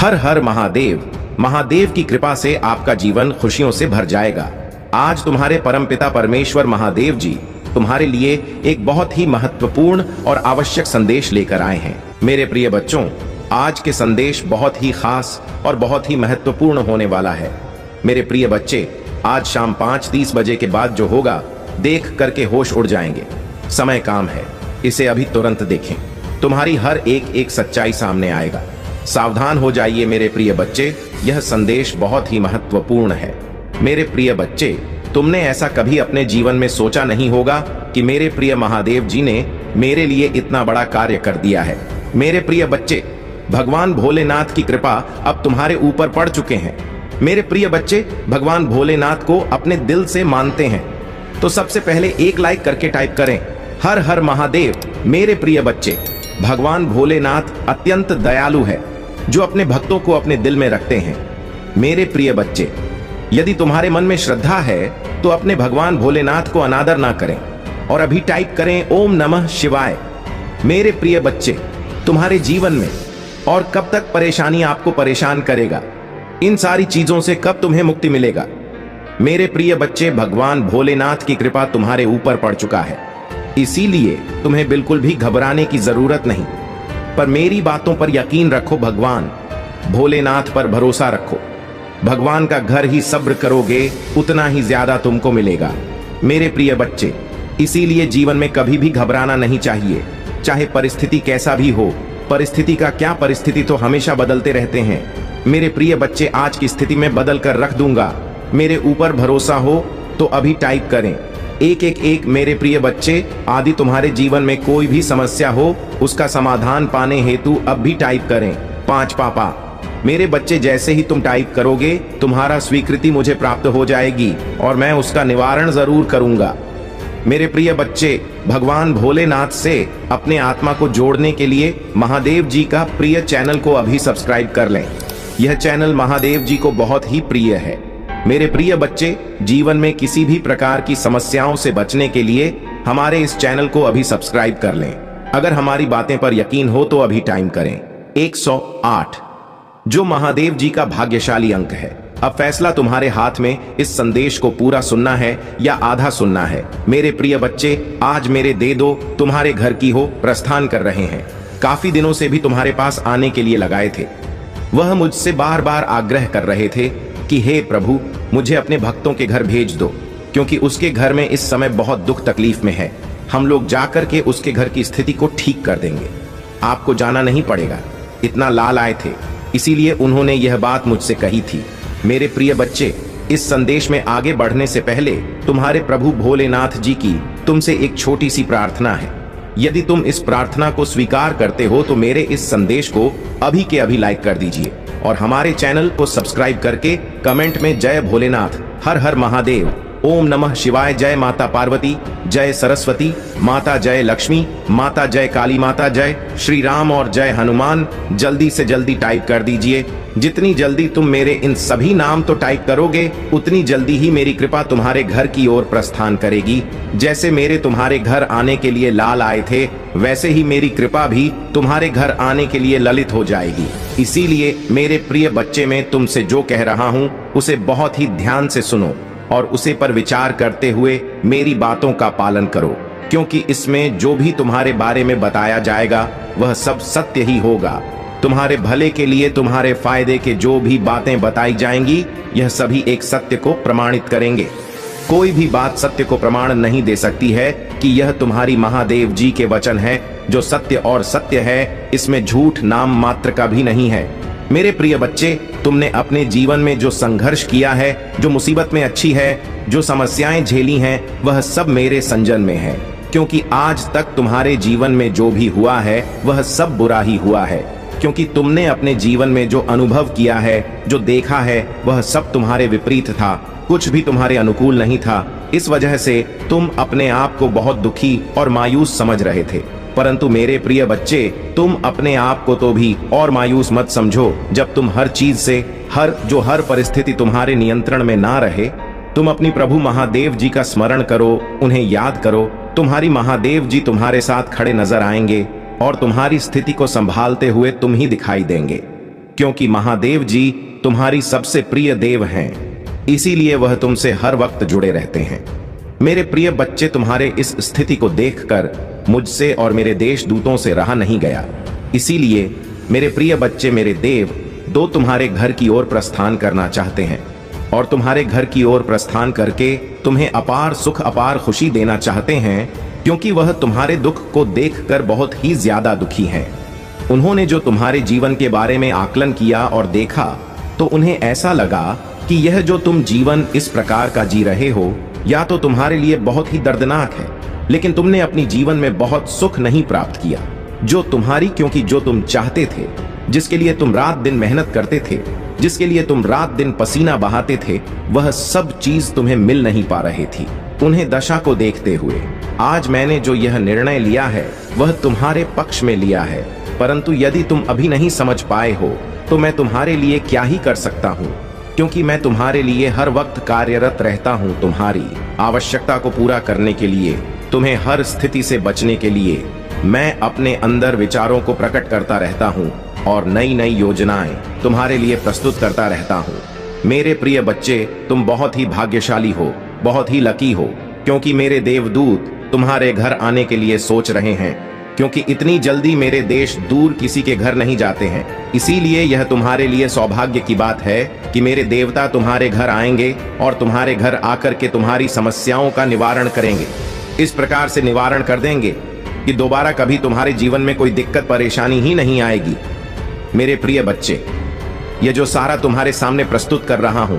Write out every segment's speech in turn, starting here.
हर हर महादेव। महादेव की कृपा से आपका जीवन खुशियों से भर जाएगा। आज तुम्हारे परमपिता परमेश्वर महादेव जी तुम्हारे लिए एक बहुत ही महत्वपूर्ण और आवश्यक संदेश लेकर आए हैं। मेरे प्रिय बच्चों, आज के संदेश बहुत ही खास और बहुत ही महत्वपूर्ण होने वाला है। मेरे प्रिय बच्चे, आज शाम 5:30 बजे के बाद जो होगा, देख करके होश उड़ जाएंगे। समय काम है, इसे अभी तुरंत देखें। तुम्हारी हर एक सच्चाई सामने आएगा। सावधान हो जाइए मेरे प्रिय बच्चे, यह संदेश बहुत ही महत्वपूर्ण है। मेरे प्रिय बच्चे, तुमने ऐसा कभी अपने जीवन में सोचा नहीं होगा कि मेरे प्रिय महादेव जी ने मेरे लिए इतना बड़ा कार्य कर दिया है। मेरे प्रिय बच्चे, भगवान भोलेनाथ की कृपा अब तुम्हारे ऊपर पड़ चुके हैं। मेरे प्रिय बच्चे, भगवान भोलेनाथ को अपने दिल से मानते हैं तो सबसे पहले एक लाइक करके टाइप करें, हर हर महादेव। मेरे प्रिय बच्चे, भगवान भोलेनाथ अत्यंत दयालु है, जो अपने भक्तों को अपने दिल में रखते हैं। मेरे प्रिय बच्चे, यदि तुम्हारे मन में श्रद्धा है तो अपने भगवान भोलेनाथ को अनादर ना करें और अभी टाइप करें ओम नमः शिवाय। मेरे प्रिय बच्चे, तुम्हारे जीवन में और कब तक परेशानी आपको परेशान करेगा? इन सारी चीजों से कब तुम्हें मुक्ति मिलेगा? मेरे प्रिय बच्चे, भगवान भोलेनाथ की कृपा तुम्हारे ऊपर पड़ चुका है, इसीलिए तुम्हें बिल्कुल भी घबराने की जरूरत नहीं। पर मेरी बातों पर यकीन रखो, भगवान भोलेनाथ पर भरोसा रखो। भगवान का घर ही सब्र करोगे उतना ही ज्यादा तुमको मिलेगा। मेरे प्रिय बच्चे, इसीलिए जीवन में कभी भी घबराना नहीं चाहिए, चाहे परिस्थिति कैसा भी हो। परिस्थिति का क्या, परिस्थिति तो हमेशा बदलते रहते हैं। मेरे प्रिय बच्चे, आज की स्थिति में बदल कर रख दूंगा। मेरे ऊपर भरोसा हो तो अभी टाइप करें एक। मेरे प्रिय बच्चे, आदि तुम्हारे जीवन में कोई भी समस्या हो, उसका समाधान पाने हेतु अब भी टाइप करें 5 पापा। मेरे बच्चे, जैसे ही तुम टाइप करोगे, तुम्हारा स्वीकृति मुझे प्राप्त हो जाएगी और मैं उसका निवारण जरूर करूंगा। मेरे प्रिय बच्चे, भगवान भोलेनाथ से अपने आत्मा को जोड़ने के लिए महादेव जी का प्रिय चैनल को अभी सब्सक्राइब कर लें। यह चैनल महादेव जी को बहुत ही प्रिय है। मेरे प्रिय बच्चे, जीवन में किसी भी प्रकार की समस्याओं से बचने के लिए हमारे इस चैनल को अभी सब्सक्राइब कर लें। अगर हमारी बातें पर यकीन हो तो अभी टाइप करें 108, जो महादेव जी का भाग्यशाली अंक है। अब फैसला तुम्हारे हाथ में, इस संदेश को पूरा सुनना है या आधा सुनना है। मेरे प्रिय बच्चे, आज मेरे दे दो तुम्हारे घर की हो प्रस्थान कर रहे हैं। काफी दिनों से भी तुम्हारे पास आने के लिए लगाए थे। वह मुझसे बार बार आग्रह कर रहे थे कि हे प्रभु, मुझे अपने भक्तों के घर भेज दो, क्योंकि उसके घर में इस समय बहुत दुख तकलीफ में है। हम लोग जाकर के उसके घर की स्थिति को ठीक कर देंगे, आपको जाना नहीं पड़ेगा। इतना लाल आए थे, इसीलिए उन्होंने यह बात मुझसे कही थी। मेरे प्रिय बच्चे, इस संदेश में आगे बढ़ने से पहले तुम्हारे प्रभु भोलेनाथ जी की तुमसे एक छोटी सी प्रार्थना है। यदि तुम इस प्रार्थना को स्वीकार करते हो तो मेरे इस संदेश को अभी के अभी लाइक कर दीजिए और हमारे चैनल को सब्सक्राइब करके कमेंट में जय भोलेनाथ, हर हर महादेव, ओम नमः शिवाय, जय माता पार्वती, जय सरस्वती माता, जय लक्ष्मी माता, जय काली माता, जय श्री राम और जय हनुमान जल्दी से जल्दी टाइप कर दीजिए। जितनी जल्दी तुम मेरे इन सभी नाम तो टाइप करोगे, उतनी जल्दी ही मेरी कृपा तुम्हारे घर की ओर प्रस्थान करेगी। जैसे मेरे तुम्हारे घर आने के लिए लाल आए थे, वैसे ही मेरी कृपा भी तुम्हारे घर आने के लिए ललित हो जाएगी। इसीलिए मेरे प्रिय बच्चे, मैं तुमसे जो कह रहा हूँ उसे बहुत ही ध्यान से सुनो और उसे पर विचार करते हुए मेरी बातों का पालन करो, क्योंकि इसमें जो भी तुम्हारे बारे में बताया जाएगा वह सब सत्य ही होगा। तुम्हारे भले के लिए, तुम्हारे फायदे के जो भी बातें बताई जाएंगी, यह सभी एक सत्य को प्रमाणित करेंगे। कोई भी बात सत्य को प्रमाण नहीं दे सकती है कि यह तुम्हारी महादेव जी के वचन है। जो सत्य और सत्य है, इसमें झूठ नाम मात्र का भी नहीं है। मेरे प्रिय बच्चे, तुमने अपने जीवन में जो संघर्ष किया है, जो मुसीबत में अच्छी है, जो समस्याएं झेली हैं, वह सब मेरे संजन में है। क्योंकि आज तक तुम्हारे जीवन में जो भी हुआ है वह सब बुरा ही हुआ है, क्योंकि तुमने अपने जीवन में जो अनुभव किया है, जो देखा है, वह सब तुम्हारे विपरीत था। कुछ भी तुम्हारे अनुकूल नहीं था। इस वजह से तुम अपने आप को बहुत दुखी और मायूस समझ रहे थे। परंतु मेरे प्रिय बच्चे, तुम अपने आप को तो भी और मायूस मत समझो। जब तुम हर चीज से, हर परिस्थिति तुम्हारे नियंत्रण में ना रहे, तुम अपनी प्रभु महादेव जी का स्मरण करो, उन्हें याद करो। तुम्हारी महादेव जी तुम्हारे साथ खड़े नजर आएंगे और तुम्हारी स्थिति को संभालते हुए तुम ही दिखाई देंगे। क्योंकि महादेव जी तुम्हारी सबसे प्रिय देव हैं, इसीलिए वह तुमसे हर वक्त जुड़े रहते हैं। मेरे प्रिय बच्चे, तुम्हारे इस स्थिति को देखकर मुझसे और मेरे देशदूतों से रहा नहीं गया। इसीलिए मेरे प्रिय बच्चे, मेरे देव दो तुम्हारे घर की ओर प्रस्थान करना चाहते हैं और तुम्हारे घर की ओर प्रस्थान करके तुम्हें अपार सुख, अपार खुशी देना चाहते हैं, क्योंकि वह तुम्हारे दुख को देखकर बहुत ही ज्यादा दुखी हैं। उन्होंने जो तुम्हारे जीवन के बारे में आकलन किया और देखा, तो उन्हें ऐसा लगा कि यह जो तुम जीवन इस प्रकार का जी रहे हो, या तो तुम्हारे लिए बहुत ही दर्दनाक है, लेकिन तुमने अपनी जीवन में बहुत सुख नहीं प्राप्त किया जो तुम्हारी, क्योंकि जो तुम चाहते थे, जिसके लिए तुम रात दिन मेहनत करते थे, जिसके लिए तुम रात दिन पसीना बहाते थे, वह सब चीज तुम्हें मिल नहीं पा रही थी। उन्हें दशा को देखते हुए आज मैंने जो यह निर्णय लिया है वह तुम्हारे पक्ष में लिया है, परंतु यदि तुम अभी नहीं समझ पाए हो तो मैं तुम्हारे लिए क्या ही कर सकता हूँ, क्योंकि मैं तुम्हारे लिए हर वक्त कार्यरत रहता हूँ। तुम्हारी आवश्यकता को पूरा करने के लिए, तुम्हें हर स्थिति से बचने के लिए मैं अपने अंदर विचारों को प्रकट करता रहता हूँ और नई नई योजनाएं तुम्हारे लिए प्रस्तुत करता रहता हूँ। मेरे प्रिय बच्चे, तुम बहुत ही भाग्यशाली हो, बहुत ही लकी हो, क्योंकि मेरे देवदूत तुम्हारे घर आने के लिए सोच रहे हैं, क्योंकि इतनी जल्दी मेरे देश दूर किसी के घर नहीं जाते हैं। इसीलिए यह तुम्हारे लिए सौभाग्य की बात है कि मेरे देवता तुम्हारे घर आएंगे और तुम्हारे घर आकर के तुम्हारी समस्याओं का निवारण करेंगे। इस प्रकार से निवारण कर देंगे कि दोबारा कभी तुम्हारे जीवन में कोई दिक्कत परेशानी ही नहीं आएगी। मेरे प्रिय बच्चे, यह जो सारा तुम्हारे सामने प्रस्तुत कर रहा हूं,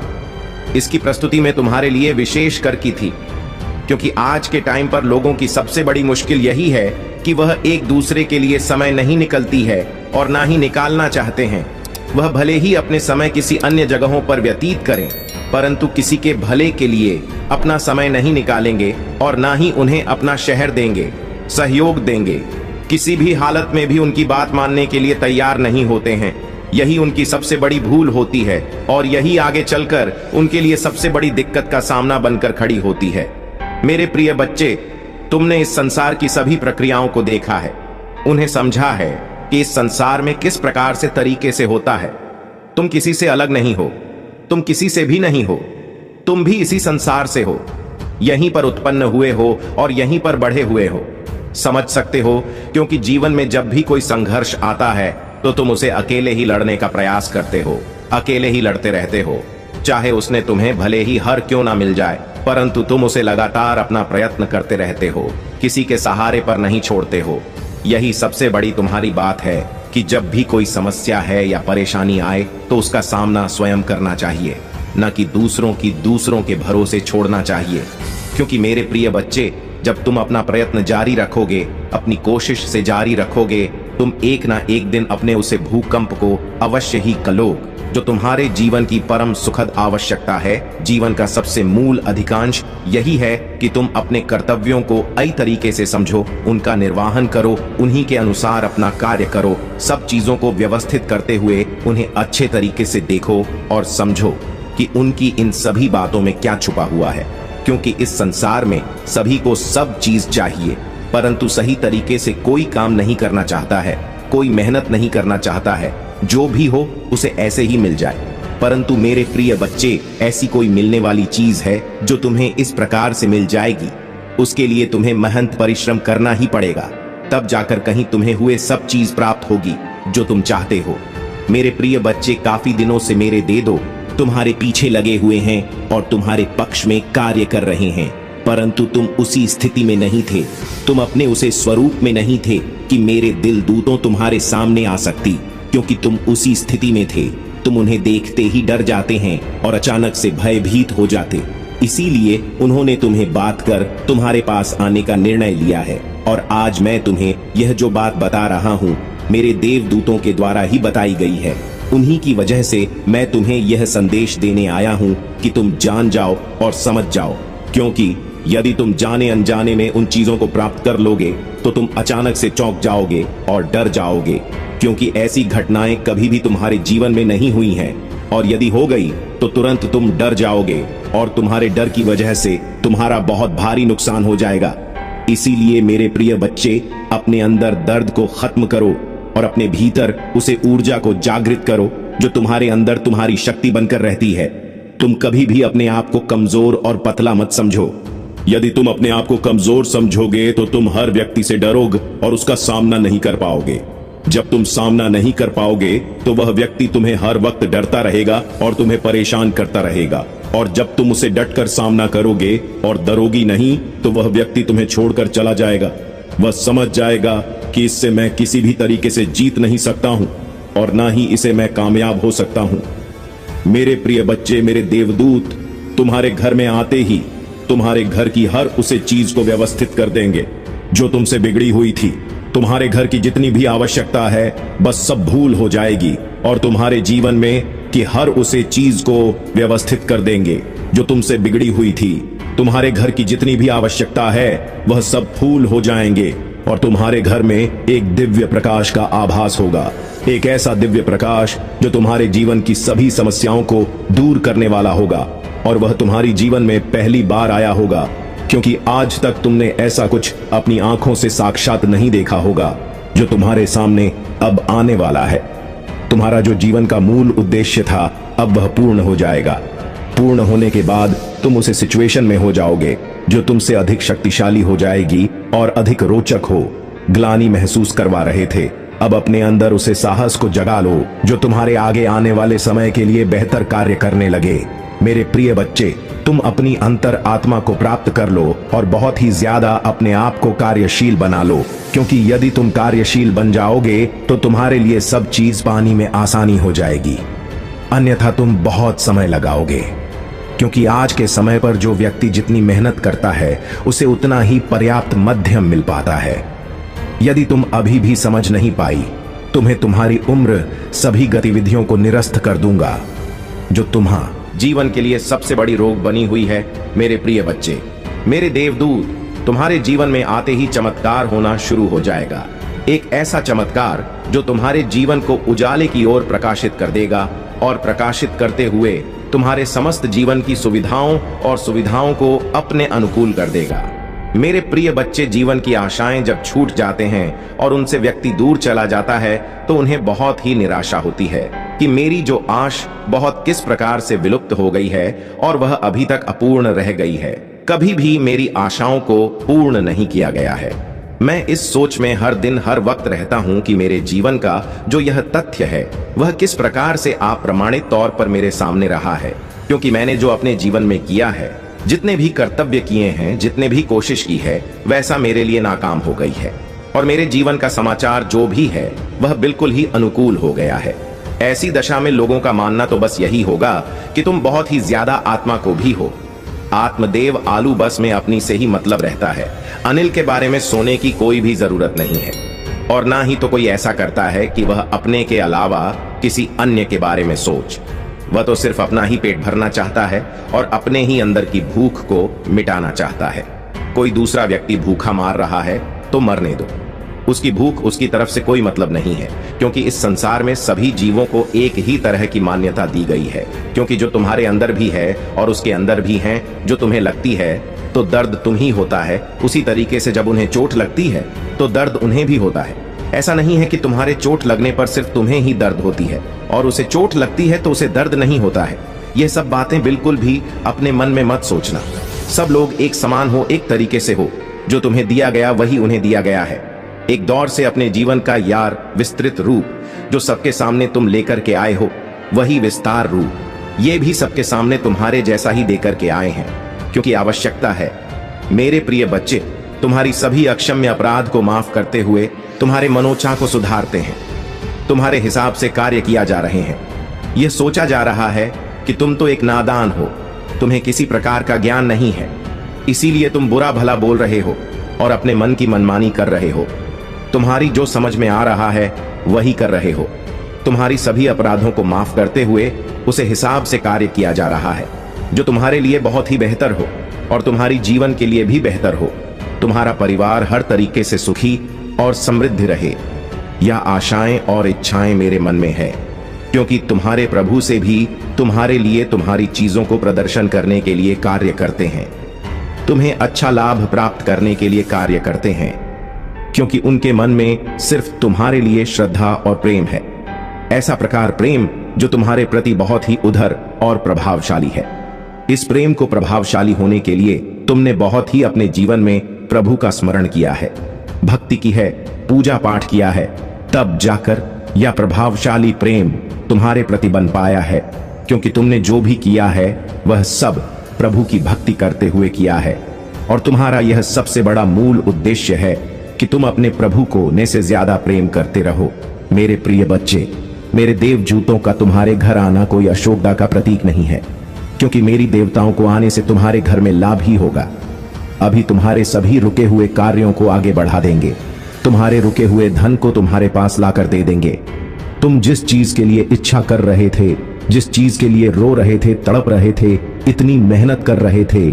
इसकी प्रस्तुति में तुम्हारे लिए विशेष कर की थी, क्योंकि आज के टाइम पर लोगों की सबसे बड़ी मुश्किल यही है कि वह एक दूसरे के लिए समय नहीं निकलती है और ना ही निकालना चाहते हैं। वह भले ही अपने समय किसी अन्य जगहों पर व्यतीत करें, परंतु किसी के भले के लिए अपना समय नहीं निकालेंगे और ना ही उन्हें अपना शहर देंगे, सहयोग देंगे। किसी भी हालत में भी उनकी बात मानने के लिए तैयार नहीं होते हैं। यही उनकी सबसे बड़ी भूल होती है और यही आगे चलकर उनके लिए सबसे बड़ी दिक्कत का सामना बनकर खड़ी होती है। मेरे प्रिय बच्चे, तुमने इस संसार की सभी प्रक्रियाओं को देखा है, उन्हें समझा है कि इस संसार में किस प्रकार से तरीके से होता है। तुम किसी से अलग नहीं हो, तुम किसी से भी नहीं हो, तुम भी इसी संसार से हो, यहीं पर उत्पन्न हुए हो और यहीं पर बढ़े हुए हो। समझ सकते हो, क्योंकि जीवन में जब भी कोई संघर्ष आता है तो तुम उसे अकेले ही लड़ने का प्रयास करते हो, अकेले ही लड़ते रहते हो। चाहे उसने तुम्हें भले ही हर क्यों ना मिल जाए, परंतु तुम उसे लगातार अपना प्रयत्न करते रहते हो, किसी के सहारे पर नहीं छोड़ते हो। यही सबसे बड़ी तुम्हारी बात है कि जब भी कोई समस्या है या परेशानी आए तो उसका सामना स्वयं करना चाहिए, न कि दूसरों के भरोसे छोड़ना चाहिए। क्योंकि मेरे प्रिय बच्चे, जब तुम अपना प्रयत्न जारी रखोगे, अपनी कोशिश से जारी रखोगे, तुम एक ना एक दिन अपने उसे भूकंप को अवश्य ही कलोगे, जो तुम्हारे जीवन की परम सुखद आवश्यकता है। जीवन का सबसे मूल अधिकांश यही है कि तुम अपने कर्तव्यों को सही तरीके से समझो, उनका निर्वहन करो, उन्हीं के अनुसार अपना कार्य करो। सब चीजों को व्यवस्थित करते हुए उन्हें अच्छे तरीके से देखो और समझो कि उनकी इन सभी बातों में क्या छुपा हुआ है। क्योंकि इस संसार में सभी को सब चीज चाहिए, परंतु सही तरीके से कोई काम नहीं करना चाहता है, कोई मेहनत नहीं करना चाहता है। जो भी हो उसे ऐसे ही मिल जाए। परंतु मेरे प्रिय बच्चे, ऐसी कोई मिलने वाली चीज है जो तुम्हें इस प्रकार से मिल जाएगी, उसके लिए तुम्हें मेहनत परिश्रम करना ही पड़ेगा, तब जाकर कहीं तुम्हें हुए सब चीज प्राप्त होगी जो तुम चाहते हो। मेरे प्रिय बच्चे, काफी दिनों से मेरे देदो तुम्हारे पीछे लगे हुए हैं और तुम्हारे पक्ष में कार्य कर रहे हैं, परंतु तुम उसी स्थिति में नहीं थे, तुम अपने उसे स्वरूप में नहीं थे कि मेरे दिल दूतों तुम्हारे सामने आ सकती, क्योंकि तुम उसी स्थिति में थे। तुम उन्हें देखते ही डर जाते हैं और अचानक से भयभीत हो जाते। इसीलिए उन्होंने तुम्हें बात कर तुम्हारे पास आने का निर्णय लिया है। और आज मैं तुम्हें यह जो बात बता रहा हूँ, मेरे देवदूतों के द्वारा ही बताई गई है। उन्हीं की वजह से मैं तुम्हें यह संदेश देने आया हूँ कि तुम जान जाओ और समझ जाओ, क्योंकि यदि तुम जाने अनजाने में उन चीजों को प्राप्त कर लोगे तो तुम अचानक से चौंक जाओगे और डर जाओगे, क्योंकि ऐसी घटनाएं कभी भी तुम्हारे जीवन में नहीं हुई हैं। और यदि हो गई तो तुरंत तुम डर जाओगे और तुम्हारे डर की वजह से तुम्हारा बहुत भारी नुकसान हो जाएगा। इसीलिए मेरे प्रिय बच्चे, अपने अंदर दर्द को खत्म करो और अपने भीतर उसे ऊर्जा को जागृत करो जो तुम्हारे अंदर तुम्हारी शक्ति बनकर रहती है। तुम कभी भी अपने आप को कमजोर और पतला मत समझो। यदि तुम अपने आप को कमजोर समझोगे तो तुम हर व्यक्ति से डरोगे और उसका सामना नहीं कर पाओगे। जब तुम सामना नहीं कर पाओगे तो वह व्यक्ति तुम्हें हर वक्त डरता रहेगा और तुम्हें परेशान करता रहेगा। और जब तुम उसे डटकर सामना करोगे और डरोगी नहीं तो वह व्यक्ति तुम्हें छोड़कर चला जाएगा। वह समझ जाएगा कि इससे मैं किसी भी तरीके से जीत नहीं सकता हूं और ना ही इसे मैं कामयाब हो सकता हूं। मेरे प्रिय बच्चे, मेरे देवदूत तुम्हारे घर में आते ही तुम्हारे घर की हर उसे चीज को व्यवस्थित कर देंगे जो तुमसे बिगड़ी हुई थी। तुम्हारे घर की जितनी भी आवश्यकता है बस सब भूल हो जाएगी और तुम्हारे जीवन में की हर उसे चीज को व्यवस्थित कर देंगे जो तुमसे बिगड़ी हुई थी। तुम्हारे घर की जितनी भी आवश्यकता है वह सब फूल हो जाएंगे और तुम्हारे घर में एक दिव्य प्रकाश का आभास होगा। एक ऐसा दिव्य प्रकाश जो तुम्हारे जीवन की सभी समस्याओं को दूर करने वाला होगा और वह तुम्हारी जीवन में पहली बार आया होगा, क्योंकि आज तक तुमने ऐसा कुछ अपनी आंखों से साक्षात नहीं देखा होगा जो तुम्हारे सामने अब आने वाला है। तुम्हारा जो जीवन का मूल उद्देश्य था अब वह पूर्ण हो जाएगा। पूर्ण होने के बाद तुम उस सिचुएशन में हो जाओगे जो तुमसे अधिक शक्तिशाली हो जाएगी और अधिक रोचक हो। ग्लानि महसूस करवा रहे थे, अब अपने अंदर उसे साहस को जगा लो जो तुम्हारे आगे आने वाले समय के लिए बेहतर कार्य करने लगे। मेरे प्रिय बच्चे, तुम अपनी अंतर आत्मा को प्राप्त कर लो और बहुत ही ज्यादा अपने आप को कार्यशील बना लो, क्योंकि यदि तुम कार्यशील बन जाओगे तो तुम्हारे लिए सब चीज पाने में आसानी हो जाएगी। अन्यथा तुम बहुत समय लगाओगे, क्योंकि आज के समय पर जो व्यक्ति जितनी मेहनत करता है उसे उतना ही पर्याप्त मध्यम मिल पाता है। यदि तुम अभी भी समझ नहीं पाई, तुम्हें तुम्हारी उम्र सभी गतिविधियों को निरस्त कर दूंगा जो तुम्हारा जीवन के लिए सबसे बड़ी रोग बनी हुई है। मेरे प्रिय बच्चे, मेरे देवदूत तुम्हारे जीवन में आते ही चमत्कार होना शुरू हो जाएगा। एक ऐसा चमत्कार जो तुम्हारे जीवन को उजाले की ओर प्रकाशित कर देगा और प्रकाशित करते हुए तुम्हारे समस्त जीवन की सुविधाओं को अपने अनुकूल कर देगा। मेरे प्रिय बच्चे, जीवन की आशाएं जब छूट जाते हैं और उनसे व्यक्ति दूर चला जाता है तो उन्हें बहुत ही निराशा होती है कि मेरी जो आश बहुत किस प्रकार से विलुप्त हो गई है और वह अभी तक अपूर्ण रह गई है। कभी भी मेरी आशाओं को पूर्ण नहीं किया गया है। मैं इस सोच में हर दिन हर वक्त रहता हूं कि मेरे जीवन का जो यह तथ्य है वह किस प्रकार से अप्रमाणित तौर पर मेरे सामने रहा है, क्योंकि मैंने जो अपने जीवन में किया है, जितने भी कर्तव्य किए हैं, जितने भी कोशिश की है, वैसा मेरे लिए नाकाम हो गई है और मेरे जीवन का समाचार जो भी है वह बिल्कुल ही अनुकूल हो गया है। ऐसी दशा में लोगों का मानना तो बस यही होगा कि तुम बहुत ही ज्यादा आत्मा को भी हो। आत्मदेव आलू बस में अपनी से ही मतलब रहता है। अनिल के बारे में सोने की कोई भी जरूरत नहीं है और ना ही तो कोई ऐसा करता है कि वह अपने के अलावा किसी अन्य के बारे में सोच। वह तो सिर्फ अपना ही पेट भरना चाहता है और अपने ही अंदर की भूख को मिटाना चाहता है। कोई दूसरा व्यक्ति भूखा मार रहा है तो मरने दो, उसकी भूख उसकी तरफ से कोई मतलब नहीं है, क्योंकि इस संसार में सभी जीवों को एक ही तरह की मान्यता दी गई है। क्योंकि जो तुम्हारे अंदर भी है और उसके अंदर भी हैं, जो तुम्हें लगती है तो दर्द तुम ही होता है, उसी तरीके से जब उन्हें चोट लगती है तो दर्द उन्हें भी होता है। ऐसा नहीं है कि तुम्हारे चोट लगने पर सिर्फ तुम्हें ही दर्द होती है और उसे चोट लगती है तो उसे दर्द नहीं होता है। ये सब बातें बिल्कुल भी अपने मन में मत सोचना। सब लोग एक समान हो, एक तरीके से हो। जो तुम्हें दिया गया वही उन्हें दिया गया है। एक दौर से अपने जीवन का यार विस्तृत रूप जो सबके सामने तुम लेकर के आए हो, वही विस्तार रूप ये भी सबके सामने तुम्हारे जैसा ही देकर के आए हैं, क्योंकि आवश्यकता है। मेरे प्रिय बच्चे, तुम्हारी सभी अक्षम्य अपराध को माफ करते हुए तुम्हारे मनोचाह को सुधारते हैं। तुम्हारे हिसाब से कार्य किया जा रहे हैं। यह सोचा जा रहा है कि तुम तो एक नादान हो, तुम्हें किसी प्रकार का ज्ञान नहीं है, इसीलिए तुम बुरा भला बोल रहे हो और अपने मन की मनमानी कर रहे हो। तुम्हारी जो समझ में आ रहा है वही कर रहे हो। तुम्हारी सभी अपराधों को माफ करते हुए उसे हिसाब से कार्य किया जा रहा है, जो तुम्हारे लिए बहुत ही बेहतर हो और तुम्हारी जीवन के लिए भी बेहतर हो। तुम्हारा परिवार हर तरीके से सुखी और समृद्ध रहे, यह आशाएं और इच्छाएं मेरे मन में है, क्योंकि तुम्हारे प्रभु से भी तुम्हारे लिए तुम्हारी चीजों को प्रदर्शन करने के लिए कार्य करते हैं। तुम्हें अच्छा लाभ प्राप्त करने के लिए कार्य करते हैं, क्योंकि उनके मन में सिर्फ तुम्हारे लिए श्रद्धा और प्रेम है। ऐसा प्रकार प्रेम जो तुम्हारे प्रति बहुत ही उदार और प्रभावशाली है। इस प्रेम को प्रभावशाली होने के लिए तुमने बहुत ही अपने जीवन में प्रभु का स्मरण किया है, भक्ति की है, पूजा पाठ किया है, तब जाकर यह प्रभावशाली प्रेम तुम्हारे प्रति बन पाया है। क्योंकि तुमने जो भी किया है वह सब प्रभु की भक्ति करते हुए किया है, और तुम्हारा यह सबसे बड़ा मूल उद्देश्य है कि तुम अपने प्रभु को ने से ज्यादा प्रेम करते रहो। मेरे प्रिय बच्चे, मेरे देवदूतों का तुम्हारे घर आना कोई अशोकता का प्रतीक नहीं है, क्योंकि मेरी देवताओं को आने से तुम्हारे घर में लाभ ही होगा। अभी तुम्हारे सभी रुके हुए कार्यों को आगे बढ़ा देंगे, तुम्हारे रुके हुए धन को तुम्हारे पास लाकर दे देंगे। तुम जिस चीज के लिए इच्छा कर रहे थे, जिस चीज के लिए रो रहे थे, तड़प रहे थे, इतनी मेहनत कर रहे थे,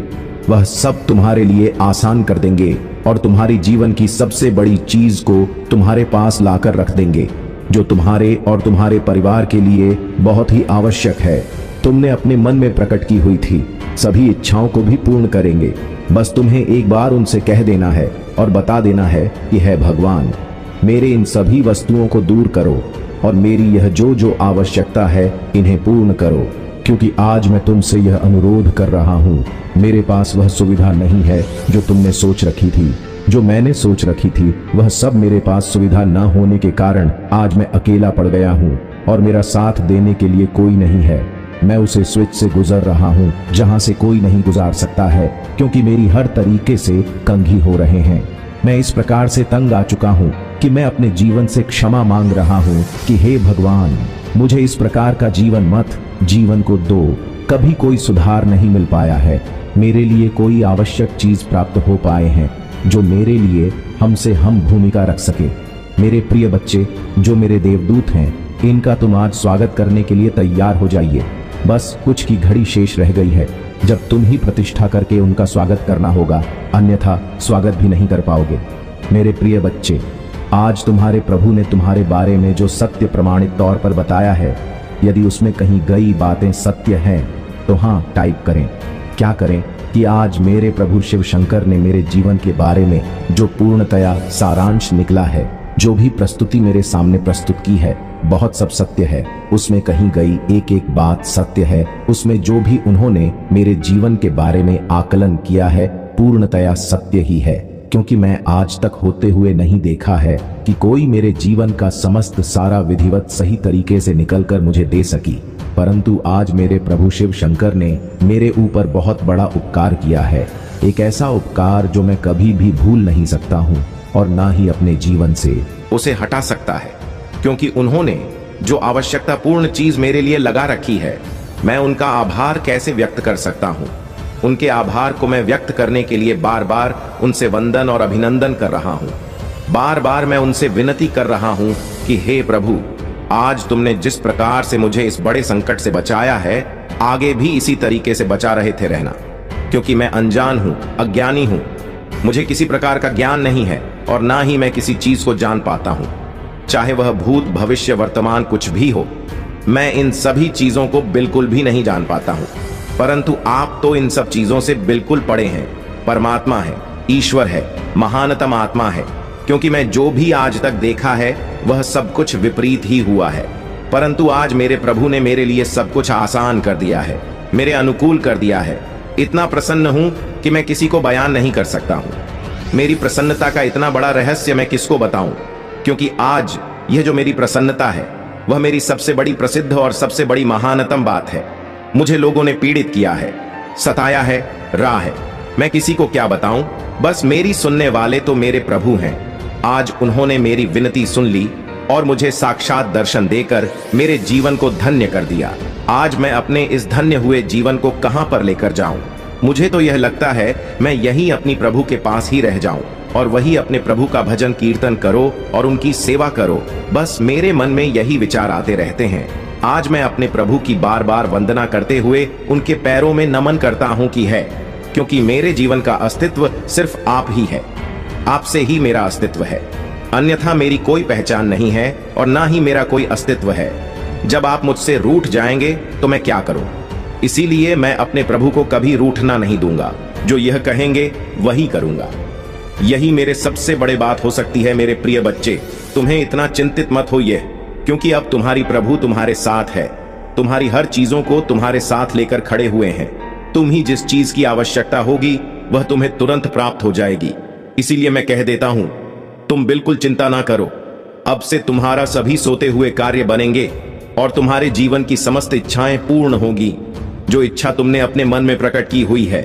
वह सब तुम्हारे लिए आसान कर देंगे और तुम्हारी जीवन की सबसे बड़ी चीज को तुम्हारे पास लाकर रख देंगे, जो तुम्हारे और तुम्हारे परिवार के लिए बहुत ही आवश्यक है। तुमने अपने मन में प्रकट की हुई थी, सभी इच्छाओं को भी पूर्ण करेंगे। बस तुम्हें एक बार उनसे कह देना है और बता देना है कि है भगवान, मेरे इन सभी वस्तुओं को दूर करो और मेरी यह जो जो आवश्यकता है इन्हें पूर्ण करो, क्योंकि आज मैं तुमसे यह अनुरोध कर रहा हूँ। मेरे पास वह सुविधा नहीं है जो तुमने सोच रखी थी, जो मैंने सोच रखी थी, वह सब मेरे पास सुविधा न होने के कारण आज मैं अकेला पड़ गया हूँ और मेरा साथ देने के लिए कोई नहीं है। मैं उसे स्विच से गुजर रहा हूँ जहाँ से कोई नहीं गुजार सकता है, क्योंकि मेरी हर तरीके से कंघी हो रहे हैं। मैं इस प्रकार से तंग आ चुका हूँ कि मैं अपने जीवन से क्षमा मांग रहा हूँ कि हे भगवान, मुझे इस प्रकार का जीवन मत जीवन को दो। कभी कोई सुधार नहीं मिल पाया है, मेरे लिए कोई आवश्यक चीज प्राप्त हो पाए हैं जो मेरे लिए हमसे हम भूमिका रख सके। मेरे प्रिय बच्चे जो मेरे देवदूत हैं, इनका तुम आज स्वागत करने के लिए तैयार हो जाइए। बस कुछ की घड़ी शेष रह गई है जब तुम ही प्रतिष्ठा करके उनका स्वागत करना होगा, अन्यथा स्वागत भी नहीं कर पाओगे। मेरे प्रिय बच्चे, आज तुम्हारे प्रभु ने तुम्हारे बारे में जो सत्य प्रमाणित तौर पर बताया है, यदि उसमें कहीं गई बातें सत्य हैं तो हाँ टाइप करें। क्या करें कि आज मेरे प्रभु शिव शंकर ने मेरे जीवन के बारे में जो पूर्णतया सारांश निकला है, जो भी प्रस्तुति मेरे सामने प्रस्तुत की है, बहुत सब सत्य है। उसमें कहीं गई एक एक बात सत्य है। उसमें जो भी उन्होंने मेरे जीवन के बारे में आकलन किया है, पूर्णतया सत्य ही है। क्योंकि मैं आज तक होते हुए नहीं देखा है कि कोई मेरे जीवन का समस्त सारा विधिवत सही तरीके से निकलकर मुझे दे सकी, परंतु आज मेरे प्रभु शिव शंकर ने मेरे ऊपर बहुत बड़ा उपकार किया है। एक ऐसा उपकार जो मैं कभी भी भूल नहीं सकता हूँ और ना ही अपने जीवन से उसे हटा सकता है, क्योंकि उन्होंने जो आवश्यकता पूर्ण चीज मेरे लिए लगा रखी है, मैं उनका आभार कैसे व्यक्त कर सकता हूँ। उनके आभार को मैं व्यक्त करने के लिए बार बार उनसे वंदन और अभिनंदन कर रहा हूँ। बार बार मैं उनसे विनती कर रहा हूँ कि हे प्रभु, आज तुमने जिस प्रकार से मुझे इस बड़े संकट से बचाया है, आगे भी इसी तरीके से बचा रहे थे रहना, क्योंकि मैं अनजान हूँ, अज्ञानी हूँ। मुझे किसी प्रकार का ज्ञान नहीं है और ना ही मैं किसी चीज को जान पाता हूँ, चाहे वह भूत भविष्य वर्तमान कुछ भी हो। मैं इन सभी चीजों को बिल्कुल भी नहीं जान पाता हूँ, परंतु आप तो इन सब चीजों से बिल्कुल परे हैं। परमात्मा है, ईश्वर है, महानतम आत्मा है। क्योंकि मैं जो भी आज तक देखा है वह सब कुछ विपरीत ही हुआ है, परंतु आज मेरे प्रभु ने मेरे लिए सब कुछ आसान कर दिया है, मेरे अनुकूल कर दिया है। इतना प्रसन्न हूं कि मैं किसी को बयान नहीं कर सकता हूं। मेरी प्रसन्नता का इतना बड़ा रहस्य मैं किसको बताऊं, क्योंकि आज यह जो मेरी प्रसन्नता है वह मेरी सबसे बड़ी प्रसिद्ध और सबसे बड़ी महानतम बात है। मुझे लोगों ने पीड़ित किया है, सताया है, राह है, मैं किसी को क्या बताऊं। बस मेरी सुनने वाले तो मेरे प्रभु हैं। आज उन्होंने मेरी विनती सुन ली और मुझे साक्षात दर्शन देकर मेरे जीवन को धन्य कर दिया। आज मैं अपने इस धन्य हुए जीवन को कहां पर लेकर जाऊं। मुझे तो यह लगता है मैं यहीं अपनी प्रभु के पास ही रह जाऊं और वही अपने प्रभु का भजन कीर्तन करो और उनकी सेवा करो। बस मेरे मन में यही विचार आते रहते हैं। आज मैं अपने प्रभु की बार बार वंदना करते हुए उनके पैरों में नमन करता हूं कि है, क्योंकि मेरे जीवन का अस्तित्व सिर्फ आप ही है। आपसे ही मेरा अस्तित्व है, अन्यथा मेरी कोई पहचान नहीं है और ना ही मेरा कोई अस्तित्व है। जब आप मुझसे रूठ जाएंगे तो मैं क्या करूं। इसीलिए मैं अपने प्रभु को कभी रूठना नहीं दूंगा। जो यह कहेंगे वही करूंगा। यही मेरे सबसे बड़े बात हो सकती है। मेरे प्रिय बच्चे, तुम्हें इतना चिंतित मत होइए। क्योंकि अब तुम्हारी प्रभु तुम्हारे साथ है, तुम्हारी हर चीजों को तुम्हारे साथ लेकर खड़े हुए हैं। तुम ही जिस चीज की आवश्यकता होगी वह तुम्हें तुरंत प्राप्त हो जाएगी। इसीलिए मैं कह देता हूं, तुम बिल्कुल चिंता ना करो। अब से तुम्हारा सभी सोते हुए कार्य बनेंगे और तुम्हारे जीवन की समस्त इच्छाएं पूर्ण होगी। जो इच्छा तुमने अपने मन में प्रकट की हुई है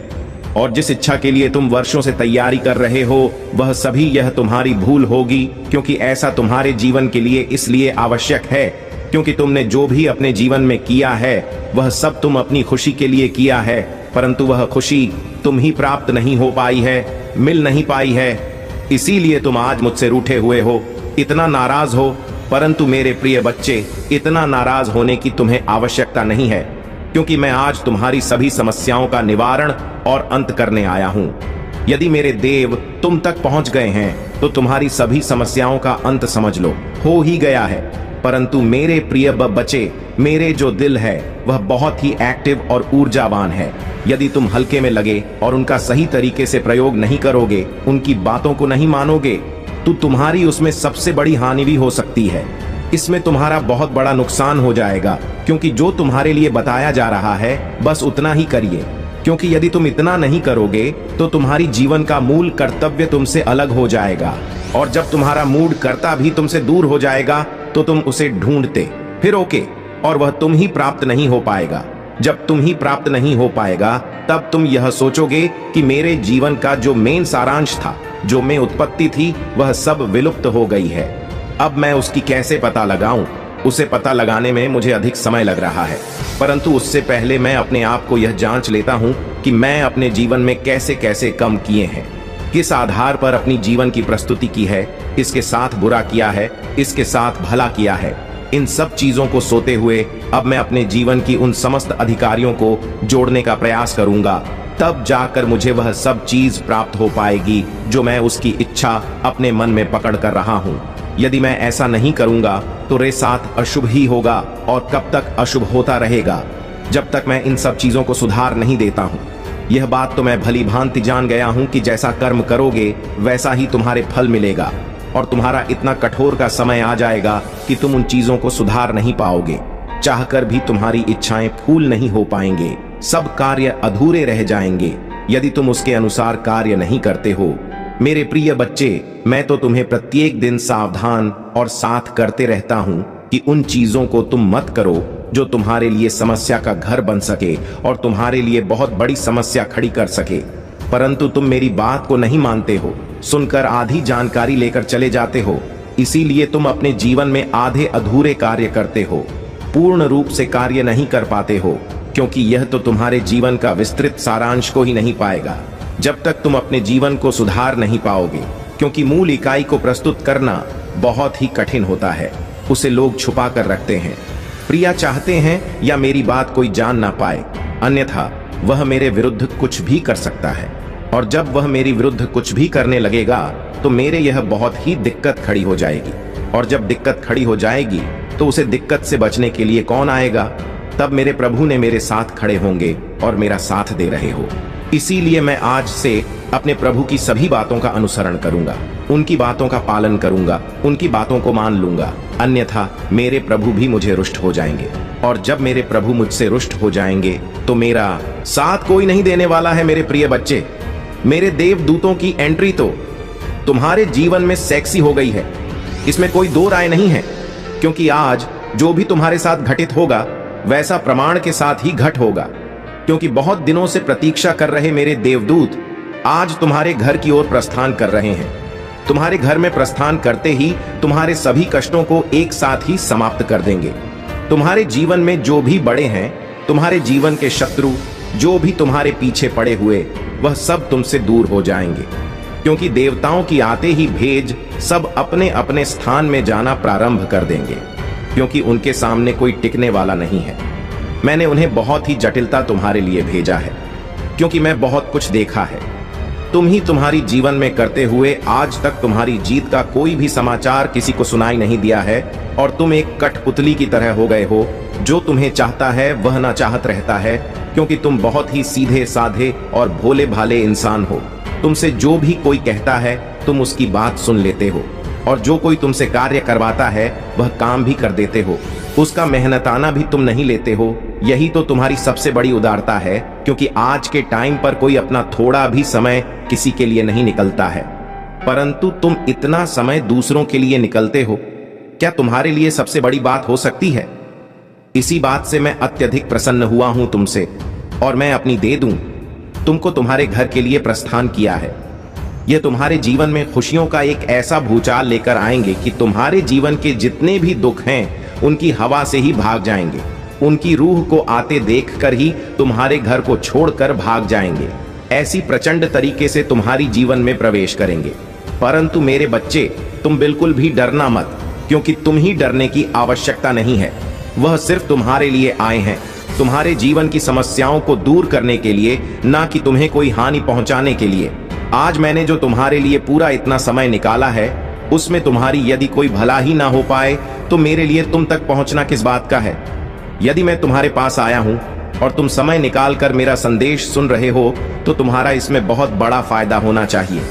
और जिस इच्छा के लिए तुम वर्षों से तैयारी कर रहे हो, वह सभी यह तुम्हारी भूल होगी, क्योंकि ऐसा तुम्हारे जीवन के लिए इसलिए आवश्यक है क्योंकि तुमने जो भी अपने जीवन में किया है वह सब तुम अपनी खुशी के लिए किया है, परंतु वह खुशी तुम ही प्राप्त नहीं हो पाई है, मिल नहीं पाई है। इसीलिए तुम आज मुझसे रूठे हुए हो, इतना नाराज हो। परंतु मेरे प्रिय बच्चे, इतना नाराज होने की तुम्हें आवश्यकता नहीं है, क्योंकि मैं आज तुम्हारी सभी समस्याओं का निवारण और अंत करने आया हूं। यदि मेरे देव तुम तक पहुंच गए हैं तो तुम्हारी सभी समस्याओं का अंत समझ लो, हो ही गया है। परंतु मेरे प्रिय बच्चे, मेरे जो दिल है वह बहुत ही एक्टिव और ऊर्जावान है। यदि तुम हल्के में लगे और उनका सही तरीके से प्रयोग नहीं करोगे, उनकी बातों को नहीं मानोगे, तो तुम्हारी उसमें सबसे बड़ी हानि भी हो सकती है। इसमें तुम्हारा बहुत बड़ा नुकसान हो जाएगा, क्योंकि जो तुम्हारे लिए बताया जा रहा है बस उतना ही करिए, क्योंकि यदि तुम इतना नहीं करोगे तो तुम्हारी जीवन का मूल कर्तव्य तुमसे अलग हो जाएगा, और जब तुम्हारा मूड कर्ता भी तुमसे दूर हो जाएगा तो तुम उसे ढूंढते फिरोगे और वह तुम ही प्राप्त नहीं हो पाएगा। जब तुम ही प्राप्त नहीं हो पाएगा तब तुम यह सोचोगे कि मेरे जीवन का जो मेन सारांश था, जो मैं उत्पत्ति थी, वह सब विलुप्त हो गई है। अब मैं उसकी कैसे पता लगाऊं? उसे पता लगाने में मुझे अधिक समय लग रहा है, परंतु उससे पहले मैं अपने आप को यह जांच लेता हूं कि मैं अपने जीवन में कैसे कैसे कम किए हैं, किस आधार पर अपनी जीवन की प्रस्तुति की है, इसके साथ बुरा किया है, इसके साथ भला किया है। इन सब चीजों को सोते हुए अब मैं अपने जीवन की उन समस्त अधिकारियों को जोड़ने का प्रयास करूंगा, तब जाकर मुझे वह सब चीज प्राप्त हो पाएगी जो मैं उसकी इच्छा अपने मन में पकड़ कर रहा हूं। यदि मैं ऐसा नहीं करूंगा तो रे साथ अशुभ ही होगा, और कब तक अशुभ होता रहेगा, जब तक मैं इन सब चीजों को सुधार नहीं देता हूं। यह बात तो मैं भली भांति जान गया हूं कि जैसा कर्म करोगे वैसा ही तुम्हारे फल मिलेगा, और तुम्हारा इतना कठोर का समय आ जाएगा कि तुम उन चीजों को सुधार नहीं पाओगे। चाहकर भी तुम्हारी इच्छाएं फूल नहीं हो पाएंगे, सब कार्य अधूरे रह जाएंगे यदि तुम उसके अनुसार कार्य नहीं करते हो। मेरे प्रिय बच्चे, मैं तो तुम्हें प्रत्येक दिन सावधान और साथ करते रहता हूं कि उन चीजों को तुम मत करो जो तुम्हारे लिए समस्या का घर बन सके और तुम्हारे लिए बहुत बड़ी समस्या खड़ी कर सके। परंतु तुम मेरी बात को नहीं मानते हो, सुनकर आधी जानकारी लेकर चले जाते हो। इसीलिए तुम अपने जीवन में आधे अधूरे कार्य करते हो, पूर्ण रूप से कार्य नहीं कर पाते हो, क्योंकि यह तो तुम्हारे जीवन का विस्तृत सारांश को ही नहीं पाएगा जब तक तुम अपने जीवन को सुधार नहीं पाओगे, क्योंकि मूल इकाई को प्रस्तुत करना बहुत ही कठिन होता है, उसे लोग छुपा कर रखते हैं। प्रिया चाहते हैं या मेरी बात कोई जान ना पाए, अन्यथा वह मेरे विरुद्ध कुछ भी कर सकता है, और जब वह मेरी विरुद्ध कुछ भी करने लगेगा तो मेरे यह बहुत ही दिक्कत खड़ी हो जाएगी, और जब दिक्कत खड़ी हो जाएगी तो उसे दिक्कत से बचने के लिए कौन आएगा? तब मेरे प्रभु ने मेरे साथ खड़े होंगे और मेरा साथ दे रहे हो। इसीलिए मैं आज से अपने प्रभु की सभी बातों का अनुसरण करूंगा, उनकी बातों का पालन करूंगा, उनकी बातों को मान लूंगा, अन्यथा मेरे प्रभु भी मुझे रुष्ट हो जाएंगे, और जब मेरे प्रभु मुझसे रुष्ट हो जाएंगे तो मेरा साथ कोई नहीं देने वाला है। मेरे प्रिय बच्चे, मेरे देवदूतों की एंट्री तो तुम्हारे जीवन में सेक्सी हो गई है, इसमें कोई दो राय नहीं है, क्योंकि आज जो भी तुम्हारे साथ घटित होगा वैसा प्रमाण के साथ ही घट होगा, क्योंकि बहुत दिनों से प्रतीक्षा कर रहे मेरे देवदूत आज तुम्हारे घर की ओर प्रस्थान कर रहे हैं। तुम्हारे घर में प्रस्थान करते ही तुम्हारे सभी कष्टों को एक साथ ही समाप्त कर देंगे। तुम्हारे जीवन में जो भी बड़े हैं, तुम्हारे जीवन के शत्रु जो भी तुम्हारे पीछे पड़े हुए, वह सब तुमसे दूर हो जाएंगे, क्योंकि देवताओं की आते ही भेज सब अपने अपने स्थान में जाना प्रारंभ कर देंगे, क्योंकि उनके सामने कोई टिकने वाला नहीं है। मैंने उन्हें बहुत ही जटिलता तुम्हारे लिए भेजा है, क्योंकि मैं बहुत कुछ देखा है। तुम ही तुम्हारी जीवन में करते हुए आज तक तुम्हारी जीत का कोई भी समाचार किसी को सुनाई नहीं दिया है, और तुम एक कठपुतली की तरह हो गए हो, जो तुम्हें चाहता है वह ना चाहत रहता है, क्योंकि तुम बहुत ही सीधे साधे और भोले भाले इंसान हो। तुमसे जो भी कोई कहता है तुम उसकी बात सुन लेते हो, और जो कोई तुमसे कार्य करवाता है वह काम भी कर देते हो, उसका मेहनताना भी तुम नहीं लेते हो। यही तो तुम्हारी सबसे बड़ी उदारता है, क्योंकि आज के टाइम पर कोई अपना थोड़ा भी समय किसी के लिए नहीं निकलता है, परंतु तुम इतना समय दूसरों के लिए निकलते हो। क्या तुम्हारे लिए सबसे बड़ी बात हो सकती है? इसी बात से मैं अत्यधिक प्रसन्न हुआ हूं तुमसे, और मैं अपनी दे दूं तुमको तुम्हारे घर के लिए प्रस्थान किया है। यह तुम्हारे जीवन में खुशियों का एक ऐसा भूचाल लेकर आएंगे कि तुम्हारे जीवन के जितने भी दुख हैं उनकी हवा से ही भाग जाएंगे। उनकी रूह को आते देखकर ही तुम्हारे घर को छोड़कर भाग जाएंगे। ऐसी प्रचंड तरीके से तुम्हारी जीवन में प्रवेश करेंगे। परंतु मेरे बच्चे, तुम बिल्कुल भी डरना मत, क्योंकि तुम ही डरने की आवश्यकता नहीं है। वह सिर्फ तुम्हारे लिए आए हैं, तुम्हारे जीवन की समस्याओं को दूर करने के लिए, ना कि तुम्हें कोई हानि पहुंचाने के लिए। आज मैंने जो तुम्हारे लिए पूरा इतना समय निकाला है, उसमें तुम्हारी यदि कोई भला ही ना हो पाए तो मेरे लिए तुम तक पहुंचना किस बात का है। यदि मैं तुम्हारे पास आया हूं और तुम समय निकाल कर मेरा संदेश सुन रहे हो, तो तुम्हारा इसमें बहुत बड़ा फायदा होना चाहिए,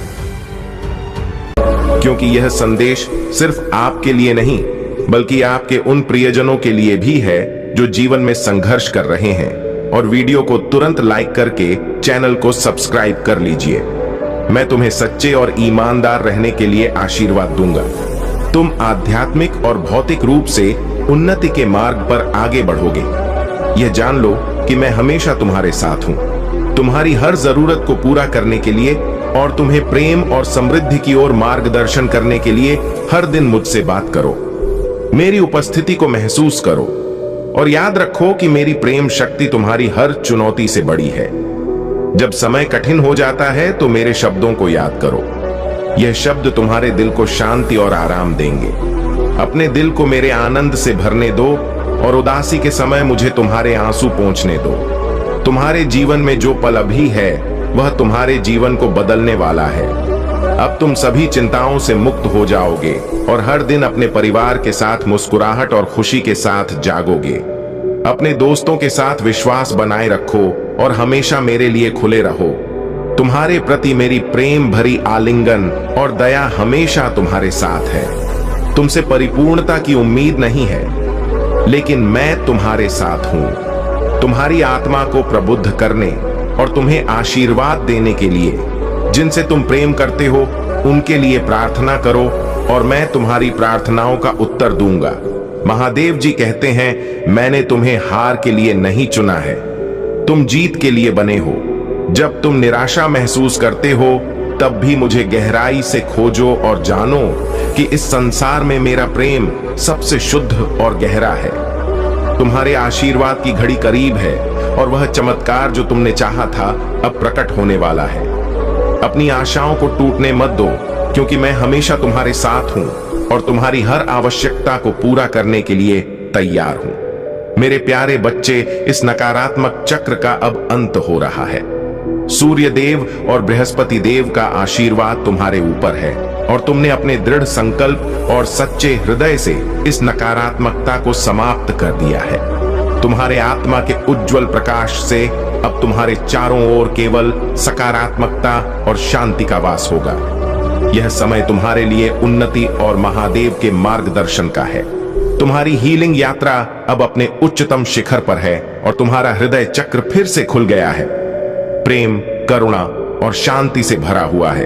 क्योंकि यह संदेश सिर्फ आपके लिए नहीं बल्कि आपके उन प्रियजनों के लिए भी है जो जीवन में संघर्ष कर रहे हैं। और वीडियो को तुरंत लाइक करके चैनल को सब्सक्राइब कर लीजिए। मैं तुम्हें सच्चे और ईमानदार रहने के लिए आशीर्वाद दूंगा। तुम आध्यात्मिक और भौतिक रूप से उन्नति के मार्ग पर आगे बढ़ोगे। यह जान लो कि मैं हमेशा तुम्हारे साथ हूं, तुम्हारी हर जरूरत को पूरा करने के लिए और तुम्हें प्रेम और समृद्धि की ओर मार्गदर्शन करने के लिए हर दिन मुझसे बात करो, मेरी उपस्थिति को महसूस करो और याद रखो कि मेरी प्रेम शक्ति तुम्हारी हर चुनौती से बड़ी है। जब समय कठिन हो जाता है तो मेरे शब्दों को याद करो। यह शब्द तुम्हारे दिल को शांति और आराम देंगे। अपने दिल को मेरे आनंद से भरने दो और उदासी के समय मुझे तुम्हारे आंसू पोंछने दो। तुम्हारे जीवन में जो पल अभी है वह तुम्हारे जीवन को बदलने वाला है। अब तुम सभी चिंताओं से मुक्त हो जाओगे और हर दिन अपने परिवार के साथ मुस्कुराहट और खुशी के साथ जागोगे। अपने दोस्तों के साथ विश्वास बनाए रखो और हमेशा मेरे लिए खुले रहो। तुम्हारे प्रति मेरी प्रेम भरी आलिंगन और दया हमेशा तुम्हारे साथ है। तुमसे परिपूर्णता की उम्मीद नहीं है, लेकिन मैं तुम्हारे साथ हूं, तुम्हारी आत्मा को प्रबुद्ध करने और तुम्हें आशीर्वाद देने के लिए। जिनसे तुम प्रेम करते हो उनके लिए प्रार्थना करो और मैं तुम्हारी प्रार्थनाओं का उत्तर दूंगा। महादेव जी कहते हैं, मैंने तुम्हें हार के लिए नहीं चुना है, तुम जीत के लिए बने हो। जब तुम निराशा महसूस करते हो तब भी मुझे गहराई से खोजो और जानो कि इस संसार में मेरा प्रेम सबसे शुद्ध और गहरा है। तुम्हारे आशीर्वाद की घड़ी करीब है और वह चमत्कार जो तुमने चाहा था अब प्रकट होने वाला है। अपनी आशाओं को टूटने मत दो, क्योंकि मैं हमेशा तुम्हारे साथ हूं और तुम्हारी हर आवश्यकता को पूरा करने के लिए तैयार हूं। मेरे प्यारे बच्चे, इस नकारात्मक चक्र का अब अंत हो रहा है। सूर्य देव और बृहस्पति देव का आशीर्वाद तुम्हारे ऊपर है और तुमने अपने दृढ़ संकल्प और सच्चे हृदय से इस नकारात्मकता को समाप्त कर दिया है। तुम्हारे आत्मा के उज्जवल प्रकाश से अब तुम्हारे चारों ओर केवल सकारात्मकता और शांति का वास होगा। यह समय तुम्हारे लिए उन्नति और महादेव के मार्गदर्शन का है। तुम्हारी हीलिंग यात्रा अब अपने उच्चतम शिखर पर है और तुम्हारा हृदय चक्र फिर से खुल गया है। प्रेम, करुणा और शांति से भरा हुआ है।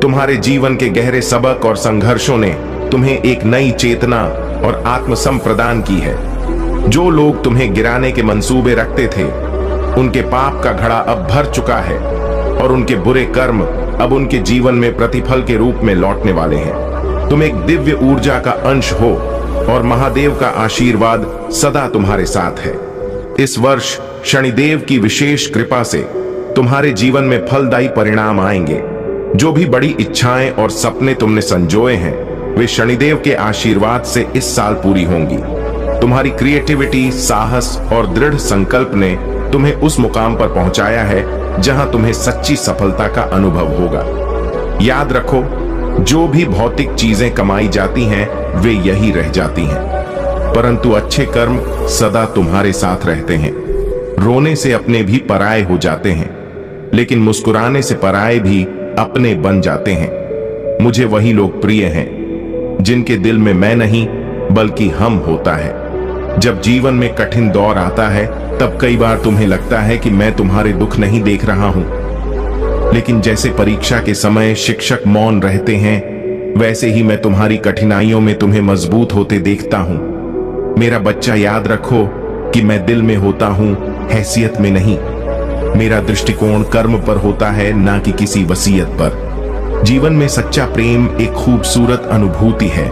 तुम्हारे जीवन के गहरे सबक और संघर्षों ने तुम्हें एक नई चेतना और आत्मसम प्रदान की है। जो लोग तुम्हें गिराने के मंसूबे रखते थे, उनके पाप का घड़ा अब भर चुका है और उनके बुरे कर्म अब उनके जीवन में प्रतिफल के रूप में लौटने वाले हैं। तुम एक दिव्य ऊर्जा का अंश हो और महादेव का आशीर्वाद सदा तुम्हारे साथ है। इस वर्ष शनिदेव की विशेष कृपा से तुम्हारे जीवन में फलदायी परिणाम आएंगे। जो भी बड़ी इच्छाएं और सपने तुमने संजोए हैं, वे शनिदेव के आशीर्वाद से इस साल पूरी होंगी। तुम्हारी क्रिएटिविटी, साहस और दृढ़ संकल्प ने तुम्हें उस मुकाम पर पहुंचाया है जहां तुम्हें सच्ची सफलता का अनुभव होगा। याद रखो, जो भी भौतिक चीजें कमाई जाती हैं वे यही रह जाती हैं, परंतु अच्छे कर्म सदा तुम्हारे साथ रहते हैं। रोने से अपने भी पराये हो जाते हैं, लेकिन मुस्कुराने से पराये भी अपने बन जाते हैं। मुझे वही लोग प्रिय हैं जिनके दिल में मैं नहीं बल्कि हम होता है। जब जीवन में कठिन दौर आता है तब कई बार तुम्हें लगता है कि मैं तुम्हारे दुख नहीं देख रहा हूं, लेकिन जैसे परीक्षा के समय शिक्षक मौन रहते हैं, वैसे ही मैं तुम्हारी कठिनाइयों में तुम्हें मजबूत होते देखता हूं। मेरा बच्चा, याद रखो कि मैं दिल में होता हूं, हैसियत में नहीं। मेरा दृष्टिकोण कर्म पर होता है, ना कि किसी वसीयत पर। जीवन में सच्चा प्रेम एक खूबसूरत अनुभूति है,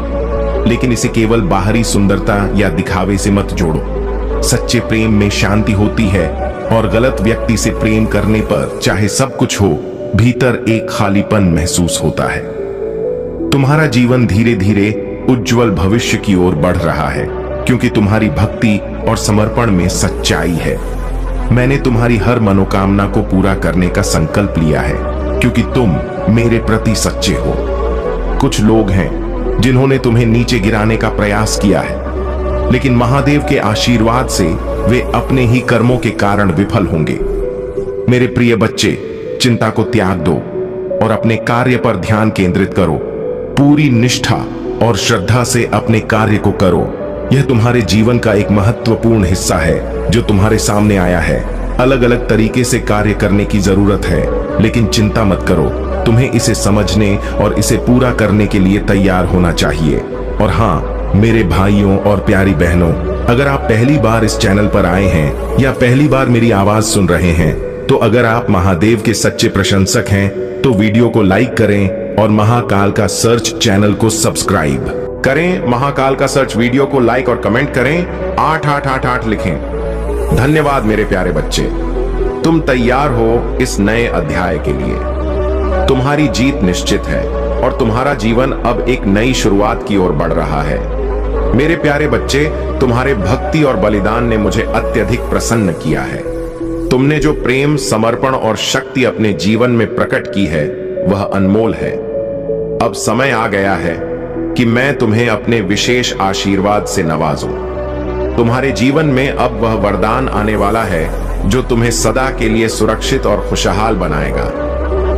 लेकिन इसे केवल बाहरी सुंदरता या दिखावे से मत जोड़ो। सच्चे प्रेम में शांति होती है, और गलत व्यक्ति से प्रेम करने पर चाहे सब कुछ हो, भीतर एक खालीपन महसूस होता है। तुम्हारा जीवन धीरे धीरे उज्जवल भविष्य की ओर बढ़ रहा है, क्योंकि तुम्हारी भक्ति और समर्पण में सच्चाई है। मैंने तुम्हारी हर मनोकामना को पूरा करने का संकल्प लिया है, क्योंकि तुम मेरे प्रति सच्चे हो। कुछ लोग हैं जिन्होंने तुम्हें नीचे गिराने का प्रयास किया है, लेकिन महादेव के आशीर्वाद से वे अपने ही कर्मों के कारण विफल होंगे। मेरे प्रिय बच्चे, चिंता को त्याग दो और अपने कार्य पर ध्यान केंद्रित करो। पूरी निष्ठा और श्रद्धा से अपने कार्य को करो। यह तुम्हारे जीवन का एक महत्वपूर्ण हिस्सा है जो तुम्हारे सामने आया है। अलग अलग तरीके से कार्य करने की जरूरत है, लेकिन चिंता मत करो। तुम्हें इसे समझने और इसे पूरा करने के लिए तैयार होना चाहिए। और हाँ, मेरे भाइयों और प्यारी बहनों, अगर आप पहली बार इस चैनल पर आए हैं या पहली बार मेरी आवाज सुन रहे हैं, तो अगर आप महादेव के सच्चे प्रशंसक हैं तो वीडियो को लाइक करें और महाकाल का सर्च चैनल को सब्सक्राइब करें। महाकाल का सर्च वीडियो को लाइक और कमेंट करें, 8888 लिखें। धन्यवाद मेरे प्यारे बच्चे, तुम तैयार हो इस नए अध्याय के लिए। तुम्हारी जीत निश्चित है और तुम्हारा जीवन अब एक नई शुरुआत की ओर बढ़ रहा है। मेरे प्यारे बच्चे, तुम्हारे भक्ति और बलिदान ने मुझे अत्यधिक प्रसन्न किया है। तुमने जो प्रेम, समर्पण और शक्ति अपने जीवन में प्रकट की है, वह अनमोल है। अब समय आ गया है कि मैं तुम्हें अपने विशेष आशीर्वाद से नवाजूं। तुम्हारे जीवन में अब वह वरदान आने वाला है जो तुम्हें सदा के लिए सुरक्षित और खुशहाल बनाएगा।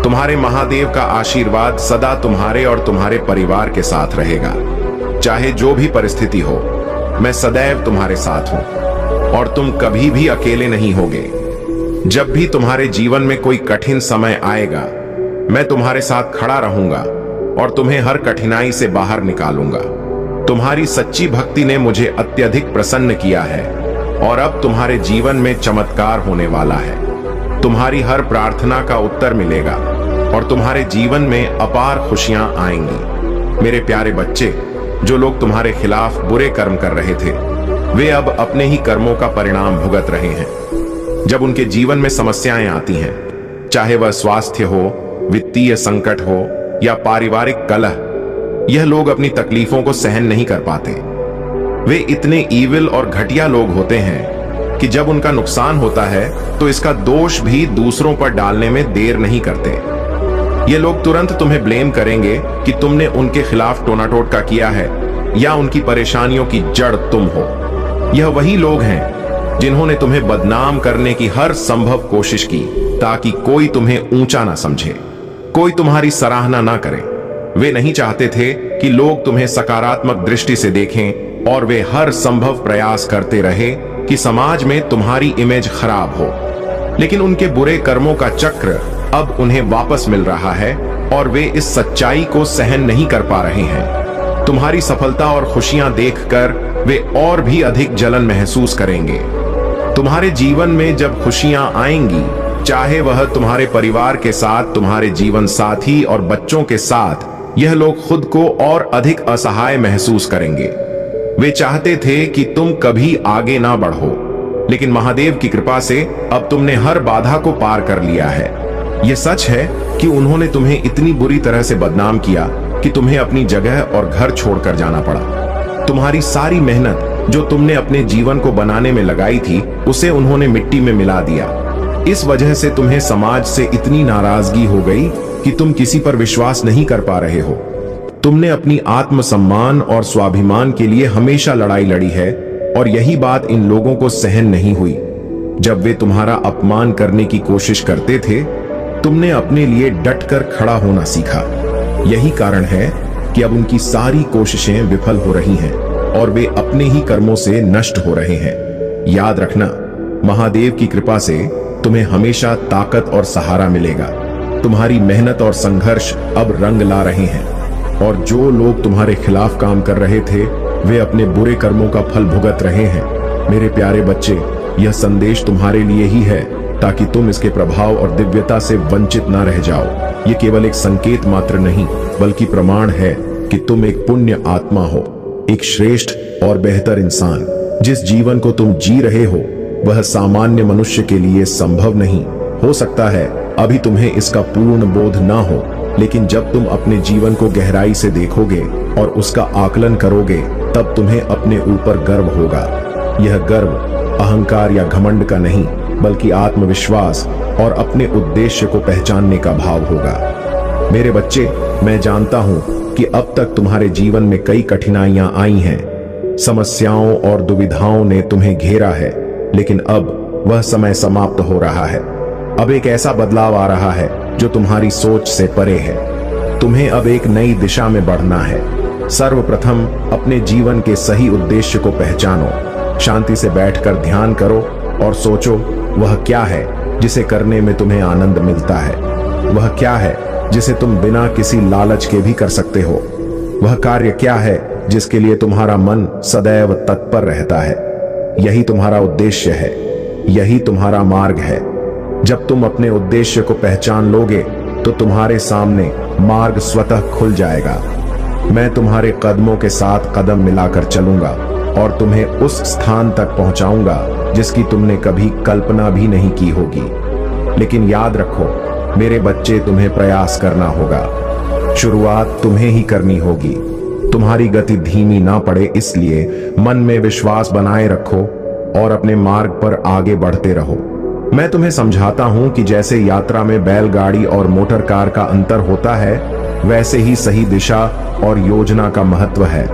तुम्हारे महादेव का आशीर्वाद सदा तुम्हारे और तुम्हारे परिवार के साथ रहेगा। चाहे जो भी परिस्थिति हो, मैं सदैव तुम्हारे साथ हूं और तुम कभी भी अकेले नहीं होगे। जब भी तुम्हारे जीवन में कोई कठिन समय आएगा, मैं तुम्हारे साथ खड़ा रहूंगा और तुम्हें हर कठिनाई से बाहर निकालूंगा। तुम्हारी सच्ची भक्ति ने मुझे अत्यधिक प्रसन्न किया है और अब तुम्हारे जीवन में चमत्कार होने वाला है। तुम्हारी हर प्रार्थना का उत्तर मिलेगा और तुम्हारे जीवन में अपार खुशियां आएंगी। मेरे प्यारे बच्चे, जो लोग तुम्हारे खिलाफ बुरे कर्म कर रहे थे, वे अब अपने ही कर्मों का परिणाम भुगत रहे हैं। जब उनके जीवन में समस्याएं आती हैं, चाहे वह स्वास्थ्य हो, वित्तीय संकट हो या पारिवारिक कलह, यह लोग अपनी तकलीफों को सहन नहीं कर पाते। वे इतने ईविल और घटिया लोग होते हैं कि जब उनका नुकसान होता है तो इसका दोष भी दूसरों पर डालने में देर नहीं करते। ये लोग तुरंत तुम्हें ब्लेम करेंगे कि तुमने उनके खिलाफ टोना टोटका किया है या उनकी परेशानियों की जड़ तुम हो। यह वही लोग हैं जिन्होंने तुम्हें बदनाम करने की हर संभव कोशिश की ताकि कोई तुम्हें ऊंचा ना समझे, कोई तुम्हारी सराहना ना करे। वे नहीं चाहते थे कि लोग तुम्हें सकारात्मक दृष्टि से देखें और वे हर संभव प्रयास करते रहे कि समाज में तुम्हारी इमेज खराब हो। लेकिन उनके बुरे कर्मों का चक्र अब उन्हें वापस मिल रहा है और वे इस सच्चाई को सहन नहीं कर पा रहे हैं। तुम्हारी सफलता और खुशियां देखकर वे और भी अधिक जलन महसूस करेंगे। तुम्हारे जीवन में जब खुशियां आएंगी, चाहे वह तुम्हारे परिवार के साथ, तुम्हारे जीवन साथी और बच्चों के साथ, यह लोग खुद को और अधिक असहाय महसूस करेंगे। वे चाहते थे कि तुम कभी आगे ना बढ़ो, लेकिन महादेव की कृपा से अब तुमने हर बाधा को पार कर लिया है। यह सच है कि उन्होंने तुम्हें इतनी बुरी तरह से बदनाम किया कि तुम्हें अपनी जगह और घर छोड़कर जाना पड़ा। तुम्हारी सारी मेहनत जो तुमने अपने जीवन को बनाने में लगाई थी, उसे उन्होंने मिट्टी में मिला दिया। इस वजह से तुम्हें समाज से इतनी नाराजगी हो गई कि तुम किसी पर विश्वास नहीं कर पा रहे हो। तुमने अपनी आत्मसम्मान और स्वाभिमान के लिए हमेशा लड़ाई लड़ी है और यही बात इन लोगों को सहन नहीं हुई। जब वे तुम्हारा अपमान करने की कोशिश करते थे, तुमने अपने लिए डटकर खड़ा होना सीखा। यही कारण है कि अब उनकी सारी कोशिशें विफल हो रही हैं और वे अपने ही कर्मों से नष्ट हो रहे हैं। याद रखना, महादेव की कृपा से तुम्हें हमेशा ताकत और सहारा मिलेगा। तुम्हारी मेहनत और संघर्ष अब रंग ला रहे हैं और जो लोग तुम्हारे खिलाफ काम कर रहे थे वे अपने बुरे कर्मों का फल भुगत रहे हैं। मेरे प्यारे बच्चे, यह संदेश तुम्हारे लिए ही है ताकि तुम इसके प्रभाव और दिव्यता से वंचित ना रह जाओ। ये केवल एक संकेत मात्र नहीं बल्कि प्रमाण है कि तुम एक पुण्य आत्मा हो, एक श्रेष्ठ और बेहतर इंसान। जिस जीवन को तुम जी रहे हो वह सामान्य मनुष्य के लिए संभव नहीं हो सकता है। अभी तुम्हें इसका पूर्ण बोध ना हो, लेकिन जब तुम अपने जीवन को गहराई से देखोगे और उसका आकलन करोगे तब तुम्हें अपने ऊपर गर्व होगा। यह गर्व अहंकार या घमंड का नहीं बल्कि आत्मविश्वास और अपने उद्देश्य को पहचानने का भाव होगा। मेरे बच्चे, मैं जानता हूं कि अब तक तुम्हारे जीवन में कई कठिनाइयां आई हैं, समस्याओं और दुविधाओं ने तुम्हें घेरा है, लेकिन अब वह समय समाप्त हो रहा है। अब एक ऐसा बदलाव आ रहा है जो तुम्हारी सोच से परे है। तुम्हें अब एक नई दिशा में बढ़ना है। सर्वप्रथम अपने जीवन के सही उद्देश्य को पहचानो। शांति से बैठकर ध्यान करो और सोचो वह क्या है जिसे करने में तुम्हें आनंद मिलता है। वह क्या है जिसे तुम बिना किसी लालच के भी कर सकते हो। वह कार्य क्या है जिसके लिए तुम्हारा मन सदैव तत्पर रहता है। यही तुम्हारा उद्देश्य है, यही तुम्हारा मार्ग है। जब तुम अपने उद्देश्य को पहचान लोगे तो तुम्हारे सामने मार्ग स्वतः खुल जाएगा। मैं तुम्हारे कदमों के साथ कदम मिलाकर चलूंगा और तुम्हें उस स्थान तक पहुंचाऊंगा जिसकी तुमने कभी कल्पना भी नहीं की होगी। लेकिन याद रखो मेरे बच्चे, तुम्हें प्रयास करना होगा। शुरुआत तुम्हें ही करनी होगी। तुम्हारी गति धीमी ना पड़े इसलिए मन में विश्वास बनाए रखो और अपने मार्ग पर आगे बढ़ते रहो। मैं तुम्हें समझाता हूं कि जैसे यात्रा में बैलगाड़ी और मोटर कार का अंतर होता है, वैसे ही सही दिशा और योजना का महत्व है।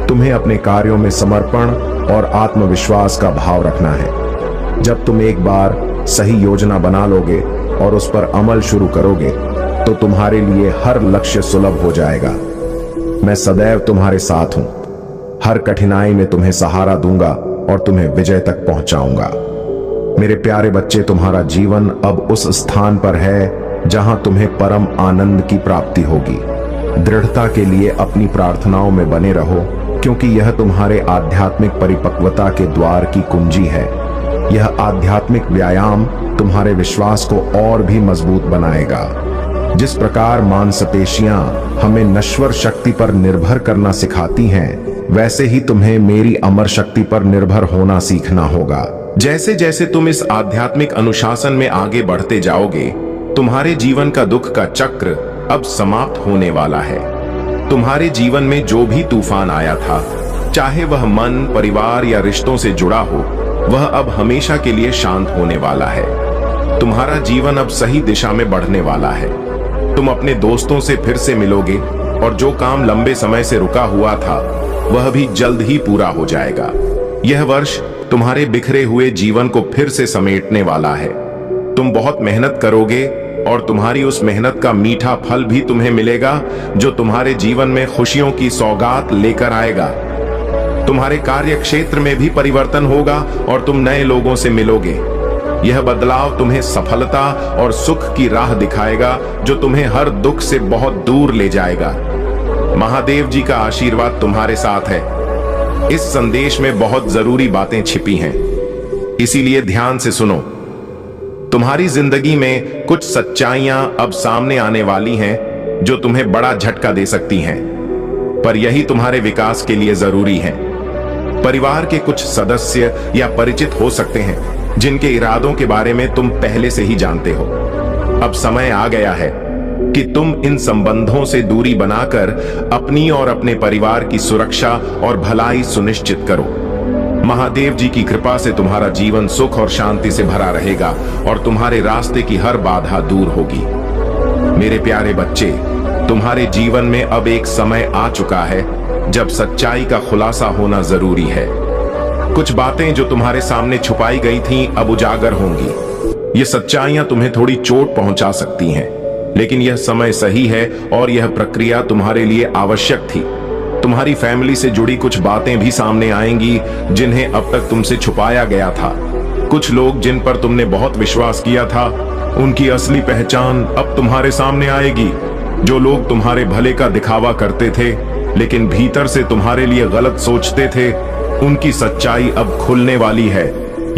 तुम्हें अपने कार्यों में समर्पण और आत्मविश्वास का भाव रखना है। जब तुम एक बार सही योजना बना लोगे और उस पर अमल शुरू करोगे तो तुम्हारे लिए हर लक्ष्य सुलभ हो जाएगा। मैं सदैव तुम्हारे साथ हूं। हर कठिनाई में तुम्हें सहारा दूंगा और तुम्हें विजय तक पहुंचाऊंगा। मेरे प्यारे बच्चे, तुम्हारा जीवन अब उस स्थान पर है जहां तुम्हें परम आनंद की प्राप्ति होगी। दृढ़ता के लिए अपनी प्रार्थनाओं में बने रहो, क्योंकि यह तुम्हारे आध्यात्मिक परिपक्वता के द्वार की कुंजी है। यह आध्यात्मिक व्यायाम तुम्हारे विश्वास को और भी मजबूत बनाएगा। जिस प्रकार मांसपेशियां हमें नश्वर शक्ति पर निर्भर करना सिखाती हैं, वैसे ही तुम्हें मेरी अमर शक्ति पर निर्भर होना सीखना होगा। जैसे जैसे तुम इस आध्यात्मिक अनुशासन में आगे बढ़ते जाओगे, तुम्हारे जीवन का दुख का चक्र अब समाप्त होने वाला है। तुम्हारे जीवन में जो भी तूफान आया था, चाहे वह मन, परिवार या रिश्तों से जुड़ा हो, वह अब हमेशा के लिए शांत होने वाला है। तुम्हारा जीवन अब सही दिशा में बढ़ने वाला है। तुम अपने दोस्तों से फिर से मिलोगे और जो काम लंबे समय से रुका हुआ था वह भी जल्द ही पूरा हो जाएगा। यह वर्ष तुम्हारे बिखरे हुए जीवन को फिर से समेटने वाला है। तुम बहुत मेहनत करोगे और तुम्हारी उस मेहनत का मीठा फल भी तुम्हें मिलेगा, जो तुम्हारे जीवन में खुशियों की सौगात लेकर आएगा। तुम्हारे कार्य क्षेत्र में भी परिवर्तन होगा और तुम नए लोगों से मिलोगे। यह बदलाव तुम्हें सफलता और सुख की राह दिखाएगा, जो तुम्हें हर दुख से बहुत दूर ले जाएगा। महादेव जी का आशीर्वाद तुम्हारे साथ है। इस संदेश में बहुत जरूरी बातें छिपी हैं, इसीलिए ध्यान से सुनो। तुम्हारी जिंदगी में कुछ सच्चाइयां अब सामने आने वाली हैं जो तुम्हें बड़ा झटका दे सकती हैं, पर यही तुम्हारे विकास के लिए जरूरी है। परिवार के कुछ सदस्य या परिचित हो सकते हैं जिनके इरादों के बारे में तुम पहले से ही जानते हो। अब समय आ गया है कि तुम इन संबंधों से दूरी बनाकर अपनी और अपने परिवार की सुरक्षा और भलाई सुनिश्चित करो। महादेव जी की कृपा से तुम्हारा जीवन सुख और शांति से भरा रहेगा और तुम्हारे रास्ते की हर बाधा दूर होगी। मेरे प्यारे बच्चे, तुम्हारे जीवन में अब एक समय आ चुका है जब सच्चाई का खुलासा होना जरूरी है। कुछ बातें जो तुम्हारे सामने छुपाई गई थीं अब उजागर होंगी। ये सच्चाइयां तुम्हें थोड़ी चोट पहुंचा सकती हैं, लेकिन यह समय सही है और यह प्रक्रिया तुम्हारे लिए आवश्यक थी। तुम्हारी फैमिली से जुड़ी कुछ बातें भी सामने आएंगी जिन्हें अब तक तुमसे छुपाया गया था। कुछ लोग जिन पर तुमने बहुत विश्वास किया था, उनकी असली पहचान अब तुम्हारे सामने आएगी। जो लोग तुम्हारे भले का दिखावा करते थे लेकिन भीतर से तुम्हारे लिए गलत सोचते थे, उनकी सच्चाई अब खुलने वाली है।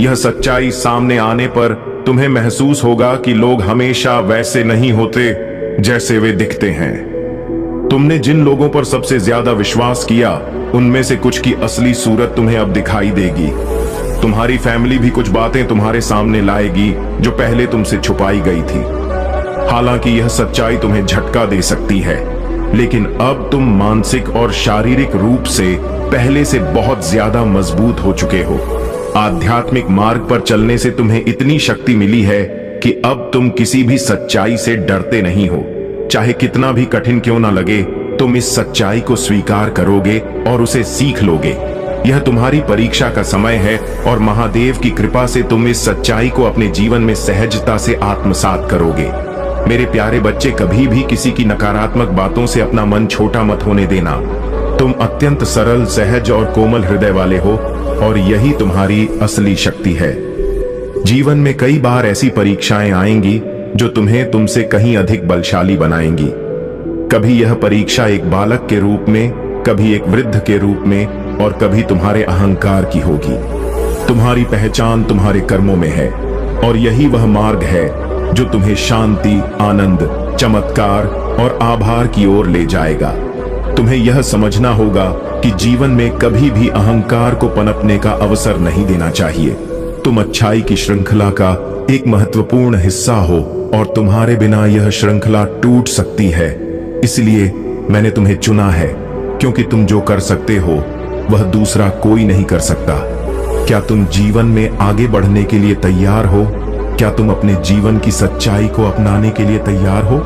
यह सच्चाई सामने आने पर तुम्हें महसूस होगा कि लोग हमेशा वैसे नहीं होते जैसे वे दिखते हैं। तुमने जिन लोगों पर सबसे ज्यादा विश्वास किया, उनमें से कुछ की असली सूरत तुम्हें अब दिखाई देगी। तुम्हारी फैमिली भी कुछ बातें तुम्हारे सामने लाएगी जो पहले तुमसे छुपाई गई थी। हालांकि यह सच्चाई तुम्हें झटका दे सकती है, लेकिन अब तुम मानसिक और शारीरिक रूप से पहले से बहुत ज्यादा मजबूत हो चुके हो। आध्यात्मिक मार्ग पर चलने से तुम्हें इतनी शक्ति मिली है कि अब तुम किसी भी सच्चाई से डरते नहीं हो। चाहे कितना भी कठिन क्यों ना लगे, तुम इस सच्चाई को स्वीकार करोगे और उसे सीख लोगे। यह तुम्हारी परीक्षा का समय है और महादेव की कृपा से तुम इस सच्चाई को अपने जीवन में सहजता से आत्मसात करोगे। मेरे प्यारे बच्चे, कभी भी किसी की नकारात्मक बातों से अपना मन छोटा मत होने देना। तुम अत्यंत सरल, सहज और कोमल हृदय वाले हो और यही तुम्हारी असली शक्ति है। जीवन में कई बार ऐसी परीक्षाएं आएंगी जो तुम्हें तुमसे कहीं अधिक बलशाली बनाएंगी। कभी यह परीक्षा एक बालक के रूप में, कभी एक वृद्ध के रूप में और कभी तुम्हारे अहंकार की होगी। तुम्हारी पहचान तुम्हारे कर्मों में है और यही वह मार्ग है जो तुम्हें शांति, आनंद, चमत्कार और आभार की ओर ले जाएगा। तुम्हें यह समझना होगा कि जीवन में कभी भी अहंकार को पनपने का अवसर नहीं देना चाहिए। तुम अच्छाई की श्रृंखला का एक महत्वपूर्ण हिस्सा हो और तुम्हारे बिना यह श्रृंखला टूट सकती है। इसलिए मैंने तुम्हें चुना है, क्योंकि तुम जो कर सकते हो वह दूसरा कोई नहीं कर सकता। क्या तुम जीवन में आगे बढ़ने के लिए तैयार हो? क्या तुम अपने जीवन की सच्चाई को अपनाने के लिए तैयार हो?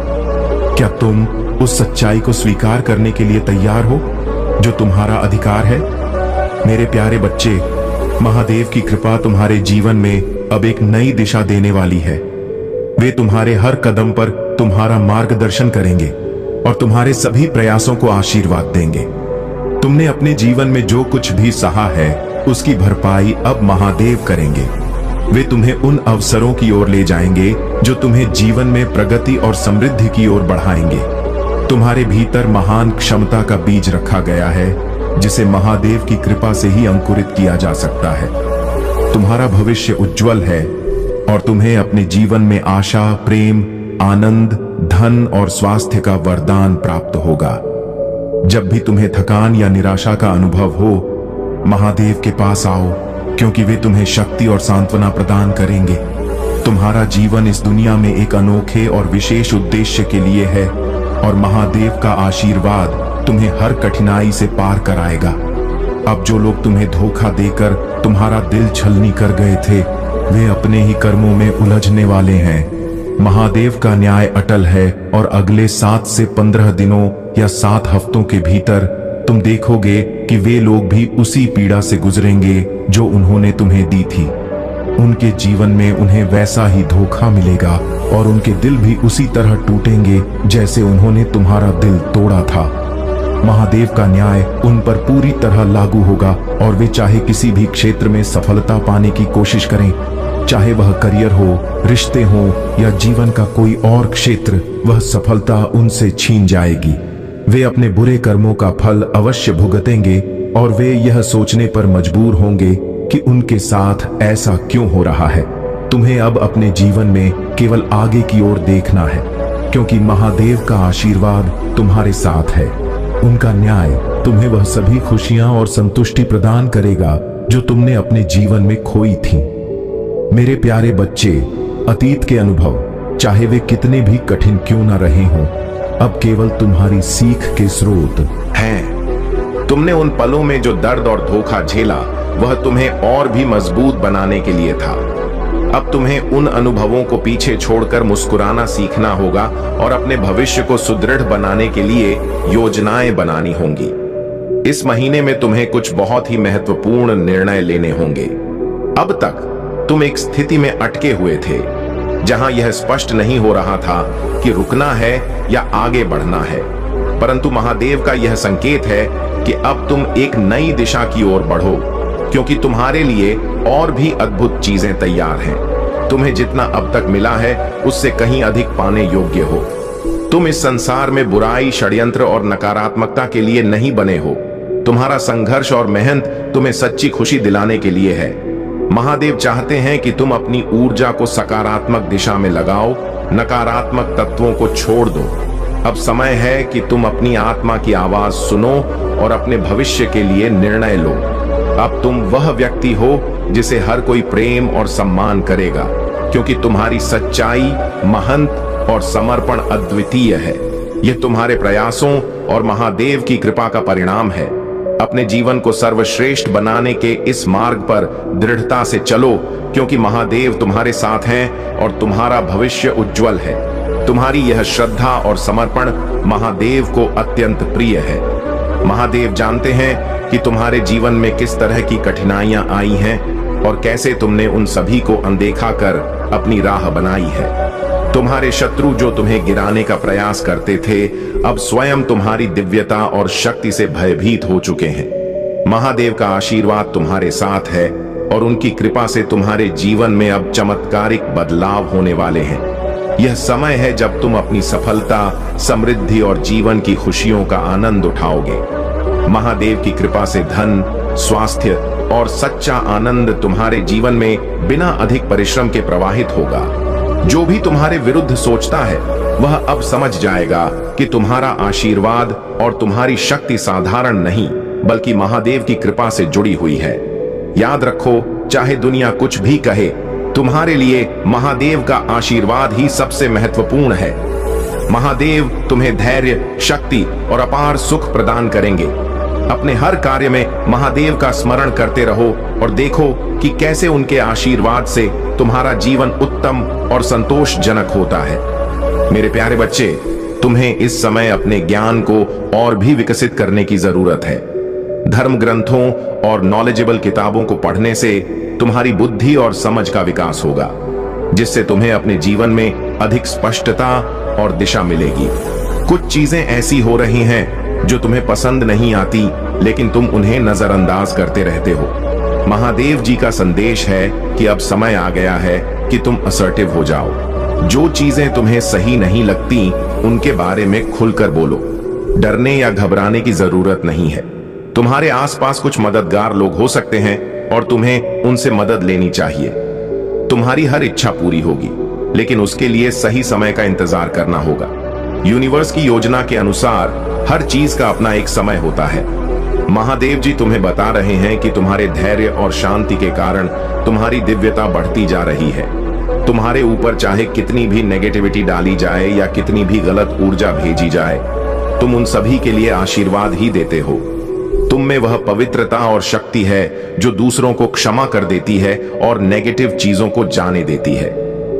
क्या तुम उस सच्चाई को स्वीकार करने के लिए तैयार हो जो तुम्हारा अधिकार है? मेरे प्यारे बच्चे, महादेव की कृपा तुम्हारे जीवन में अब एक नई दिशा देने वाली है। वे तुम्हारे हर कदम पर तुम्हारा मार्गदर्शन करेंगे और तुम्हारे सभी प्रयासों को आशीर्वाद देंगे। तुमने अपने जीवन में जो कुछ भी सहा है, उसकी भरपाई अब महादेव करेंगे। वे तुम्हें उन अवसरों की ओर ले जाएंगे जो तुम्हें जीवन में प्रगति और समृद्धि की ओर बढ़ाएंगे। तुम्हारे भीतर महान क्षमता का बीज रखा गया है, जिसे महादेव की कृपा से ही अंकुरित किया जा सकता है। तुम्हारा भविष्य उज्जवल है और तुम्हें अपने जीवन में आशा, प्रेम, आनंद, धन और स्वास्थ्य का वरदान प्राप्त होगा। जब भी तुम्हें थकान या निराशा का अनुभव हो, महादेव के पास आओ, क्योंकि वे तुम्हें शक्ति और सांत्वना प्रदान करेंगे। तुम्हारा जीवन इस दुनिया में एक अनोखे और विशेष उद्देश्य के लिए है और महादेव का आशीर्वाद तुम्हें हर कठिनाई से पार कराएगा। अब जो लोग तुम्हें धोखा देकर तुम्हारा दिल छलनी कर गए थे, वे अपने ही कर्मों में उलझने वाले हैं। महादेव का न्याय अटल है और अगले 7 से 15 दिनों या 7 हफ्तों के भीतर तुम देखोगे कि वे लोग भी उसी पीड़ा से गुजरेंगे जो उन्होंने तुम्हें दी थी। उनके जीवन में उन्हें वैसा ही धोखा मिलेगा और उनके दिल भी उसी तरह टूटेंगे जैसे उन्होंने तुम्हारा दिल तोड़ा था। महादेव का न्याय उन पर पूरी तरह लागू होगा और वे चाहे किसी भी क्षेत्र में सफलता पाने की कोशिश करें, चाहे वह करियर हो, रिश्ते हो या जीवन का कोई और क्षेत्र, वह सफलता उनसे छीन जाएगी। वे अपने बुरे कर्मों का फल अवश्य भुगतेंगे और वे यह सोचने पर मजबूर होंगे कि उनके साथ ऐसा क्यों हो रहा है। तुम्हें अब अपने जीवन में केवल आगे की ओर देखना है, क्योंकि महादेव का आशीर्वाद तुम्हारे साथ है। उनका न्याय तुम्हें वह सभी खुशियां और संतुष्टि प्रदान करेगा जो तुमने अपने जीवन में खोई थी। मेरे प्यारे बच्चे, अतीत के अनुभव चाहे वे कितने भी कठिन क्यों न रहे हों, अब केवल तुम्हारी सीख के स्रोत हैं। तुमने उन पलों में जो दर्द और धोखा झेला, वह तुम्हें और भी मजबूत बनाने के लिए था। अब तुम्हें उन अनुभवों को पीछे छोड़कर मुस्कुराना सीखना होगा और अपने भविष्य को सुदृढ़ बनाने के लिए योजनाएं बनानी होंगी। इस महीने में तुम्हें कुछ बहुत ही महत्वपूर्ण निर्णय लेने होंगे। अब तक तुम एक स्थिति में अटके हुए थे जहां यह स्पष्ट नहीं हो रहा था कि रुकना है या आगे बढ़ना है। परंतु महादेव का यह संकेत है कि अब तुम एक नई दिशा की ओर बढ़ो, क्योंकि तुम्हारे लिए और भी अद्भुत चीजें तैयार हैं। तुम्हें जितना अब तक मिला है उससे कहीं अधिक पाने योग्य हो। तुम इस संसार में बुराई, षड्यंत्र और नकारात्मकता के लिए नहीं बने हो। तुम्हारा संघर्ष और मेहनत तुम्हें सच्ची खुशी दिलाने के लिए है। महादेव चाहते हैं कि तुम अपनी ऊर्जा को सकारात्मक दिशा में लगाओ, नकारात्मक तत्वों को छोड़ दो। अब समय है कि तुम अपनी आत्मा की आवाज सुनो और अपने भविष्य के लिए निर्णय लो। अब तुम वह व्यक्ति हो जिसे हर कोई प्रेम और सम्मान करेगा, क्योंकि तुम्हारी सच्चाई, महंत और समर्पण अद्वितीय है। यह तुम्हारे प्रयासों और महादेव की कृपा का परिणाम है। अपने जीवन को सर्वश्रेष्ठ बनाने के इस मार्ग पर दृढ़ता से चलो, क्योंकि महादेव तुम्हारे साथ हैं और तुम्हारा भविष्य उज्जवल है। तुम्हारी यह श्रद्धा और समर्पण महादेव को अत्यंत प्रिय है। महादेव जानते हैं कि तुम्हारे जीवन में किस तरह की कठिनाइयां आई हैं और कैसे तुमने उन सभी को अनदेखा कर अपनी राह बनाई है। तुम्हारे शत्रु जो तुम्हें गिराने का प्रयास करते थे, अब स्वयं तुम्हारी दिव्यता और शक्ति से भयभीत हो चुके हैं। महादेव का आशीर्वाद तुम्हारे साथ है और उनकी कृपा से तुम्हारे जीवन में अब चमत्कारिक बदलाव होने वाले हैं। यह समय है जब तुम अपनी सफलता, समृद्धि और जीवन की खुशियों का आनंद उठाओगे। महादेव की कृपा से धन, स्वास्थ्य और सच्चा आनंद तुम्हारे जीवन में बिना अधिक परिश्रम के प्रवाहित होगा। जो भी तुम्हारे विरुद्ध सोचता है वह अब समझ जाएगा कि तुम्हारा आशीर्वाद और तुम्हारी शक्ति साधारण नहीं बल्कि महादेव की कृपा से जुड़ी हुई है। याद रखो, चाहे दुनिया कुछ भी कहे, तुम्हारे लिए महादेव का आशीर्वाद ही सबसे महत्वपूर्ण है। महादेव तुम्हें धैर्य, शक्ति और अपार सुख प्रदान करेंगे। अपने हर कार्य में महादेव का स्मरण करते रहो और देखो कि कैसे उनके आशीर्वाद से तुम्हारा जीवन उत्तम और संतोषजनक होता है। मेरे प्यारे बच्चे, तुम्हें इस समय अपने ज्ञान को और भी विकसित करने की जरूरत है। धर्म ग्रंथों और नॉलेजेबल किताबों को पढ़ने से तुम्हारी बुद्धि और समझ का विकास होगा, जिससे तुम्हें अपने जीवन में अधिक स्पष्टता और दिशा मिलेगी। कुछ चीजें ऐसी हो रही हैं जो तुम्हें पसंद नहीं आती, लेकिन तुम उन्हें नजरअंदाज करते रहते हो। महादेव जी का संदेश है कि अब समय आ गया है कि तुम असर्टिव हो जाओ। जो चीजें तुम्हें सही नहीं लगती उनके बारे में खुलकर बोलो। डरने या घबराने की जरूरत नहीं है। तुम्हारे आसपास कुछ मददगार लोग हो सकते हैं और तुम्हें उनसे मदद लेनी चाहिए। तुम्हारी हर इच्छा पूरी होगी, लेकिन उसके लिए सही समय का इंतजार करना होगा। यूनिवर्स की योजना के अनुसार हर चीज का अपना एक समय होता है। महादेव जी तुम्हें बता रहे हैं कि तुम्हारे धैर्य और शांति के कारण तुम्हारी दिव्यता बढ़ती जा रही है। तुम्हारे ऊपर चाहे कितनी भी नेगेटिविटी डाली जाए या कितनी भी गलत ऊर्जा भेजी जाए, तुम उन सभी के लिए आशीर्वाद ही देते हो। तुम में वह पवित्रता और शक्ति है जो दूसरों को क्षमा कर देती है और नेगेटिव चीजों को जाने देती है।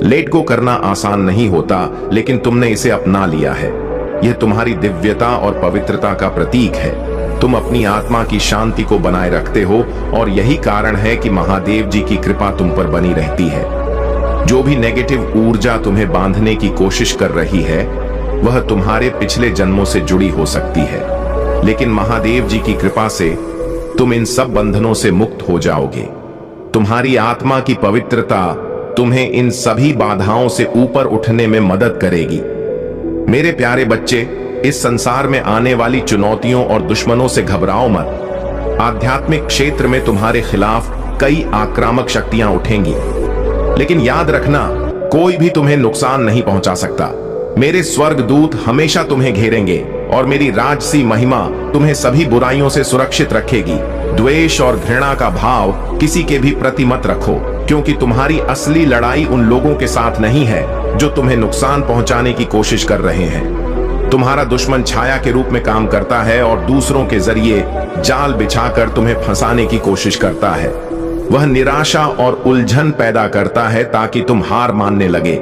लेट गो करना आसान नहीं होता, लेकिन तुमने इसे अपना लिया है। यह तुम्हारी दिव्यता और पवित्रता का प्रतीक है। तुम अपनी आत्मा की शांति को बनाए रखते हो और यही कारण है कि महादेव जी की कृपा तुम पर बनी रहती है। जो भी नेगेटिव ऊर्जा तुम्हें बांधने की कोशिश कर रही है वह तुम्हारे पिछले जन्मों से जुड़ी हो सकती है, लेकिन महादेव जी की कृपा से तुम इन सब बंधनों से मुक्त हो जाओगे। तुम्हारी आत्मा की पवित्रता तुम्हें इन सभी बाधाओं से ऊपर उठने में मदद करेगी। मेरे प्यारे बच्चे, इस संसार में आने वाली चुनौतियों और दुश्मनों से घबराओ मत। आध्यात्मिक क्षेत्र में तुम्हारे खिलाफ कई आक्रामक शक्तियां उठेंगी, लेकिन याद रखना, कोई भी तुम्हें नुकसान नहीं पहुंचा सकता। मेरे स्वर्गदूत हमेशा तुम्हें घेरेंगे और मेरी राजसी महिमा तुम्हें सभी बुराइयों से सुरक्षित रखेगी। द्वेष और घृणा का भाव किसी के भी प्रति मत रखो, क्योंकि तुम्हारी असली लड़ाई उन लोगों के साथ नहीं है जो तुम्हें नुकसान पहुंचाने की कोशिश कर रहे हैं। तुम्हारा दुश्मन छाया के रूप में काम करता है और दूसरों के जरिए जाल बिछाकर तुम्हें फंसाने की कोशिश करता है। वह निराशा और उलझन पैदा करता है ताकि तुम हार मानने लगे।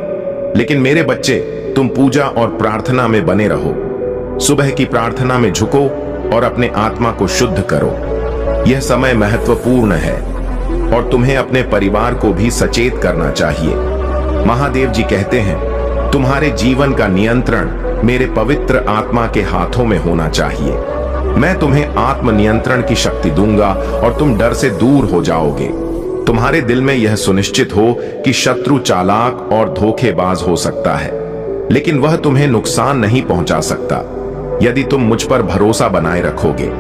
लेकिन मेरे बच्चे, तुम पूजा और प्रार्थना में बने रहो। सुबह की प्रार्थना में झुको और अपने आत्मा को शुद्ध करो। यह समय महत्वपूर्ण है और तुम्हें अपने परिवार को भी सचेत करना चाहिए। महादेव जी कहते हैं, तुम्हारे जीवन का नियंत्रण मेरे पवित्र आत्मा के हाथों में होना चाहिए। मैं तुम्हें आत्मनियंत्रण की शक्ति दूंगा और तुम डर से दूर हो जाओगे। तुम्हारे दिल में यह सुनिश्चित हो कि शत्रु चालाक और धोखेबाज हो सकता है, लेकिन वह तुम्हें नुकसान नहीं पहुंचा सकता यदि तुम मुझ पर भरोसा बनाए रखोगे।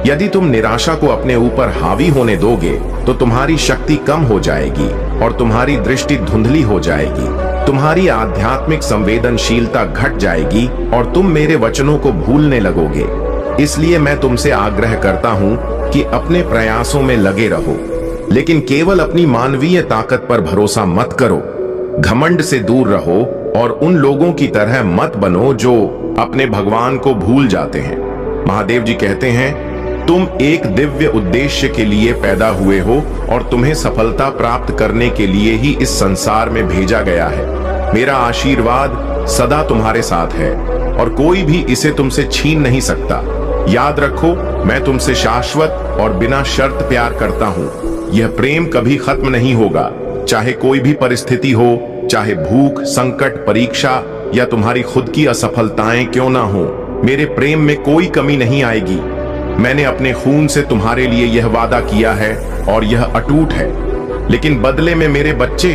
यदि तुम निराशा को अपने ऊपर हावी होने दोगे तो तुम्हारी शक्ति कम हो जाएगी और तुम्हारी दृष्टि धुंधली हो जाएगी। तुम्हारी आध्यात्मिक संवेदनशीलता घट जाएगी और तुम मेरे वचनों को भूलने लगोगे। इसलिए मैं तुमसे आग्रह करता हूं कि अपने प्रयासों में लगे रहो, लेकिन केवल अपनी मानवीय ताकत पर भरोसा मत करो। घमंड से दूर रहो और उन लोगों की तरह मत बनो जो अपने भगवान को भूल जाते हैं। महादेव जी कहते हैं, तुम एक दिव्य उद्देश्य के लिए पैदा हुए हो और तुम्हें सफलता प्राप्त करने के लिए ही इस संसार में भेजा गया है। मेरा आशीर्वाद सदा तुम्हारे साथ है और कोई भी इसे तुमसे छीन नहीं सकता। याद रखो, मैं तुमसे शाश्वत और बिना शर्त प्यार करता हूं। यह प्रेम कभी खत्म नहीं होगा, चाहे कोई भी परिस्थिति हो, चाहे भूख, संकट, परीक्षा या तुम्हारी खुद की असफलताएं क्यों ना हो। मेरे प्रेम में कोई कमी नहीं आएगी। मैंने अपने खून से तुम्हारे लिए यह वादा किया है और यह अटूट है। लेकिन बदले में मेरे बच्चे,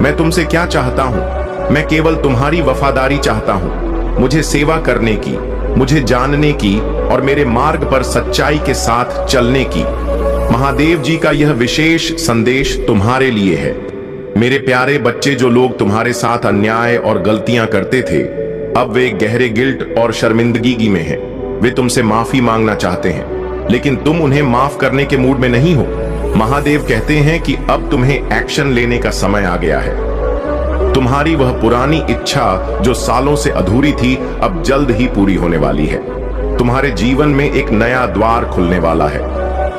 मैं तुमसे क्या चाहता हूं? मैं केवल तुम्हारी वफादारी चाहता हूं, मुझे सेवा करने की, मुझे जानने की और मेरे मार्ग पर सच्चाई के साथ चलने की। महादेव जी का यह विशेष संदेश तुम्हारे लिए है। मेरे प्यारे बच्चे, जो लोग तुम्हारे साथ अन्याय और गलतियां करते थे, अब वे गहरे गिल्ट और शर्मिंदगी में हैं। वे तुमसे माफी मांगना चाहते हैं, लेकिन तुम उन्हें माफ करने के मूड में नहीं हो। महादेव कहते हैं कि अब तुम्हें एक्शन लेने का समय आ गया है। तुम्हारी वह पुरानी इच्छा जो सालों से अधूरी थी, अब जल्द ही पूरी होने वाली है। तुम्हारे जीवन में एक नया द्वार खुलने वाला है,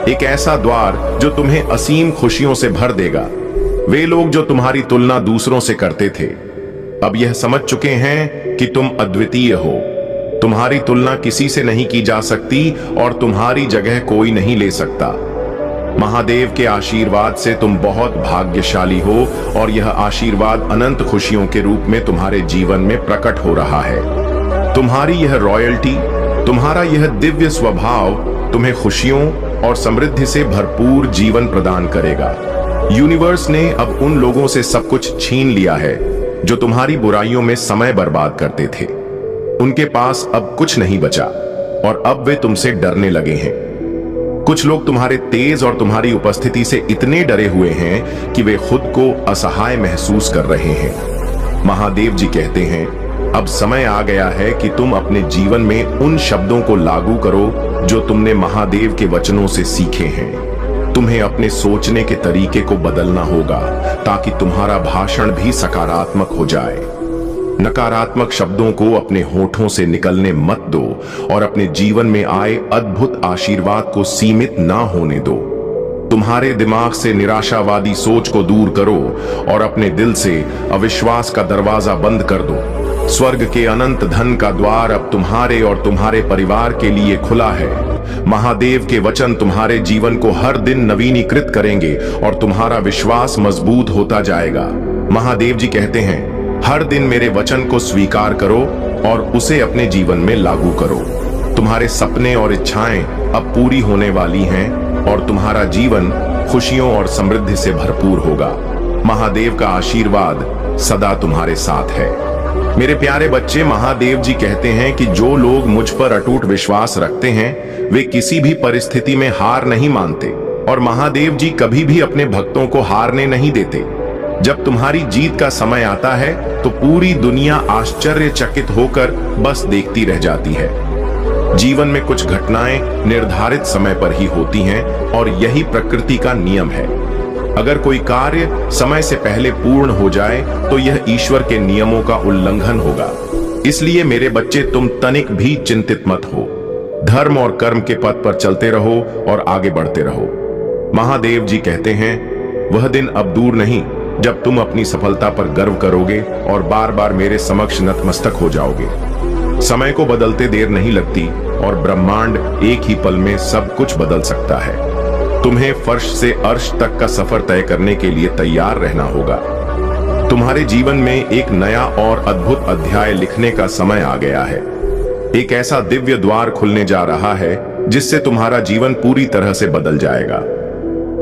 एक ऐसा द्वार जो तुम्हें असीम खुशियों से भर देगा। वे लोग जो तुम्हारी तुलना दूसरों से करते थे, अब यह समझ चुके हैं कि तुम अद्वितीय हो। तुम्हारी तुलना किसी से नहीं की जा सकती और तुम्हारी जगह कोई नहीं ले सकता। महादेव के आशीर्वाद से तुम बहुत भाग्यशाली हो और यह आशीर्वाद अनंत खुशियों के रूप में तुम्हारे जीवन में प्रकट हो रहा है। तुम्हारी यह रॉयल्टी, तुम्हारा यह दिव्य स्वभाव तुम्हें खुशियों और समृद्धि से भरपूर जीवन प्रदान करेगा। यूनिवर्स ने अब उन लोगों से सब कुछ छीन लिया है जो तुम्हारी बुराइयों में समय बर्बाद करते थे। उनके पास अब कुछ नहीं बचा और अब वे तुमसे डरने लगे हैं। कुछ लोग तुम्हारे तेज और तुम्हारी उपस्थिति से इतने डरे हुए हैं कि वे खुद को असहाय महसूस कर रहे हैं। महादेव जी कहते हैं, अब समय आ गया है कि तुम अपने जीवन में उन शब्दों को लागू करो जो तुमने महादेव के वचनों से सीखे हैं। तुम्हें अपने सोचने के तरीके को बदलना होगा ताकि तुम्हारा भाषण भी सकारात्मक हो जाए। नकारात्मक शब्दों को अपने होठों से निकलने मत दो और अपने जीवन में आए अद्भुत आशीर्वाद को सीमित ना होने दो। तुम्हारे दिमाग से निराशावादी सोच को दूर करो और अपने दिल से अविश्वास का दरवाजा बंद कर दो। स्वर्ग के अनंत धन का द्वार अब तुम्हारे और तुम्हारे परिवार के लिए खुला है। महादेव के वचन तुम्हारे जीवन को हर दिन नवीनीकृत करेंगे और तुम्हारा विश्वास मजबूत होता जाएगा। महादेव जी कहते हैं, हर दिन मेरे वचन को स्वीकार करो और उसे अपने जीवन में लागू करो। तुम्हारे सपने और इच्छाएं अब पूरी होने वाली हैं और तुम्हारा जीवन खुशियों और समृद्धि से भरपूर होगा। महादेव का आशीर्वाद सदा तुम्हारे साथ है। मेरे प्यारे बच्चे, महादेव जी कहते हैं कि जो लोग मुझ पर अटूट विश्वास रखते हैं वे किसी भी परिस्थिति में हार नहीं मानते और महादेव जी कभी भी अपने भक्तों को हारने नहीं देते। जब तुम्हारी जीत का समय आता है तो पूरी दुनिया आश्चर्यचकित होकर बस देखती रह जाती है। जीवन में कुछ घटनाएं निर्धारित समय पर ही होती हैं और यही प्रकृति का नियम है। अगर कोई कार्य समय से पहले पूर्ण हो जाए तो यह ईश्वर के नियमों का उल्लंघन होगा। इसलिए मेरे बच्चे, तुम तनिक भी चिंतित मत हो। धर्म और कर्म के पथ पर चलते रहो और आगे बढ़ते रहो। महादेव जी कहते हैं, वह दिन अब दूर नहीं जब तुम अपनी सफलता पर गर्व करोगे और बार बार मेरे समक्ष नतमस्तक हो जाओगे। समय को बदलते देर नहीं लगती और ब्रह्मांड एक ही पल में सब कुछ बदल सकता है। तुम्हें फर्श से अर्श तक का सफर तय करने के लिए तैयार रहना होगा। तुम्हारे जीवन में एक नया और अद्भुत अध्याय लिखने का समय आ गया है। एक ऐसा दिव्य द्वार खुलने जा रहा है जिससे तुम्हारा जीवन पूरी तरह से बदल जाएगा।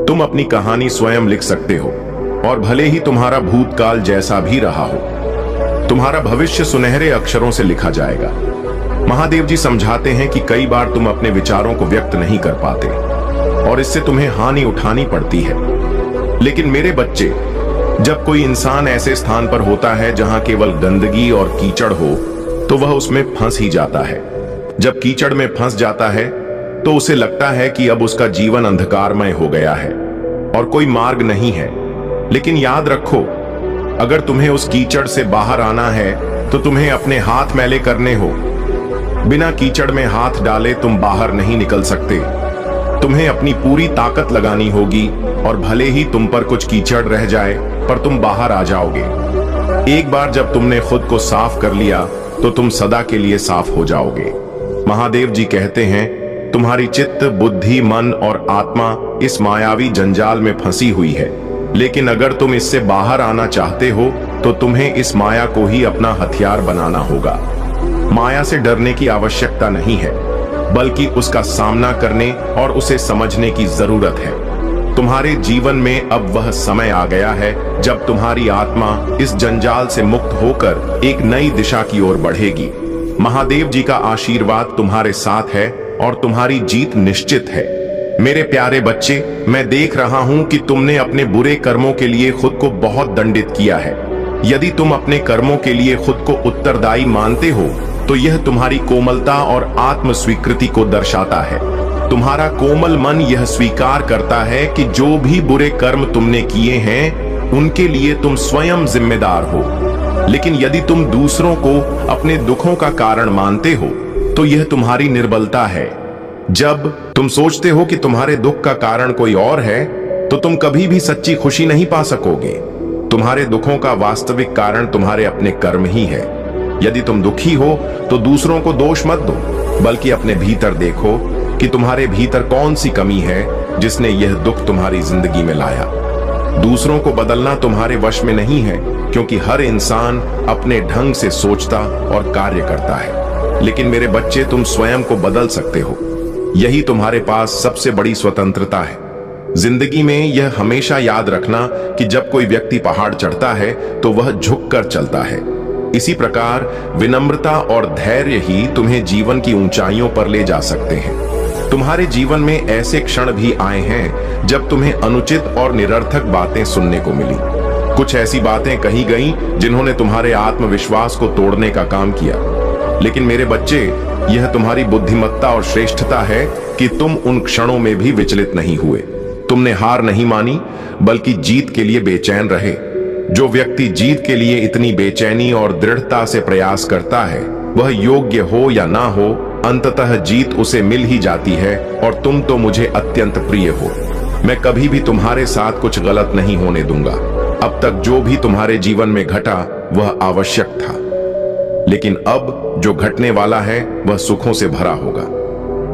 तुम अपनी कहानी स्वयं लिख सकते हो, और भले ही तुम्हारा भूतकाल जैसा भी रहा हो, तुम्हारा भविष्य सुनहरे अक्षरों से लिखा जाएगा। महादेव जी समझाते हैं कि कई बार तुम अपने विचारों को व्यक्त नहीं कर पाते और इससे तुम्हें हानि उठानी पड़ती है। लेकिन मेरे बच्चे, जब कोई इंसान ऐसे स्थान पर होता है जहां केवल गंदगी और कीचड़ हो, तो वह उसमें फंस ही जाता है। जब कीचड़ में फंस जाता है तो उसे लगता है कि अब उसका जीवन अंधकारमय हो गया है और कोई मार्ग नहीं है। लेकिन याद रखो, अगर तुम्हें उस कीचड़ से बाहर आना है तो तुम्हें अपने हाथ मैले करने हो। बिना कीचड़ में हाथ डाले तुम बाहर नहीं निकल सकते। तुम्हें अपनी पूरी ताकत लगानी होगी, और भले ही तुम पर कुछ कीचड़ रह जाए, पर तुम बाहर आ जाओगे। एक बार जब तुमने खुद को साफ कर लिया तो तुम सदा के लिए साफ हो जाओगे। महादेव जी कहते हैं, तुम्हारी चित्त, बुद्धि, मन और आत्मा इस मायावी जंजाल में फंसी हुई है, लेकिन अगर तुम इससे बाहर आना चाहते हो तो तुम्हें इस माया को ही अपना हथियार बनाना होगा। माया से डरने की आवश्यकता नहीं है, बल्कि उसका सामना करने और उसे समझने की जरूरत है। तुम्हारे जीवन में अब वह समय आ गया है जब तुम्हारी आत्मा इस जंजाल से मुक्त होकर एक नई दिशा की ओर बढ़ेगी। महादेव जी का आशीर्वाद तुम्हारे साथ है और तुम्हारी जीत निश्चित है। मेरे प्यारे बच्चे, मैं देख रहा हूं कि तुमने अपने बुरे कर्मों के लिए खुद को बहुत दंडित किया है। यदि तुम अपने कर्मों के लिए खुद को उत्तरदायी मानते हो तो यह तुम्हारी कोमलता और आत्म स्वीकृति को दर्शाता है। तुम्हारा कोमल मन यह स्वीकार करता है कि जो भी बुरे कर्म तुमने किए हैं उनके लिए तुम स्वयं जिम्मेदार हो। लेकिन यदि तुम दूसरों को अपने दुखों का कारण मानते हो तो यह तुम्हारी निर्बलता है। जब तुम सोचते हो कि तुम्हारे दुख का कारण कोई और है तो तुम कभी भी सच्ची खुशी नहीं पा सकोगे। तुम्हारे दुखों का वास्तविक कारण तुम्हारे अपने कर्म ही है। यदि तुम दुखी हो तो दूसरों को दोष मत दो, बल्कि अपने भीतर देखो कि तुम्हारे भीतर कौन सी कमी है जिसने यह दुख तुम्हारी जिंदगी में लाया। दूसरों को बदलना तुम्हारे वश में नहीं है, क्योंकि हर इंसान अपने ढंग से सोचता और कार्य करता है। लेकिन मेरे बच्चे, तुम स्वयं को बदल सकते हो। यही तुम्हारे पास सबसे बड़ी स्वतंत्रता है। जिंदगी में यह हमेशा याद रखना कि जब कोई व्यक्ति पहाड़ चढ़ता है तो वह झुककर चलता है। इसी प्रकार विनम्रता और धैर्य ही तुम्हें जीवन की ऊंचाइयों पर ले जा सकते हैं। तुम्हारे जीवन में ऐसे क्षण भी आए हैं जब तुम्हें अनुचित और निरर्थक बातें सुनने को मिली। कुछ ऐसी बातें कही गईं जिन्होंने तुम्हारे आत्मविश्वास को तोड़ने का काम किया। लेकिन मेरे बच्चे, यह तुम्हारी बुद्धिमत्ता और श्रेष्ठता है कि तुम उन क्षणों में भी विचलित नहीं हुए। तुमने हार नहीं मानी, बल्कि जीत के लिए बेचैन रहे। जो व्यक्ति जीत के लिए इतनी बेचैनी और दृढ़ता से प्रयास करता है, वह योग्य हो या ना हो, अंततः जीत उसे मिल ही जाती है। और तुम तो मुझे अत्यंत प्रिय हो। मैं कभी भी तुम्हारे साथ कुछ गलत नहीं होने दूंगा। अब तक जो भी तुम्हारे जीवन में घटा वह आवश्यक था, लेकिन अब जो घटने वाला है वह सुखों से भरा होगा।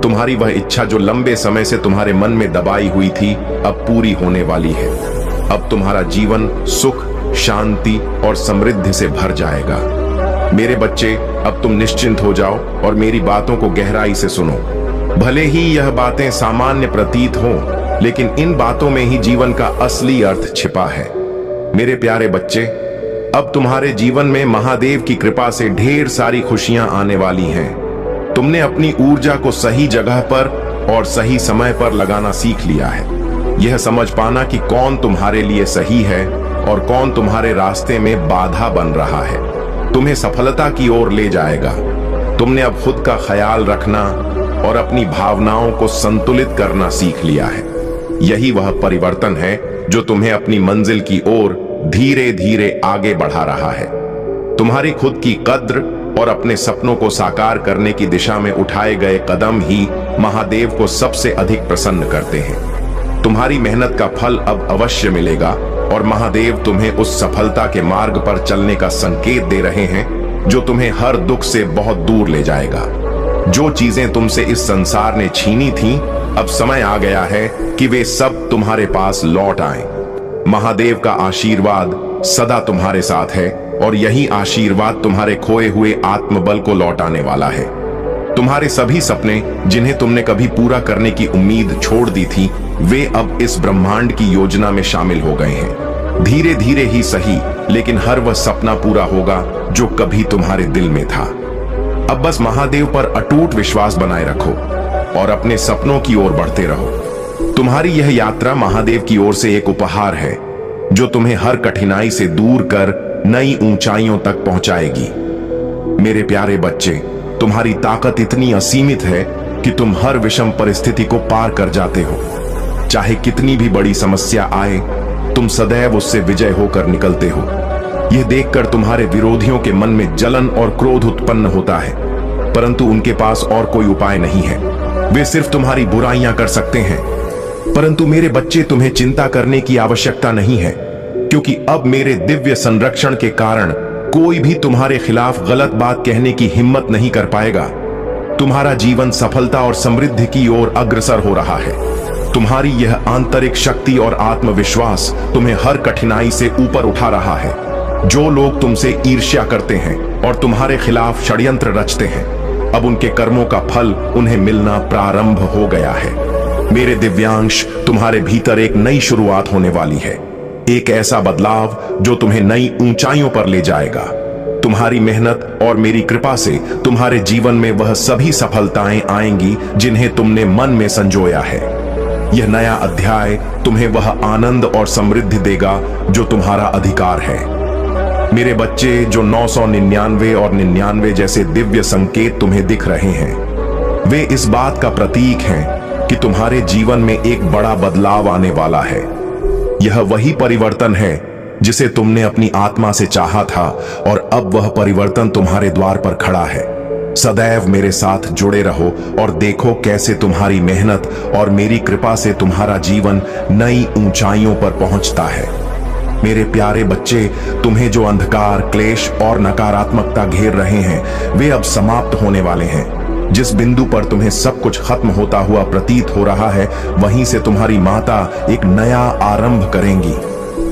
तुम्हारी वह इच्छा जो लंबे समय से तुम्हारे मन में दबाई हुई थी, अब पूरी होने वाली है। अब तुम्हारा जीवन सुख, शांति और समृद्धि से भर जाएगा। मेरे बच्चे, अब तुम निश्चिंत हो जाओ और मेरी बातों को गहराई से सुनो। भले ही यह बातें सामान्य प्रतीत हों, लेकिन इन बातों में ही जीवन का असली अर्थ छिपा है। मेरे प्यारे बच्चे, अब तुम्हारे जीवन में महादेव की कृपा से ढेर सारी खुशियां आने वाली हैं। तुमने अपनी ऊर्जा को सही जगह पर और सही समय पर लगाना सीख लिया है। यह समझ पाना कि कौन तुम्हारे लिए सही है और कौन तुम्हारे रास्ते में बाधा बन रहा है, तुम्हें सफलता की ओर ले जाएगा। तुमने अब खुद का ख्याल रखना और अपनी भावनाओं को संतुलित करना सीख लिया है। यही वह परिवर्तन है जो तुम्हें अपनी मंजिल की ओर धीरे धीरे आगे बढ़ा रहा है। तुम्हारी खुद की कद्र और अपने सपनों को साकार करने की दिशा में उठाए गए कदम ही महादेव को सबसे अधिक प्रसन्न करते हैं। तुम्हारी मेहनत का फल अब अवश्य मिलेगा और महादेव तुम्हें उस सफलता के मार्ग पर चलने का संकेत दे रहे हैं जो तुम्हें हर दुख से बहुत दूर ले जाएगा। जो चीजें तुमसे इस संसार ने छीनी थीं, अब समय आ गया है कि वे सब तुम्हारे पास लौट आएं। महादेव का आशीर्वाद सदा तुम्हारे साथ है और यही आशीर्वाद तुम्हारे खोए हुए आत्मबल को लौटाने वाला है। तुम्हारे सभी सपने जिन्हें तुमने कभी पूरा करने की उम्मीद छोड़ दी थी, वे अब इस ब्रह्मांड की योजना में शामिल हो गए हैं। धीरे धीरे ही सही, लेकिन हर वह सपना पूरा होगा जो कभी तुम्हारे दिल में था। अब बस महादेव पर अटूट विश्वास बनाए रखो और अपने सपनों की ओर बढ़ते रहो। तुम्हारी यह यात्रा महादेव की ओर से एक उपहार है जो तुम्हें हर कठिनाई से दूर कर नई ऊंचाइयों तक पहुंचाएगी। मेरे प्यारे बच्चे, तुम्हारी ताकत इतनी असीमित है कि तुम हर विषम परिस्थिति को पार कर जाते हो। चाहे कितनी भी बड़ी समस्या आए, तुम सदैव उससे विजय होकर निकलते हो। यह देखकर तुम्हारे विरोधियों के मन में जलन और क्रोध उत्पन्न होता है, परंतु उनके पास और कोई उपाय नहीं है। वे सिर्फ तुम्हारी बुराइयां कर सकते हैं। परंतु मेरे बच्चे, तुम्हें चिंता करने की आवश्यकता नहीं है, क्योंकि अब मेरे दिव्य संरक्षण के कारण कोई भी तुम्हारे खिलाफ गलत बात कहने की हिम्मत नहीं कर पाएगा। तुम्हारा जीवन सफलता और समृद्धि की ओर अग्रसर हो रहा है। तुम्हारी यह आंतरिक शक्ति और आत्मविश्वास तुम्हें हर कठिनाई से ऊपर उठा रहा है। जो लोग तुमसे ईर्ष्या करते हैं और तुम्हारे खिलाफ षड्यंत्र रचते हैं, अब उनके कर्मों का फल उन्हें मिलना प्रारंभ हो गया है। मेरे दिव्यांश, तुम्हारे भीतर एक नई शुरुआत होने वाली है, एक ऐसा बदलाव जो तुम्हें नई ऊंचाइयों पर ले जाएगा। तुम्हारी मेहनत और मेरी कृपा से तुम्हारे जीवन में वह सभी सफलताएं आएंगी जिन्हें तुमने मन में संजोया है। यह नया अध्याय तुम्हें वह आनंद और समृद्धि देगा जो तुम्हारा अधिकार है। मेरे बच्चे, जो 999 और 99 जैसे दिव्य संकेत तुम्हें दिख रहे हैं, वे इस बात का प्रतीक हैं कि तुम्हारे जीवन में एक बड़ा बदलाव आने वाला है। यह वही परिवर्तन है जिसे तुमने अपनी आत्मा से चाहा था और अब वह परिवर्तन तुम्हारे द्वार पर खड़ा है। सदैव मेरे साथ जुड़े रहो और देखो कैसे तुम्हारी मेहनत और मेरी कृपा से तुम्हारा जीवन नई ऊंचाइयों पर पहुंचता है। मेरे प्यारे बच्चे, तुम्हें जो अंधकार, क्लेश और नकारात्मकता घेर रहे हैं, वे अब समाप्त होने वाले हैं। जिस बिंदु पर तुम्हें सब कुछ खत्म होता हुआ प्रतीत हो रहा है, वहीं से तुम्हारी माता एक नया आरंभ करेंगी।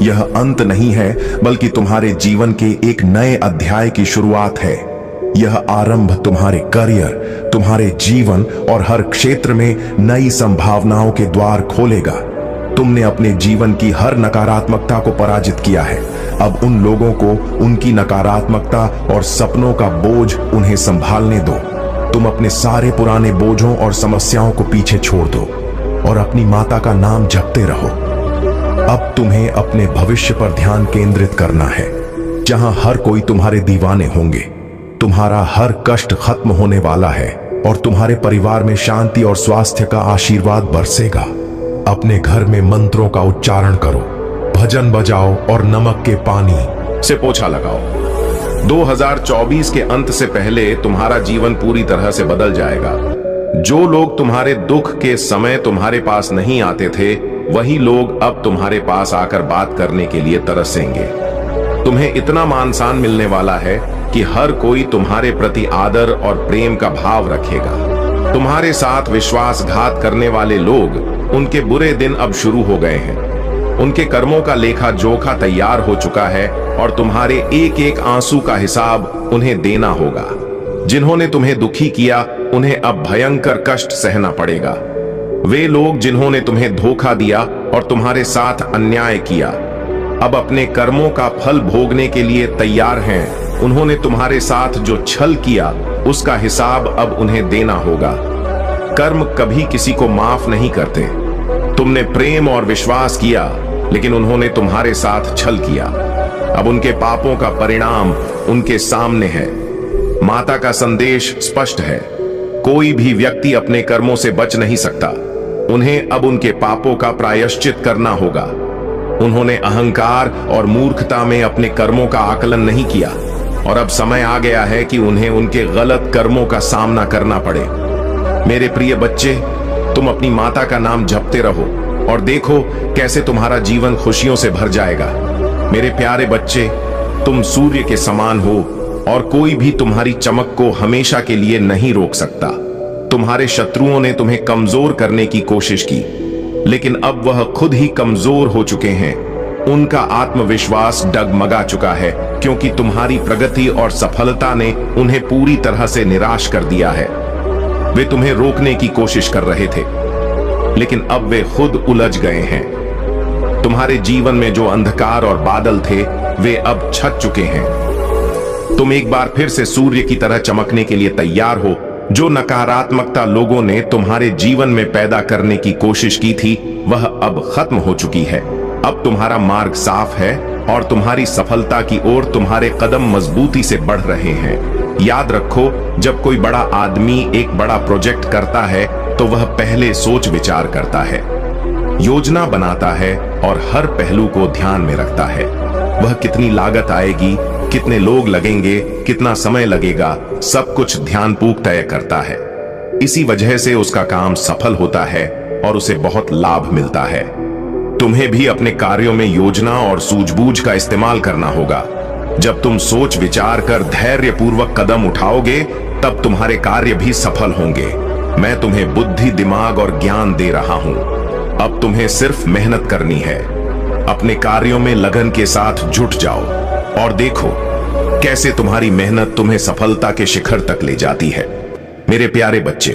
यह अंत नहीं है, बल्कि तुम्हारे जीवन के एक नए अध्याय की शुरुआत है। यह आरंभ तुम्हारे करियर, तुम्हारे जीवन और हर क्षेत्र में नई संभावनाओं के द्वार खोलेगा। तुमने अपने जीवन की हर नकारात्मकता को पराजित किया है। अब उन लोगों को उनकी नकारात्मकता और सपनों का बोझ उन्हें संभालने दो। तुम अपने सारे पुराने बोझों और समस्याओं को पीछे छोड़ दो और अपनी माता का नाम जपते रहो। अब तुम्हें अपने भविष्य पर ध्यान केंद्रित करना है, जहां हर कोई तुम्हारे दीवाने होंगे। तुम्हारा हर कष्ट खत्म होने वाला है और तुम्हारे परिवार में शांति और स्वास्थ्य का आशीर्वाद बरसेगा। अपने घर में मंत्रों का उच्चारण करो, भजन बजाओ और नमक के पानी से पोछा लगाओ। 2024 के अंत से पहले तुम्हारा जीवन पूरी तरह से बदल जाएगा। जो लोग तुम्हारे दुख के समय तुम्हारे पास नहीं आते थे, वही लोग अब तुम्हारे पास आकर बात करने के लिए तरसेंगे। तुम्हें इतना मान सम्मान मिलने वाला है कि हर कोई तुम्हारे प्रति आदर और प्रेम का भाव रखेगा। तुम्हारे साथ विश्वासघात करने वाले लोग, उनके बुरे दिन अब शुरू हो गए हैं। उनके कर्मों का लेखा जोखा तैयार हो चुका है और तुम्हारे एक एक आंसू का हिसाब उन्हें देना होगा। जिन्होंने तुम्हें दुखी किया, उन्हें अब भयंकर कष्ट सहना पड़ेगा। वे लोग जिन्होंने तुम्हें धोखा दिया और तुम्हारे साथ अन्याय किया, अब अपने कर्मों का फल भोगने के लिए तैयार हैं। उन्होंने तुम्हारे साथ जो छल किया, उसका हिसाब अब उन्हें देना होगा। कर्म कभी किसी को माफ नहीं करते। तुमने प्रेम और विश्वास किया, लेकिन उन्होंने तुम्हारे साथ छल किया। अब उनके पापों का परिणाम उनके सामने है। माता का संदेश स्पष्ट है, कोई भी व्यक्ति अपने कर्मों से बच नहीं सकता। उन्हें अब उनके पापों का प्रायश्चित करना होगा। उन्होंने अहंकार और मूर्खता में अपने कर्मों का आकलन नहीं किया और अब समय आ गया है कि उन्हें उनके गलत कर्मों का सामना करना पड़े। मेरे प्रिय बच्चे, तुम अपनी माता का नाम जपते रहो और देखो कैसे तुम्हारा जीवन खुशियों से भर जाएगा। मेरे प्यारे बच्चे, तुम सूर्य के समान हो और कोई भी तुम्हारी चमक को हमेशा के लिए नहीं रोक सकता। तुम्हारे शत्रुओं ने तुम्हें कमजोर करने की कोशिश की, लेकिन अब वह खुद ही कमजोर हो चुके हैं। उनका आत्मविश्वास डगमगा चुका है, क्योंकि तुम्हारी प्रगति और सफलता ने उन्हें पूरी तरह से निराश कर दिया है। वे तुम्हें रोकने की कोशिश कर रहे थे, लेकिन अब वे खुद उलझ गए हैं। तुम्हारे जीवन में जो अंधकार और बादल थे, वे अब छट चुके हैं। तुम एक बार फिर से सूर्य की तरह चमकने के लिए तैयार हो। जो नकारात्मकता लोगों ने तुम्हारे जीवन में पैदा करने की कोशिश की थी, वह अब खत्म हो चुकी है। अब तुम्हारा मार्ग साफ है और तुम्हारी सफलता की ओर तुम्हारे कदम मजबूती से बढ़ रहे हैं। याद रखो, जब कोई बड़ा आदमी एक बड़ा प्रोजेक्ट करता है तो वह पहले सोच विचार करता है, योजना बनाता है और हर पहलू को ध्यान में रखता है। वह कितनी लागत आएगी, कितने लोग लगेंगे, कितना समय लगेगा, सब कुछ ध्यानपूर्वक तय करता है। इसी वजह से उसका काम सफल होता है और उसे बहुत लाभ मिलता है। तुम्हें भी अपने कार्यों में योजना और सूझबूझ का इस्तेमाल करना होगा। जब तुम सोच विचार कर धैर्यपूर्वक कदम उठाओगे, तब तुम्हारे कार्य भी सफल होंगे। मैं तुम्हें बुद्धि, दिमाग और ज्ञान दे रहा हूं। अब तुम्हें सिर्फ मेहनत करनी है। अपने कार्यों में लगन के साथ जुट जाओ और देखो कैसे तुम्हारी मेहनत तुम्हें सफलता के शिखर तक ले जाती है। मेरे प्यारे बच्चे,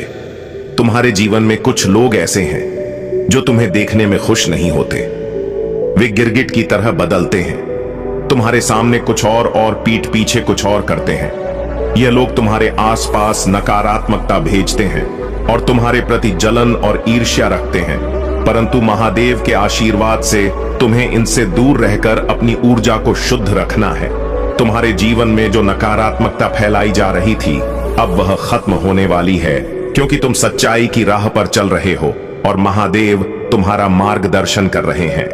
तुम्हारे जीवन में कुछ लोग ऐसे हैं जो तुम्हें देखने में खुश नहीं होते। वे गिरगिट की तरह बदलते हैं। तुम्हारे सामने कुछ और पीठ पीछे कुछ और करते हैं। ये लोग तुम्हारे आसपास नकारात्मकता भेजते हैं और तुम्हारे प्रति जलन और ईर्ष्या रखते हैं, परंतु महादेव के आशीर्वाद से तुम्हें इनसे दूर रहकर अपनी ऊर्जा को शुद्ध रखना है। तुम्हारे जीवन में जो नकारात्मकता फैलाई जा रही थी, अब वह खत्म होने वाली है, क्योंकि तुम सच्चाई की राह पर चल रहे हो और महादेव तुम्हारा मार्गदर्शन कर रहे हैं।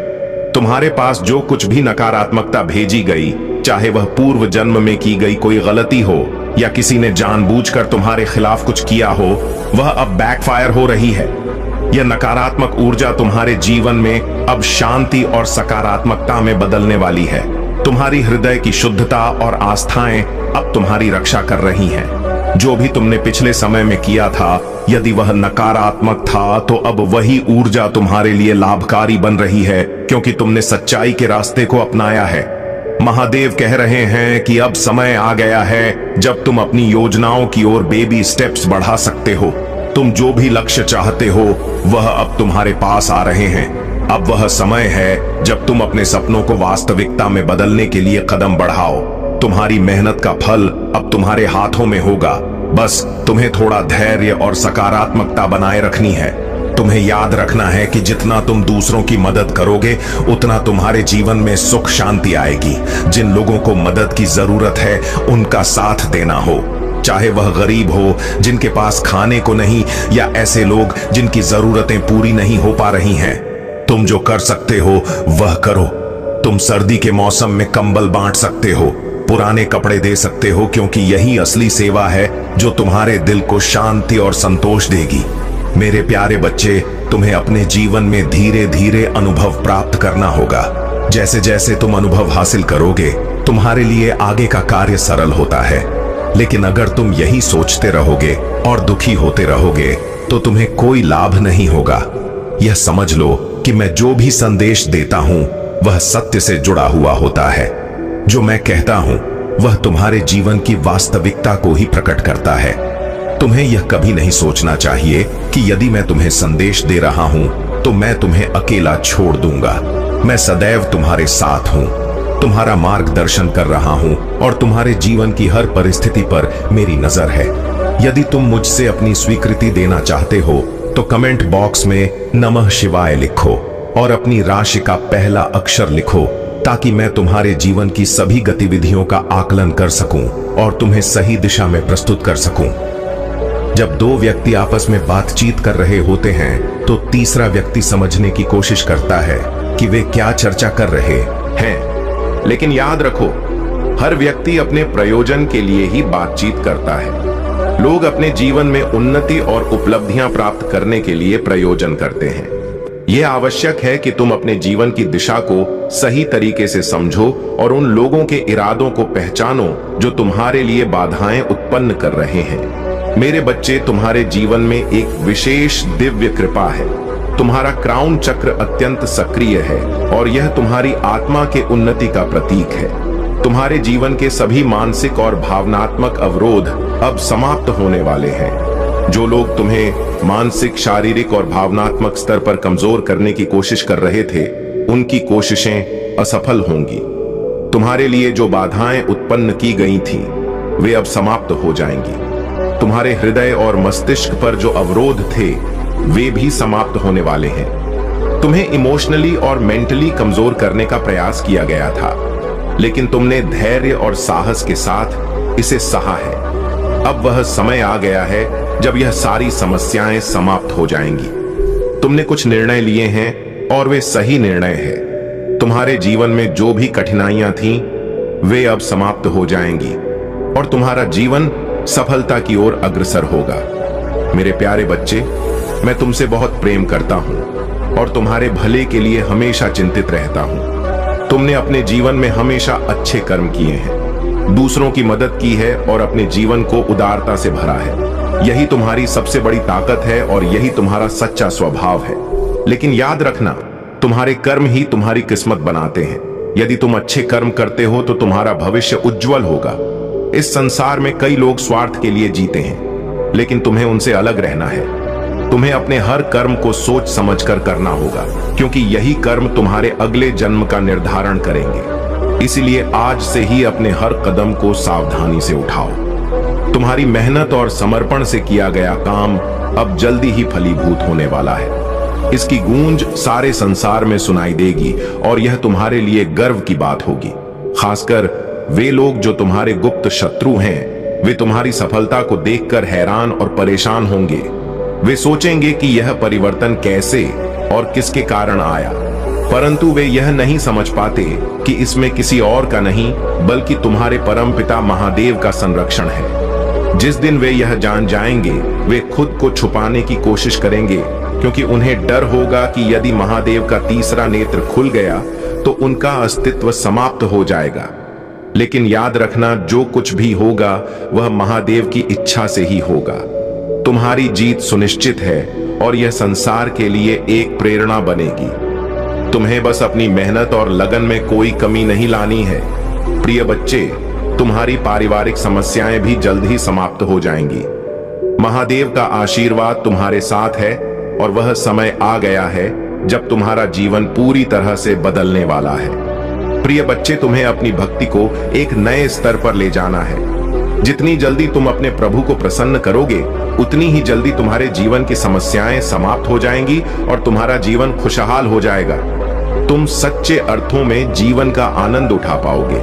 तुम्हारे पास जो कुछ भी नकारात्मकता भेजी गई, चाहे वह पूर्व जन्म में की गई कोई गलती हो या किसी ने जानबूझकर तुम्हारे खिलाफ कुछ किया हो, वह अब बैकफायर हो रही है। यह नकारात्मक ऊर्जा तुम्हारे जीवन में अब शांति और सकारात्मकता में बदलने वाली है। तुम्हारी हृदय की शुद्धता और आस्थाएं अब तुम्हारी रक्षा कर रही हैं। जो भी तुमने पिछले समय में किया था, यदि वह नकारात्मक था, तो अब वही ऊर्जा तुम्हारे लिए लाभकारी बन रही है, क्योंकि तुमने सच्चाई के रास्ते को अपनाया है। महादेव कह रहे हैं कि अब समय आ गया है जब तुम अपनी योजनाओं की ओर बेबी स्टेप्स बढ़ा सकते हो। तुम जो भी लक्ष्य चाहते हो, वह अब तुम्हारे पास आ रहे हैं। अब वह समय है जब तुम अपने सपनों को वास्तविकता में बदलने के लिए कदम बढ़ाओ। तुम्हारी मेहनत का फल अब तुम्हारे हाथों में होगा। बस तुम्हें थोड़ा धैर्य और सकारात्मकता बनाए रखनी है। तुम्हें याद रखना है कि जितना तुम दूसरों की मदद करोगे, उतना तुम्हारे जीवन में सुख शांति आएगी। जिन लोगों को मदद की जरूरत है, उनका साथ देना हो, चाहे वह गरीब हो जिनके पास खाने को नहीं, या ऐसे लोग जिनकी जरूरतें पूरी नहीं हो पा रही हैं। तुम जो कर सकते हो वह करो। तुम सर्दी के मौसम में कंबल बांट सकते हो, पुराने कपड़े दे सकते हो, क्योंकि यही असली सेवा है जो तुम्हारे दिल को शांति और संतोष देगी। मेरे प्यारे बच्चे, तुम्हें अपने जीवन में धीरे धीरे अनुभव प्राप्त करना होगा। जैसे जैसे तुम अनुभव हासिल करोगे, तुम्हारे लिए आगे का कार्य सरल होता है। लेकिन अगर तुम यही सोचते रहोगे और दुखी होते रहोगे, तो तुम्हें कोई लाभ नहीं होगा। यह समझ लो कि मैं जो भी संदेश देता हूं, वह सत्य से जुड़ा हुआ होता है। जो मैं कहता हूं, वह तुम्हारे जीवन की वास्तविकता को ही प्रकट करता है। तुम्हें यह कभी नहीं सोचना चाहिए कि यदि मैं तुम्हें संदेश दे रहा हूं, तो मैं तुम्हें अकेला छोड़ दूंगा। मैं सदैव तुम्हारे साथ हूं, तुम्हारा मार्गदर्शन कर रहा हूं और तुम्हारे जीवन की हर परिस्थिति पर मेरी नजर है। यदि तुम मुझसे अपनी स्वीकृति देना चाहते हो, तो कमेंट बॉक्स में नमः शिवाय लिखो और अपनी राशि का पहला अक्षर लिखो, ताकि मैं तुम्हारे जीवन की सभी गतिविधियों का आकलन कर सकूं और तुम्हें सही दिशा में प्रस्तुत कर सकूं। जब दो व्यक्ति आपस में बातचीत कर रहे होते हैं, तो तीसरा व्यक्ति समझने की कोशिश करता है कि वे क्या चर्चा कर रहे हैं। लेकिन याद रखो, हर व्यक्ति अपने प्रयोजन के लिए ही बातचीत करता है। लोग अपने जीवन में उन्नति और उपलब्धियां प्राप्त करने के लिए प्रयोजन करते हैं। यह आवश्यक है कि तुम अपने जीवन की दिशा को सही तरीके से समझो और उन लोगों के इरादों को पहचानो जो तुम्हारे लिए बाधाएं उत्पन्न कर रहे हैं। मेरे बच्चे, तुम्हारे जीवन में एक विशेष दिव्य कृपा है। तुम्हारा क्राउन चक्र अत्यंत सक्रिय है और यह तुम्हारी आत्मा के उन्नति का प्रतीक है। तुम्हारे जीवन के सभी मानसिक और भावनात्मक अवरोध अब समाप्त होने वाले हैं। जो लोग तुम्हें मानसिक, शारीरिक और भावनात्मक स्तर पर कमजोर करने की कोशिश कर रहे थे, उनकी कोशिशें असफल होंगी। तुम्हारे लिए जो बाधाएं उत्पन्न की गई थी, वे अब समाप्त हो जाएंगी। तुम्हारे हृदय और मस्तिष्क पर जो अवरोध थे, वे भी समाप्त होने वाले हैं। तुम्हें इमोशनली और मेंटली कमजोर करने का प्रयास किया गया था, लेकिन तुमने धैर्य और साहस के साथ इसे सहा है। अब वह समय आ गया है जब यह सारी समस्याएं समाप्त हो जाएंगी। तुमने कुछ निर्णय लिए हैं और वे सही निर्णय हैं। तुम्हारे जीवन में जो भी कठिनाइयां थीं, वे अब समाप्त हो जाएंगी और तुम्हारा जीवन सफलता की ओर अग्रसर होगा। मेरे प्यारे बच्चे, मैं तुमसे बहुत प्रेम करता हूं और तुम्हारे भले के लिए हमेशा चिंतित रहता हूं। तुमने अपने जीवन में हमेशा अच्छे कर्म किए हैं, दूसरों की मदद की है और अपने जीवन को उदारता से भरा है। यही तुम्हारी सबसे बड़ी ताकत है और यही तुम्हारा सच्चा स्वभाव है। लेकिन याद रखना, तुम्हारे कर्म ही तुम्हारी किस्मत बनाते हैं। यदि तुम अच्छे कर्म करते हो तो तुम्हारा भविष्य उज्जवल होगा। इस संसार में कई लोग स्वार्थ के लिए जीते हैं, लेकिन तुम्हें उनसे अलग रहना है। तुम्हें अपने हर कर्म को सोच समझकर करना होगा, क्योंकि यही कर्म तुम्हारे अगले जन्म का निर्धारण करेंगे। इसलिए आज से ही अपने हर कदम को सावधानी से उठाओ। तुम्हारी मेहनत और समर्पण से किया गया काम अब जल्दी ही फलीभूत होने वाला है। इसकी गूंज सारे संसार में सुनाई देगी और यह तुम्हारे लिए गर्व की बात होगी। खासकर वे लोग जो तुम्हारे गुप्त शत्रु हैं, वे तुम्हारी सफलता को देखकर हैरान और परेशान होंगे। वे सोचेंगे कि यह परिवर्तन कैसे और किसके कारण आया, परंतु वे यह नहीं समझ पाते कि इसमें किसी और का नहीं, बल्कि तुम्हारे परमपिता महादेव का संरक्षण है। जिस दिन वे यह जान जाएंगे, वे खुद को छुपाने की कोशिश करेंगे, क्योंकि उन्हें डर होगा कि यदि महादेव का तीसरा नेत्र खुल गया तो उनका अस्तित्व समाप्त हो जाएगा। लेकिन याद रखना, जो कुछ भी होगा वह महादेव की इच्छा से ही होगा। तुम्हारी जीत सुनिश्चित है और यह संसार के लिए एक प्रेरणा बनेगी। तुम्हें बस अपनी मेहनत और लगन में कोई कमी नहीं लानी है। प्रिय बच्चे, तुम्हारी पारिवारिक समस्याएं भी जल्द ही समाप्त हो जाएंगी। महादेव का आशीर्वाद तुम्हारे साथ है और वह समय आ गया है जब तुम्हारा जीवन पूरी तरह से बदलने वाला है। प्रिय बच्चे, तुम्हें अपनी भक्ति को एक नए स्तर पर ले जाना है। जितनी जल्दी तुम अपने प्रभु को प्रसन्न करोगे, उतनी ही जल्दी तुम्हारे जीवन की समस्याएं समाप्त हो जाएंगी और तुम्हारा जीवन खुशहाल हो जाएगा। तुम सच्चे अर्थों में जीवन का आनंद उठा पाओगे।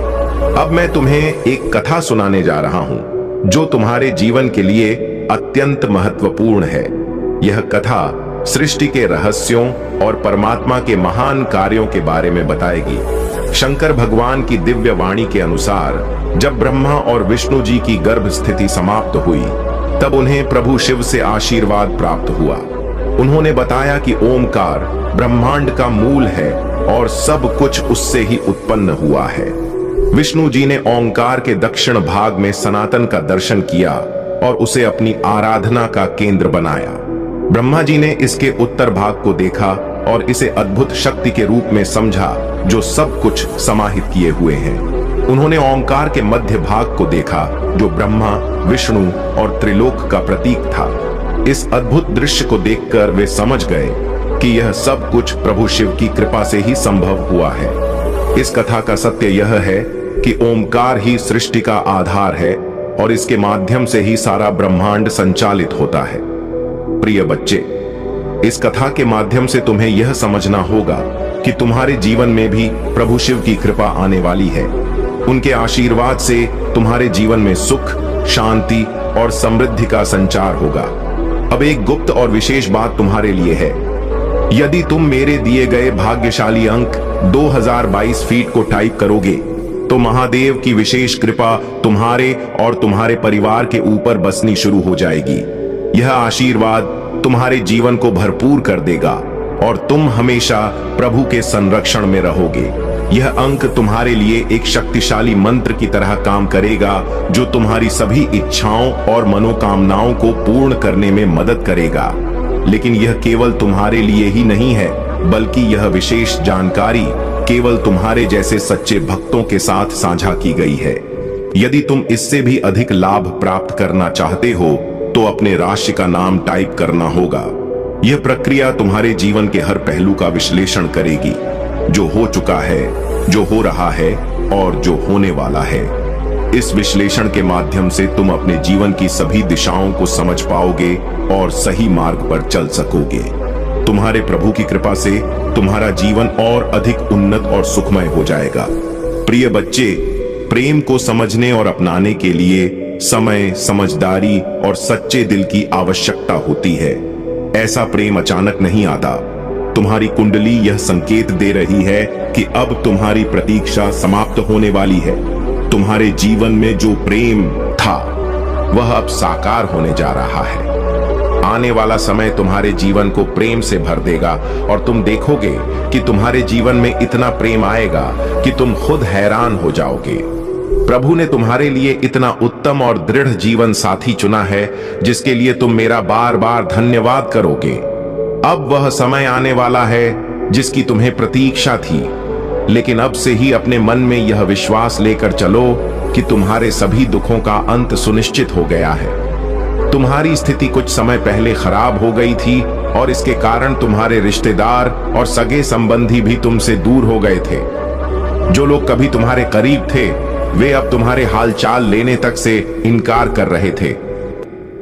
अब मैं तुम्हें एक कथा सुनाने जा रहा हूं, जो तुम्हारे जीवन के लिए अत्यंत महत्वपूर्ण है। यह कथा सृष्टि के रहस्यों और परमात्मा के महान कार्यों के बारे में बताएगी। शंकर भगवान की दिव्य वाणी के अनुसार जब ब्रह्मा और विष्णु जी की गर्भ स्थिति समाप्त हुई, तब उन्हें प्रभु शिव से आशीर्वाद प्राप्त हुआ। उन्होंने बताया कि ओमकार ब्रह्मांड का मूल है और सब कुछ उससे ही उत्पन्न हुआ है। विष्णु जी ने ओंकार के दक्षिण भाग में सनातन का दर्शन किया और उसे अपनी आराधना का केंद्र बनाया। ब्रह्मा जी ने इसके उत्तर भाग को देखा और इसे अद्भुत शक्ति के रूप में समझा, जो सब कुछ समाहित किए हुए हैं। उन्होंने ओंकार के मध्य भाग को देखा, जो ब्रह्मा, विष्णु और त्रिलोक का प्रतीक था। इस अद्भुत दृश्य को देखकर वे समझ गए कि यह सब कुछ प्रभु शिव की कृपा से ही संभव हुआ है। इस कथा का सत्य यह है कि ओमकार ही सृष्टि का आधार है और इसके माध्यम से ही सारा ब्रह्मांड संचालित होता है। प्रिय बच्चे, इस कथा के माध्यम से तुम्हें यह समझना होगा कि तुम्हारे जीवन में भी प्रभु शिव की कृपा आने वाली है। उनके आशीर्वाद से तुम्हारे जीवन में सुख, शांति और समृद्धि का संचार होगा। अब एक गुप्त और विशेष बात तुम्हारे लिए है। यदि तुम मेरे दिए गए भाग्यशाली अंक 2022 फीट को टाइप करोगे, तो महादेव की विशेष कृपा तुम्हारे और तुम्हारे परिवार के ऊपर बसनी शुरू हो जाएगी। यह आशीर्वाद तुम्हारे जीवन को भरपूर कर देगा और तुम हमेशा प्रभु के संरक्षण में रहोगे। यह अंक तुम्हारे लिए एक शक्तिशाली मंत्र की तरह काम करेगा, जो तुम्हारी सभी इच्छाओं और मनोकामनाओं को पूर्ण करने में मदद करेगा। लेकिन यह केवल तुम्हारे लिए ही नहीं है, बल्कि यह विशेष जानकारी केवल तुम्हारे जैसे सच्चे भक्तों के साथ साझा की गई है। यदि तुम इससे भी अधिक लाभ प्राप्त करना चाहते हो तो अपने राशि का नाम टाइप करना होगा। यह प्रक्रिया तुम्हारे जीवन के हर पहलू का विश्लेषण करेगी, जो हो चुका है, जो हो रहा है और जो होने वाला है। इस विश्लेषण के माध्यम से तुम अपने जीवन की सभी दिशाओं को समझ पाओगे और सही मार्ग पर चल सकोगे। तुम्हारे प्रभु की कृपा से तुम्हारा जीवन और अधिक उन्नत और सुखमय हो जाएगा। प्रिय बच्चे, प्रेम को समझने और अपनाने के लिए समय, समझदारी और सच्चे दिल की आवश्यकता होती है। ऐसा प्रेम अचानक नहीं आता। तुम्हारी कुंडली यह संकेत दे रही है कि अब तुम्हारी प्रतीक्षा समाप्त होने वाली है। तुम्हारे जीवन में जो प्रेम था वह अब साकार होने जा रहा है। आने वाला समय तुम्हारे जीवन को प्रेम से भर देगा और तुम देखोगे कि तुम्हारे जीवन में इतना प्रेम आएगा कि तुम खुद हैरान हो जाओगे। प्रभु ने तुम्हारे लिए इतना उत्तम और दृढ़ जीवन साथी चुना है जिसके लिए तुम मेरा बार बार धन्यवाद करोगे। अब वह समय आने वाला है जिसकी तुम्हें प्रतीक्षा थी, लेकिन अब से ही अपने मन में यह विश्वास लेकर चलो कि तुम्हारे सभी दुखों का अंत सुनिश्चित हो गया है। तुम्हारी स्थिति कुछ समय पहले खराब हो गई थी और इसके कारण तुम्हारे रिश्तेदार और सगे संबंधी भी तुमसे दूर हो गए थे। जो लोग कभी तुम्हारे करीब थे वे अब तुम्हारे हालचाल लेने तक से इनकार कर रहे थे।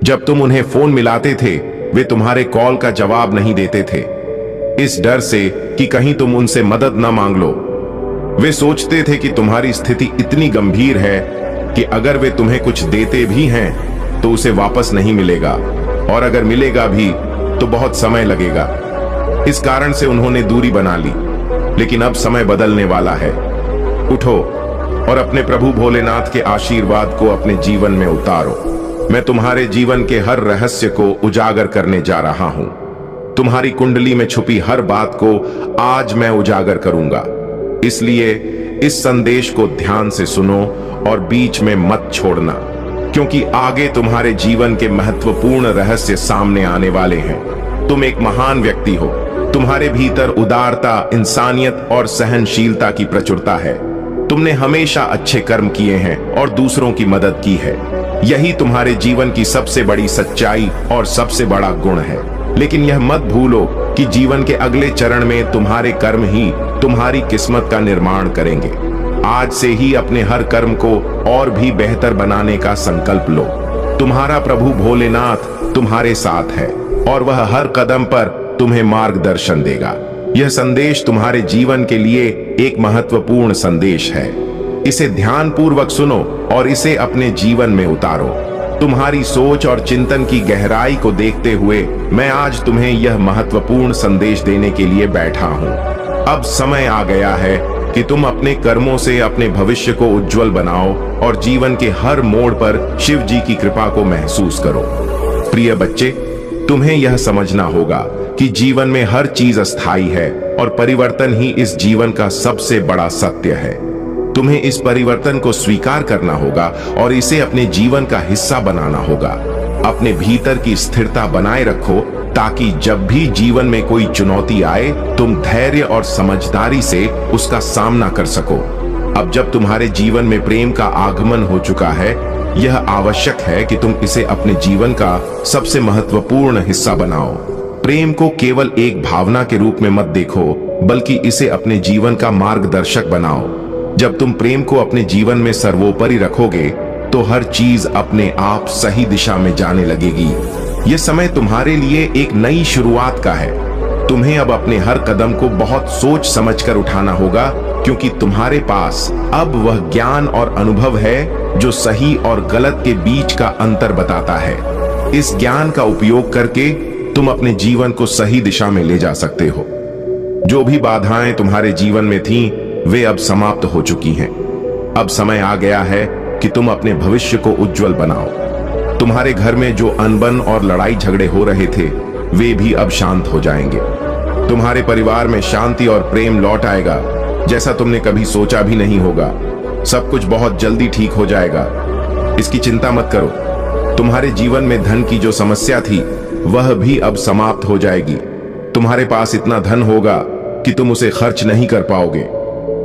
जब तुम उन्हें फोन मिलाते थे वे तुम्हारे कॉल का जवाब नहीं देते थे, इस डर से कि कहीं तुम उनसे मदद न मांग लो। वे सोचते थे कि तुम्हारी स्थिति इतनी गंभीर है कि अगर वे तुम्हें कुछ देते भी हैं तो उसे वापस नहीं मिलेगा, और अगर मिलेगा भी तो बहुत समय लगेगा। इस कारण से उन्होंने दूरी बना ली। लेकिन अब समय बदलने वाला है। उठो और अपने प्रभु भोलेनाथ के आशीर्वाद को अपने जीवन में उतारो। मैं तुम्हारे जीवन के हर रहस्य को उजागर करने जा रहा हूं। तुम्हारी कुंडली में छुपी हर बात को आज मैं उजागर करूंगा। इसलिए इस संदेश को ध्यान से सुनो और बीच में मत छोड़ना, क्योंकि आगे तुम्हारे जीवन के महत्वपूर्ण रहस्य सामने आने वाले हैं। तुम एक महान व्यक्ति हो। तुम्हारे भीतर उदारता, इंसानियत और सहनशीलता की प्रचुरता है। तुमने हमेशा अच्छे कर्म किए हैं और दूसरों की मदद की है। यही तुम्हारे जीवन की सबसे बड़ी सच्चाई और सबसे बड़ा गुण है। लेकिन यह मत भूलो कि जीवन के अगले चरण में तुम्हारे कर्म ही तुम्हारी किस्मत का निर्माण करेंगे। आज से ही अपने हर कर्म को और भी बेहतर बनाने का संकल्प लो। तुम्हारा प्रभु भोलेनाथ तुम्हारे साथ है और वह हर कदम पर तुम्हें मार्गदर्शन देगा। यह संदेश तुम्हारे जीवन के लिए एक महत्वपूर्ण संदेश है। इसे ध्यानपूर्वक सुनो और इसे अपने जीवन में उतारो। तुम्हारी सोच और चिंतन की गहराई को देखते हुए मैं आज तुम्हें यह महत्वपूर्ण संदेश देने के लिए बैठा हूं। अब समय आ गया है कि तुम अपने कर्मों से अपने भविष्य को उज्जवल बनाओ और जीवन के हर मोड़ पर शिव जी की कृपा को महसूस करो। प्रिय बच्चे, तुम्हें यह समझना होगा कि जीवन में हर चीज अस्थायी है और परिवर्तन ही इस जीवन का सबसे बड़ा सत्य है। तुम्हें इस परिवर्तन को स्वीकार करना होगा और इसे अपने जीवन का हिस्सा बनाना होगा। अपने भीतर की स्थिरता बनाए रखो ताकि जब भी जीवन में कोई चुनौती आए तुम धैर्य और समझदारी से उसका सामना कर सको। अब जब तुम्हारे जीवन में प्रेम का आगमन हो चुका है, यह आवश्यक है कि तुम इसे अपने जीवन का सबसे महत्वपूर्ण हिस्सा बनाओ। प्रेम को केवल एक भावना के रूप में मत देखो, बल्कि इसे अपने जीवन का मार्गदर्शक बनाओ। जब तुम प्रेम को अपने जीवन में सर्वोपरि रखोगे तो हर चीज अपने आप सही दिशा में जाने लगेगी। यह समय तुम्हारे लिए एक नई शुरुआत का है। तुम्हें अब अपने हर कदम को बहुत सोच समझकर उठाना होगा, क्योंकि तुम्हारे पास अब वह ज्ञान और अनुभव है जो सही और गलत के बीच का अंतर बताता है। इस ज्ञान का उपयोग करके तुम अपने जीवन को सही दिशा में ले जा सकते हो। जो भी बाधाएं तुम्हारे जीवन में थीं, वे अब समाप्त हो चुकी हैं। अब समय आ गया है कि तुम अपने भविष्य को उज्जवल बनाओ। तुम्हारे घर में जो अनबन और लड़ाई झगड़े हो रहे थे, वे भी अब शांत हो जाएंगे। तुम्हारे परिवार में शांति और प्रेम लौट आएगा, जैसा तुमने कभी सोचा भी नहीं होगा। सब कुछ बहुत जल्दी ठीक हो जाएगा। इसकी चिंता मत करो। तुम्हारे जीवन में धन की जो समस्या थी, वह भी अब समाप्त हो जाएगी। तुम्हारे पास इतना धन होगा कि तुम उसे खर्च नहीं कर पाओगे,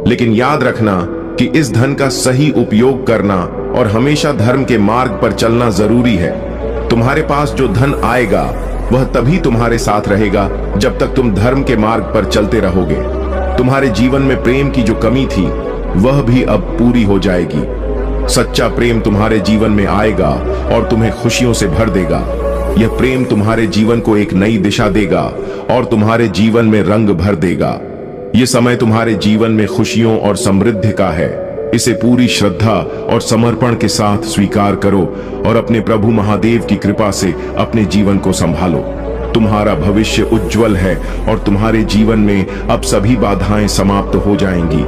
लेकिन याद रखना कि इस धन का सही उपयोग करना और हमेशा धर्म के मार्ग पर चलना जरूरी है। तुम्हारे पास जो धन आएगा वह तभी तुम्हारे साथ रहेगा जब तक तुम धर्म के मार्ग पर चलते रहोगे। तुम्हारे जीवन में प्रेम की जो कमी थी वह भी अब पूरी हो जाएगी। सच्चा प्रेम तुम्हारे जीवन में आएगा और तुम्हें खुशियों से भर देगा। यह प्रेम तुम्हारे जीवन को एक नई दिशा देगा और तुम्हारे जीवन में रंग भर देगा। यह समय तुम्हारे जीवन में खुशियों और समृद्धि का है। इसे पूरी श्रद्धा और समर्पण के साथ स्वीकार करो और अपने प्रभु महादेव की कृपा से अपने जीवन को संभालो। तुम्हारा भविष्य उज्जवल है और तुम्हारे जीवन में अब सभी बाधाएं समाप्त हो जाएंगी।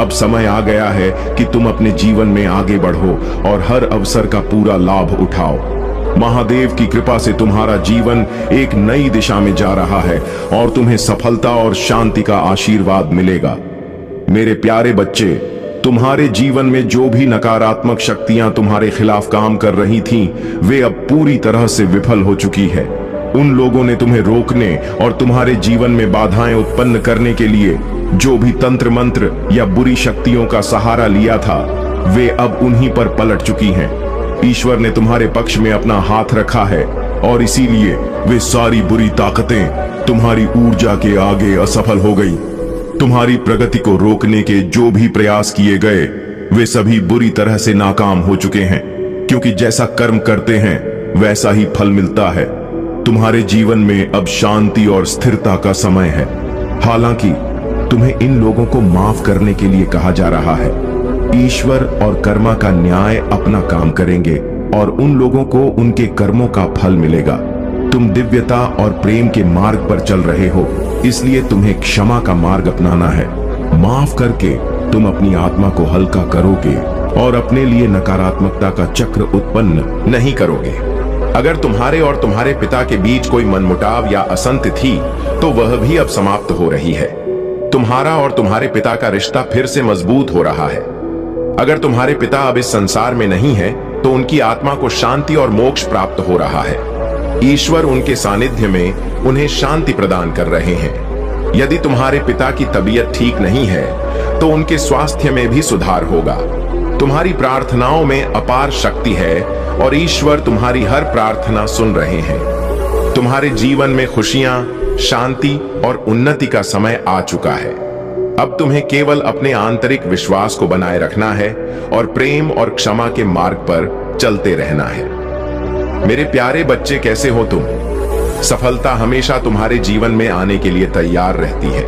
अब समय आ गया है कि तुम अपने जीवन में आगे बढ़ो और हर अवसर का पूरा लाभ उठाओ। महादेव की कृपा से तुम्हारा जीवन एक नई दिशा में जा रहा है और तुम्हें सफलता और शांति का आशीर्वाद मिलेगा। मेरे प्यारे बच्चे, तुम्हारे जीवन में जो भी नकारात्मक शक्तियां तुम्हारे खिलाफ काम कर रही थीं, वे अब पूरी तरह से विफल हो चुकी है। उन लोगों ने तुम्हें रोकने और तुम्हारे जीवन में बाधाएं उत्पन्न करने के लिए जो भी तंत्र मंत्र या बुरी शक्तियों का सहारा लिया था, वे अब उन्हीं पर पलट चुकी हैं। ईश्वर ने तुम्हारे पक्ष में अपना हाथ रखा है और इसीलिए वे सारी बुरी ताकतें तुम्हारी ऊर्जा के आगे असफल हो गई। तुम्हारी प्रगति को रोकने के जो भी प्रयास किए गए, वे सभी बुरी तरह से नाकाम हो चुके हैं, क्योंकि जैसा कर्म करते हैं वैसा ही फल मिलता है। तुम्हारे जीवन में अब शांति और स्थिरता का समय है। हालांकि तुम्हें इन लोगों को माफ करने के लिए कहा जा रहा है। ईश्वर और कर्मा का न्याय अपना काम करेंगे और उन लोगों को उनके कर्मों का फल मिलेगा। तुम दिव्यता और प्रेम के मार्ग पर चल रहे हो, इसलिए तुम्हें क्षमा का मार्ग अपनाना है। माफ करके तुम अपनी आत्मा को हल्का करोगे और अपने लिए नकारात्मकता का चक्र उत्पन्न नहीं करोगे। अगर तुम्हारे और तुम्हारे पिता के बीच कोई मनमुटाव या असंत थी, तो वह भी अब समाप्त हो रही है। तुम्हारा और तुम्हारे पिता का रिश्ता फिर से मजबूत हो रहा है। अगर तुम्हारे पिता अब इस संसार में नहीं है, तो उनकी आत्मा को शांति और मोक्ष प्राप्त हो रहा है। ईश्वर उनके सानिध्य में उन्हें शांति प्रदान कर रहे हैं। यदि तुम्हारे पिता की तबीयत ठीक नहीं है, तो उनके स्वास्थ्य में भी सुधार होगा। तुम्हारी प्रार्थनाओं में अपार शक्ति है और ईश्वर तुम्हारी हर प्रार्थना सुन रहे हैं। तुम्हारे जीवन में खुशियां, शांति और उन्नति का समय आ चुका है। अब तुम्हें केवल अपने आंतरिक विश्वास को बनाए रखना है और प्रेम और क्षमा के मार्ग पर चलते रहना है। मेरे प्यारे बच्चे, कैसे हो तुम? सफलता हमेशा तुम्हारे जीवन में आने के लिए तैयार रहती है,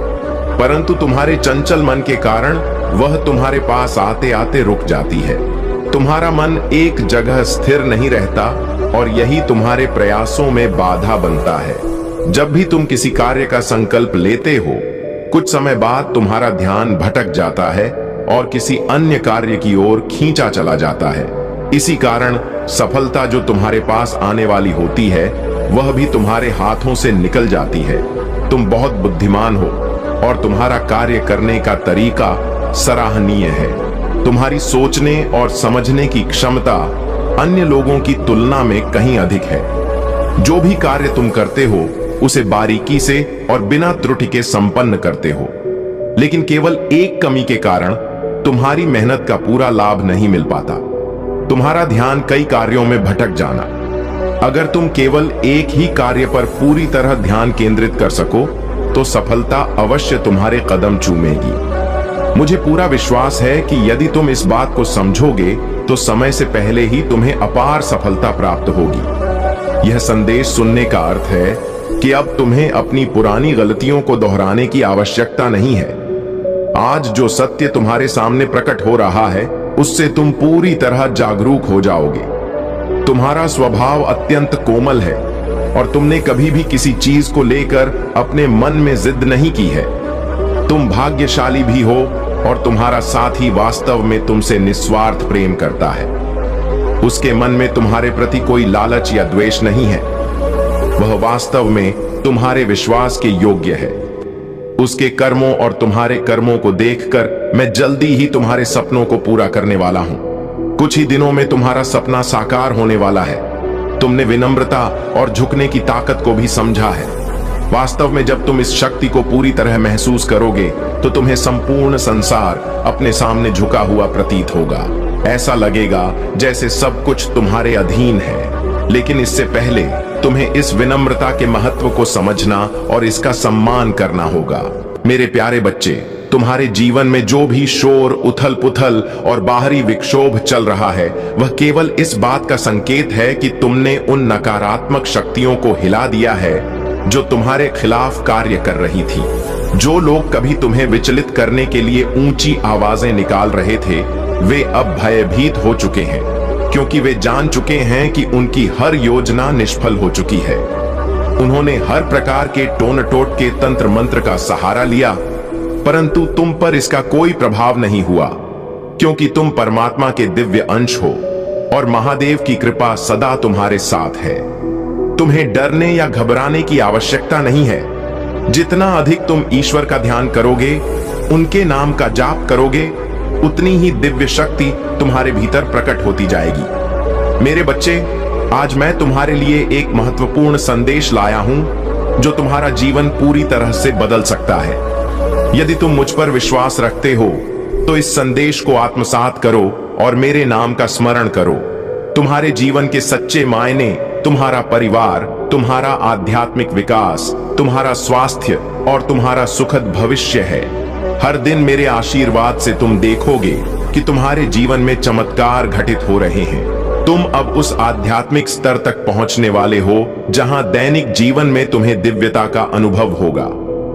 परंतु तुम्हारे चंचल मन के कारण वह तुम्हारे पास आते आते रुक जाती है। तुम्हारा मन एक जगह स्थिर नहीं रहता और यही तुम्हारे प्रयासों में बाधा बनता है। जब भी तुम किसी कार्य का संकल्प लेते हो, कुछ समय बाद तुम्हारा ध्यान भटक जाता है और किसी अन्य कार्य की ओर खींचा चला जाता है। इसी कारण सफलता जो तुम्हारे पास आने वाली होती है, वह भी तुम्हारे हाथों से निकल जाती है। तुम बहुत बुद्धिमान हो और तुम्हारा कार्य करने का तरीका सराहनीय है। तुम्हारी सोचने और समझने की क्षमता अन्य लोगों की तुलना में कहीं अधिक है। जो भी कार्य तुम करते हो, उसे बारीकी से और बिना त्रुटि के संपन्न करते हो, लेकिन केवल एक कमी के कारण तुम्हारी मेहनत का पूरा लाभ नहीं मिल पाता। तुम्हारा ध्यान कई कार्यों में भटक जाना। अगर तुम केवल एक ही कार्य पर पूरी तरह ध्यान केंद्रित कर सको, तो सफलता अवश्य तुम्हारे कदम चूमेगी। मुझे पूरा विश्वास है कि यदि तुम इस बात को समझोगे, तो समय से पहले ही तुम्हें अपार सफलता प्राप्त होगी। यह संदेश सुनने का अर्थ है कि अब तुम्हें अपनी पुरानी गलतियों को दोहराने की आवश्यकता नहीं है। आज जो सत्य तुम्हारे सामने प्रकट हो रहा है, उससे तुम पूरी तरह जागरूक हो जाओगे। तुम्हारा स्वभाव अत्यंत कोमल है और तुमने कभी भी किसी चीज को लेकर अपने मन में जिद नहीं की है। तुम भाग्यशाली भी हो और तुम्हारा साथी वास्तव में तुमसे निस्वार्थ प्रेम करता है। उसके मन में तुम्हारे प्रति कोई लालच या द्वेष नहीं है। वह वास्तव में तुम्हारे विश्वास के योग्य है। उसके कर्मों और तुम्हारे कर्मों को देखकर मैं जल्दी ही तुम्हारे सपनों को पूरा करने वाला हूं। कुछ ही दिनों में तुम्हारा सपना साकार होने वाला है। तुमने विनम्रता और झुकने की ताकत को भी समझा है। वास्तव में जब तुम इस शक्ति को पूरी तरह महसूस करोगे तो तुम्हें संपूर्ण संसार अपने सामने झुका हुआ प्रतीत होगा। ऐसा लगेगा जैसे सब कुछ तुम्हारे अधीन है। लेकिन इससे पहले तुम्हें इस विनम्रता के महत्व को समझना और इसका सम्मान करना होगा। मेरे प्यारे बच्चे, तुम्हारे जीवन में जो भी शोर, उथल पुथल और बाहरी विक्षोभ चल रहा है, वह केवल इस बात का संकेत है कि तुमने उन नकारात्मक शक्तियों को हिला दिया है जो तुम्हारे खिलाफ कार्य कर रही थी। जो लोग कभी तुम्हें विचलित करने के लिए ऊंची आवाजें निकाल रहे थे, वे अब भयभीत हो चुके हैं, क्योंकि वे जान चुके हैं कि उनकी हर योजना निष्फल हो चुकी है। उन्होंने हर प्रकार के टोन टोट के तंत्र मंत्र का सहारा लिया, परंतु तुम पर इसका कोई प्रभाव नहीं हुआ, क्योंकि तुम परमात्मा के दिव्य अंश हो और महादेव की कृपा सदा तुम्हारे साथ है। तुम्हें डरने या घबराने की आवश्यकता नहीं है। जितना अधिक तुम ईश्वर का ध्यान करोगे, उनके नाम का जाप करोगे, उतनी ही दिव्य शक्ति तुम्हारे भीतर प्रकट होती जाएगी। मेरे बच्चे, आज मैं तुम्हारे लिए एक महत्वपूर्ण संदेश लाया हूं जो तुम्हारा जीवन पूरी तरह से बदल सकता है। यदि तुम मुझ पर विश्वास रखते हो तो इस संदेश को आत्मसात करो और मेरे नाम का स्मरण करो। तुम्हारे जीवन के सच्चे मायने तुम्हारा परिवार, तुम्हारा आध्यात्मिक विकास, तुम्हारा स्वास्थ्य और तुम्हारा सुखद भविष्य है। हर दिन मेरे आशीर्वाद से तुम देखोगे कि तुम्हारे जीवन में चमत्कार घटित हो रहे हैं। तुम अब उस आध्यात्मिक स्तर तक पहुंचने वाले हो जहां दैनिक जीवन में तुम्हें दिव्यता का अनुभव होगा।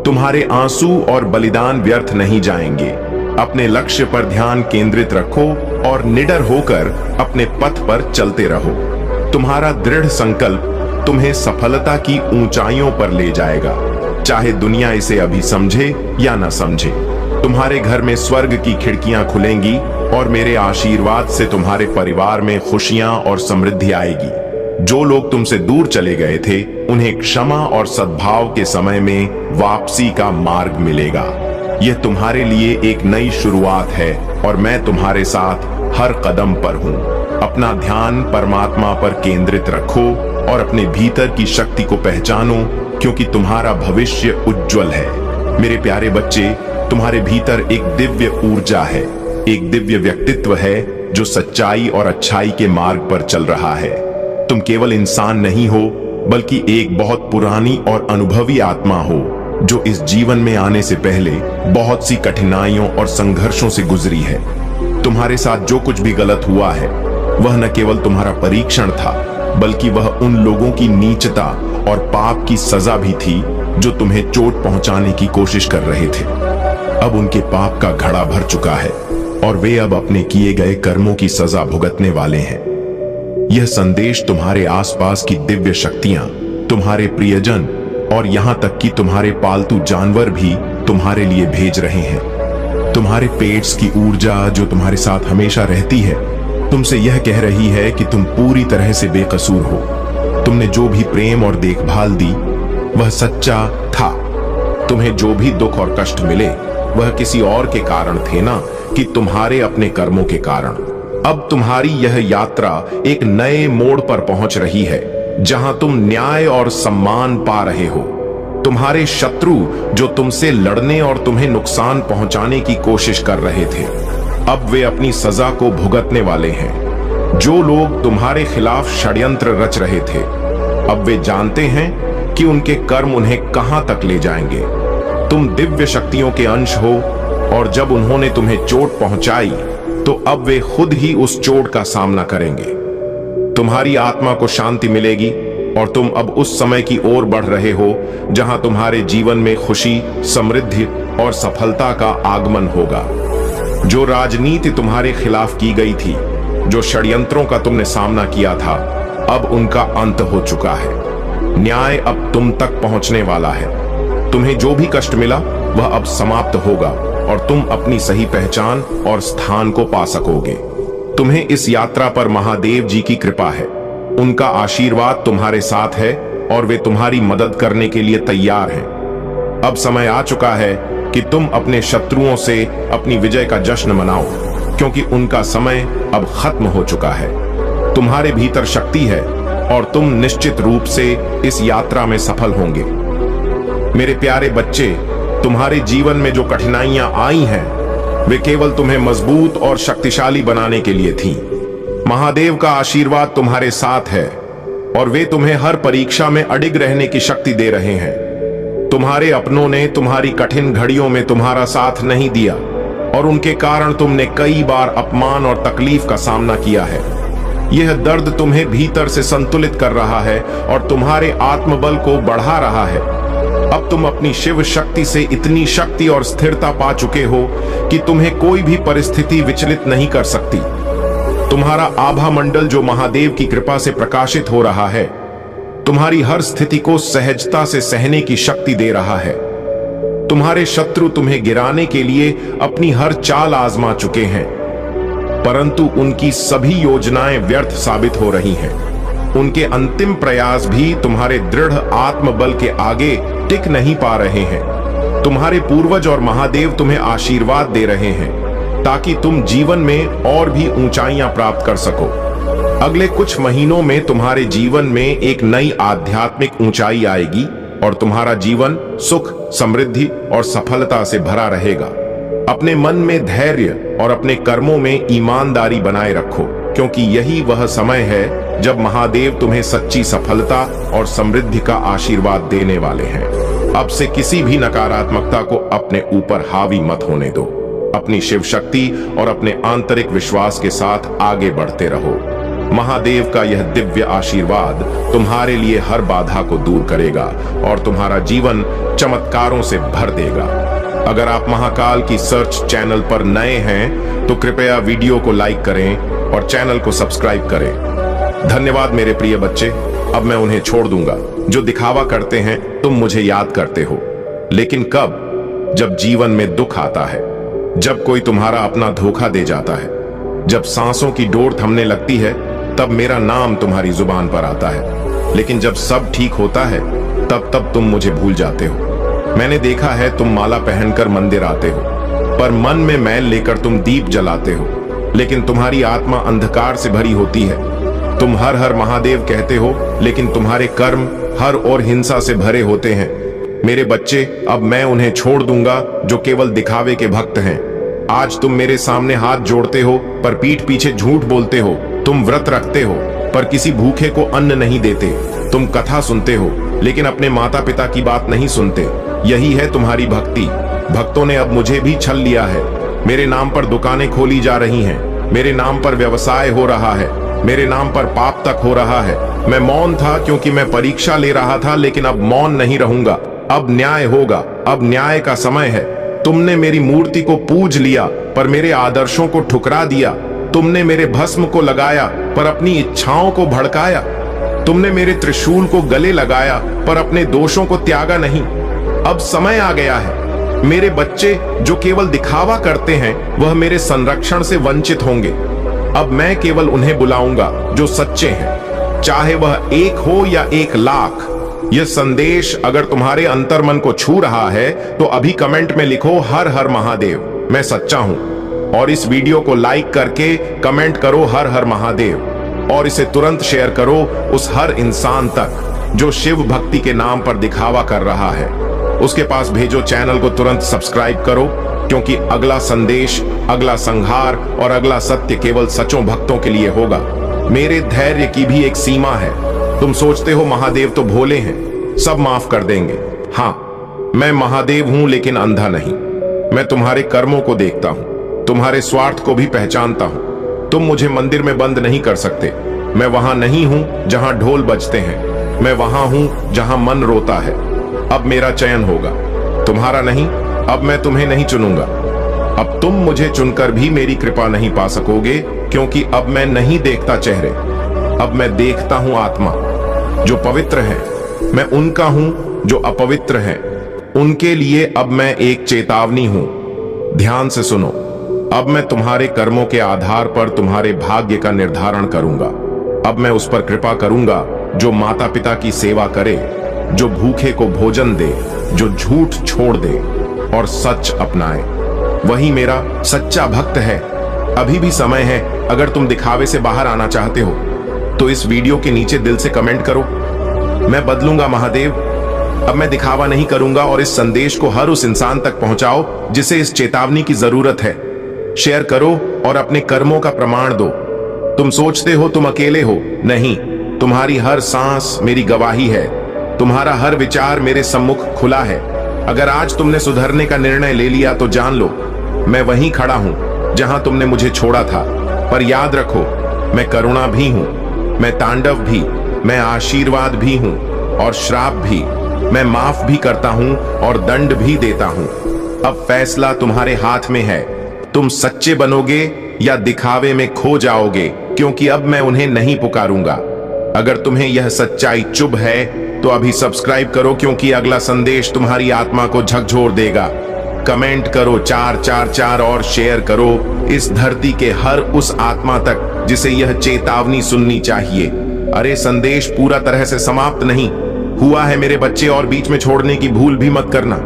तुम्हारे आंसू और बलिदान व्यर्थ नहीं जाएंगे। अपने लक्ष्य पर ध्यान केंद्रित रखो और निडर होकर अपने पथ पर चलते रहो। तुम्हारा दृढ़ संकल्प तुम्हें सफलता की ऊंचाइयों पर ले जाएगा, चाहे दुनिया इसे अभी समझे या न समझे। तुम्हारे घर में स्वर्ग की खिड़कियां खुलेंगी और मेरे आशीर्वाद से तुम्हारे परिवार में खुशियां और समृद्धि आएगी। जो लोग तुमसे दूर चले गए थे, उन्हें क्षमा और सद्भाव के समय में वापसी का मार्ग मिलेगा। यह तुम्हारे लिए एक नई शुरुआत है और मैं तुम्हारे साथ हर कदम पर हूं। अपना ध्यान परमात्मा पर केंद्रित रखो और अपने भीतर की शक्ति को पहचानो, क्योंकि तुम्हारा भविष्य उज्जवल है। मेरे प्यारे बच्चे, तुम्हारे भीतर एक दिव्य ऊर्जा है, एक दिव्य व्यक्तित्व है जो सच्चाई और अच्छाई के मार्ग पर चल रहा है। तुम केवल इंसान नहीं हो, बल्कि एक बहुत पुरानी और अनुभवी आत्मा हो जो इस जीवन में आने से पहले बहुत सी कठिनाइयों और संघर्षों से गुजरी है। तुम्हारे साथ जो कुछ भी गलत हुआ है, वह न केवल तुम्हारा परीक्षण था, बल्कि वह उन लोगों की नीचता और पाप की सजा भी थी जो तुम्हें चोट पहुंचाने की कोशिश कर रहे थे। अब उनके पाप का घड़ा भर चुका है और वे अब अपने किए गए कर्मों की सजा भुगतने वाले हैं। यह संदेश तुम्हारे आसपास की दिव्य शक्तियां, तुम्हारे प्रियजन और यहां तक कि तुम्हारे पालतू जानवर भी तुम्हारे लिए भेज रहे हैं। तुम्हारे पेट्स की ऊर्जा जो तुम्हारे साथ हमेशा रहती है, तुमसे यह कह रही है कि तुम पूरी तरह से बेकसूर हो। तुमने जो भी प्रेम और देखभाल दी, वह सच्चा था। तुम्हें जो भी दुख और कष्ट मिले, वह किसी और के कारण थे ना कि तुम्हारे अपने कर्मों के कारण। अब तुम्हारी यह यात्रा एक नए मोड़ पर पहुंच रही है, जहां तुम न्याय और सम्मान पा रहे हो। तुम्हारे शत्रु जो तुमसे लड़ने और तुम्हें नुकसान पहुंचाने की कोशिश कर रहे थे, अब वे अपनी सजा को भुगतने वाले हैं। जो लोग तुम्हारे खिलाफ षड्यंत्र रच रहे थे, अब वे जानते हैं कि उनके कर्म उन्हें कहां तक ले जाएंगे। तुम दिव्य शक्तियों के अंश हो और जब उन्होंने तुम्हें चोट पहुंचाई, तो अब वे खुद ही उस चोट का सामना करेंगे। तुम्हारी आत्मा को शांति मिलेगी और तुम अब उस समय की ओर बढ़ रहे हो जहां तुम्हारे जीवन में खुशी, समृद्धि और सफलता का आगमन होगा। जो राजनीति तुम्हारे खिलाफ की गई थी, जो षड्यंत्रों का तुमने सामना किया था, अब उनका अंत हो चुका है। न्याय अब तुम तक पहुंचने वाला है। तुम्हें जो भी कष्ट मिला, वह अब समाप्त होगा और तुम अपनी सही पहचान और स्थान को पा सकोगे। तुम्हें इस यात्रा पर महादेव जी की कृपा है। उनका आशीर्वाद तुम्हारे साथ है और वे तुम्हारी मदद करने के लिए तैयार हैं। अब समय आ चुका है कि तुम अपने शत्रुओं से अपनी विजय का जश्न मनाओ, क्योंकि उनका समय अब खत्म हो चुका है। तुम्हारे भीतर शक्ति है और तुम निश्चित रूप से इस यात्रा में सफल होंगे। मेरे प्यारे बच्चे, तुम्हारे जीवन में जो कठिनाइयां आई हैं, वे केवल तुम्हें मजबूत और शक्तिशाली बनाने के लिए थीं। महादेव का आशीर्वाद तुम्हारे साथ है और वे तुम्हें हर परीक्षा में अडिग रहने की शक्ति दे रहे हैं। तुम्हारे अपनों ने तुम्हारी कठिन घड़ियों में तुम्हारा साथ नहीं दिया और उनके कारण तुमने कई बार अपमान और तकलीफ का सामना किया है। यह दर्द तुम्हें भीतर से संतुलित कर रहा है और तुम्हारे आत्मबल को बढ़ा रहा है। अब तुम अपनी शिव शक्ति से इतनी शक्ति और स्थिरता पा चुके हो कि तुम्हें कोई भी परिस्थिति विचलित नहीं कर सकती। तुम्हारा आभा मंडल जो महादेव की कृपा से प्रकाशित हो रहा है, तुम्हारी हर स्थिति को सहजता से सहने की शक्ति दे रहा है। तुम्हारे शत्रु तुम्हें गिराने के लिए अपनी हर चाल आजमा चुके हैं, परंतु उनकी सभी योजनाएं व्यर्थ साबित हो रही हैं। उनके अंतिम प्रयास भी तुम्हारे दृढ़ आत्मबल के आगे टिक नहीं पा रहे हैं। तुम्हारे पूर्वज और महादेव तुम्हें आशीर्वाद दे रहे हैं ताकि तुम जीवन में और भी ऊंचाइयां प्राप्त कर सको। अगले कुछ महीनों में तुम्हारे जीवन में एक नई आध्यात्मिक ऊंचाई आएगी और तुम्हारा जीवन सुख, समृद्धि और सफलता से भरा रहेगा। अपने मन में धैर्य और अपने कर्मों में ईमानदारी बनाए रखो, क्योंकि यही वह समय है जब महादेव तुम्हें सच्ची सफलता और समृद्धि का आशीर्वाद देने वाले हैं। अब से किसी भी नकारात्मकता को अपने ऊपर हावी मत होने दो। अपनी शिव शक्ति और अपने आंतरिक विश्वास के साथ आगे बढ़ते रहो। महादेव का यह दिव्य आशीर्वाद तुम्हारे लिए हर बाधा को दूर करेगा और तुम्हारा जीवन चमत्कारों से भर देगा। अगर आप महाकाल की सर्च चैनल पर नए हैं तो कृपया वीडियो को लाइक करें और चैनल को सब्सक्राइब करें। धन्यवाद मेरे प्रिय बच्चे। अब मैं उन्हें छोड़ दूंगा जो दिखावा करते हैं। तुम मुझे याद करते हो, लेकिन कब? जब जीवन में दुख आता है, जब कोई तुम्हारा अपना धोखा दे जाता है, जब सांसों की डोर थमने लगती है, तब मेरा नाम तुम्हारी जुबान पर आता है। लेकिन जब सब ठीक होता है, तब तुम मुझे भूल जाते हो। मैंने देखा है तुम माला पहनकर मंदिर आते हो, पर मन में मैल लेकर तुम दीप जलाते हो, लेकिन तुम्हारी आत्मा अंधकार से भरी होती है। तुम हर हर महादेव कहते हो, लेकिन तुम्हारे कर्म हर और हिंसा से भरे होते हैं। मेरे बच्चे, अब मैं उन्हें छोड़ दूंगा जो केवल दिखावे के भक्त हैं। आज तुम मेरे सामने हाथ जोड़ते हो पर पीठ पीछे झूठ बोलते हो। तुम व्रत रखते हो पर किसी भूखे को अन्न नहीं देते। तुम कथा सुनते हो लेकिन अपने माता पिता की बात नहीं सुनते। यही है तुम्हारी भक्ति। भक्तों ने अब मुझे भी छल लिया है। मेरे नाम पर दुकानें खोली जा रही हैं, मेरे नाम पर व्यवसाय हो रहा है, मेरे नाम पर पाप तक हो रहा है। मैं मौन था क्योंकि मैं परीक्षा ले रहा था, लेकिन अब मौन नहीं रहूंगा। अब न्याय होगा, अब न्याय का समय है। तुमने मेरी मूर्ति को पूज लिया पर मेरे आदर्शों को ठुकरा दिया। तुमने मेरे भस्म को लगाया पर अपनी इच्छाओं को भड़काया। तुमने मेरे त्रिशूल को गले लगाया पर अपने दोषों को त्यागा नहीं। अब समय आ गया है। मेरे बच्चे जो केवल दिखावा करते हैं, वह मेरे संरक्षण से वंचित होंगे। अब मैं केवल उन्हें बुलाऊंगा जो सच्चे हैं, चाहे वह 1 हो या 1 लाख। यह संदेश अगर तुम्हारे अंतर्मन को छू रहा है तो अभी कमेंट में लिखो हर हर महादेव, मैं सच्चा हूं। और इस वीडियो को लाइक करके कमेंट करो हर हर महादेव, और इसे तुरंत शेयर करो उस हर इंसान तक जो शिव भक्ति के नाम पर दिखावा कर रहा है। उसके पास भेजो। चैनल को तुरंत सब्सक्राइब करो, क्योंकि अगला संदेश, अगला संहार और अगला सत्य केवल सच्चों भक्तों के लिए होगा। मेरे धैर्य की भी एक सीमा है। तुम सोचते हो महादेव तो भोले हैं, सब माफ कर देंगे। हाँ, मैं महादेव हूं लेकिन अंधा नहीं। मैं तुम्हारे कर्मों को देखता हूं, तुम्हारे स्वार्थ को भी पहचानता हूं। तुम मुझे मंदिर में बंद नहीं कर सकते। मैं वहां नहीं हूं जहां ढोल बजते हैं, मैं वहां हूं जहां मन रोता है। अब मेरा चयन होगा, तुम्हारा नहीं। अब मैं तुम्हें नहीं चुनूंगा। अब तुम मुझे चुनकर भी मेरी कृपा नहीं पा सकोगे, क्योंकि अब मैं नहीं देखता चेहरे, अब मैं देखता हूं आत्मा। जो पवित्र है मैं उनका हूं जो अपवित्र हैं, उनके लिए अब मैं एक चेतावनी हूं। ध्यान से सुनो। अब मैं तुम्हारे कर्मों के आधार पर तुम्हारे भाग्य का निर्धारण करूंगा। अब मैं उस पर कृपा करूंगा जो माता पिता की सेवा करे, जो भूखे को भोजन दे, जो झूठ छोड़ दे और सच अपनाए। वही मेरा सच्चा भक्त है। अभी भी समय है। अगर तुम दिखावे से बाहर आना चाहते हो तो इस वीडियो के नीचे दिल से कमेंट करो, मैं बदलूंगा महादेव, अब मैं दिखावा नहीं करूंगा। और इस संदेश को हर उस इंसान तक पहुंचाओ जिसे इस चेतावनी की जरूरत है। शेयर करो और अपने कर्मों का प्रमाण दो। तुम सोचते हो तुम अकेले हो, नहीं, तुम्हारी हर सांस मेरी गवाही है, तुम्हारा हर विचार मेरे सम्मुख खुला है। अगर आज तुमने सुधरने का निर्णय ले लिया तो जान लो, मैं वहीं खड़ा हूं जहां तुमने मुझे छोड़ा था। पर याद रखो, मैं करुणा भी हूं, मैं तांडव भी, मैं आशीर्वाद भी हूं और श्राप भी, मैं माफ भी करता हूं और दंड भी देता हूं। अब फैसला तुम्हारे हाथ में है, तुम सच्चे बनोगे या दिखावे में खो जाओगे, क्योंकि अब मैं उन्हें नहीं पुकारूंगा। अगर तुम्हें यह सच्चाई चुभ है तो अभी सब्सक्राइब करो, क्योंकि अगला संदेश तुम्हारी आत्मा को झकझोर देगा। कमेंट करो 444 और शेयर करो इस धरती के हर उस आत्मा तक जिसे यह चेतावनी सुननी चाहिए। अरे संदेश पूरा तरह से समाप्त नहीं हुआ है मेरे बच्चे, और बीच में छोड़ने की भूल भी मत करना।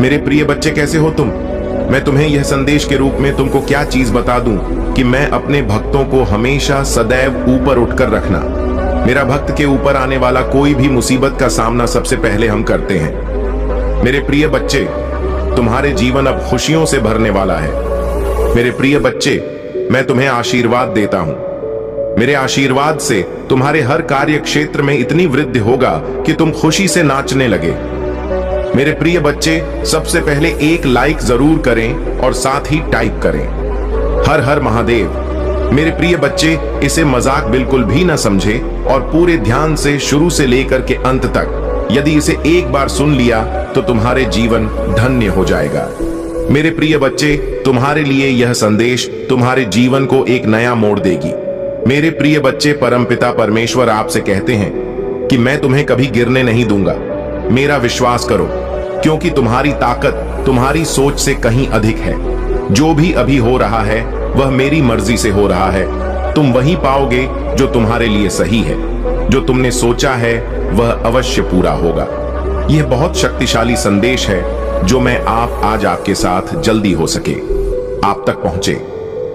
मेरे प्रिय बच्चे, कैसे हो तुम? मैं तुम्हें यह संदेश के रूप में तुमको क्या चीज बता दूं कि मैं अपने भक्तों को हमेशा सदैव ऊपर उठकर रखना। मेरा भक्त के ऊपर आने वाला कोई भी मुसीबत का सामना सबसे पहले हम करते हैं। मेरे प्रिय बच्चे, तुम्हारे जीवन अब खुशियों से भरने वाला है। मेरे प्रिय बच्चे, मैं तुम्हें आशीर्वाद देता हूं। मेरे आशीर्वाद से तुम्हारे हर कार्य क्षेत्र में इतनी वृद्धि होगा कि तुम खुशी से नाचने लगे। मेरे प्रिय बच्चे, सबसे पहले एक लाइक जरूर करें और साथ ही टाइप करें हर हर महादेव। मेरे प्रिय बच्चे, इसे मजाक बिल्कुल भी न समझे और पूरे ध्यान से शुरू से लेकर के अंत तक यदि इसे एक बार सुन लिया तो तुम्हारे जीवन धन्य हो जाएगा। मेरे प्रिय बच्चे, तुम्हारे लिए यह संदेश तुम्हारे जीवन को एक नया मोड़ देगी। मेरे प्रिय बच्चे, परमपिता परमेश्वर आपसे कहते हैं कि मैं तुम्हें कभी गिरने नहीं दूंगा। मेरा विश्वास करो, क्योंकि तुम्हारी ताकत तुम्हारी सोच से कहीं अधिक है। जो भी अभी हो रहा है वह मेरी मर्जी से हो रहा है। तुम वही पाओगे जो तुम्हारे लिए सही है। जो तुमने सोचा है वह अवश्य पूरा होगा। यह बहुत शक्तिशाली संदेश है जो मैं आज आपके साथ जल्दी हो सके आप तक पहुंचे।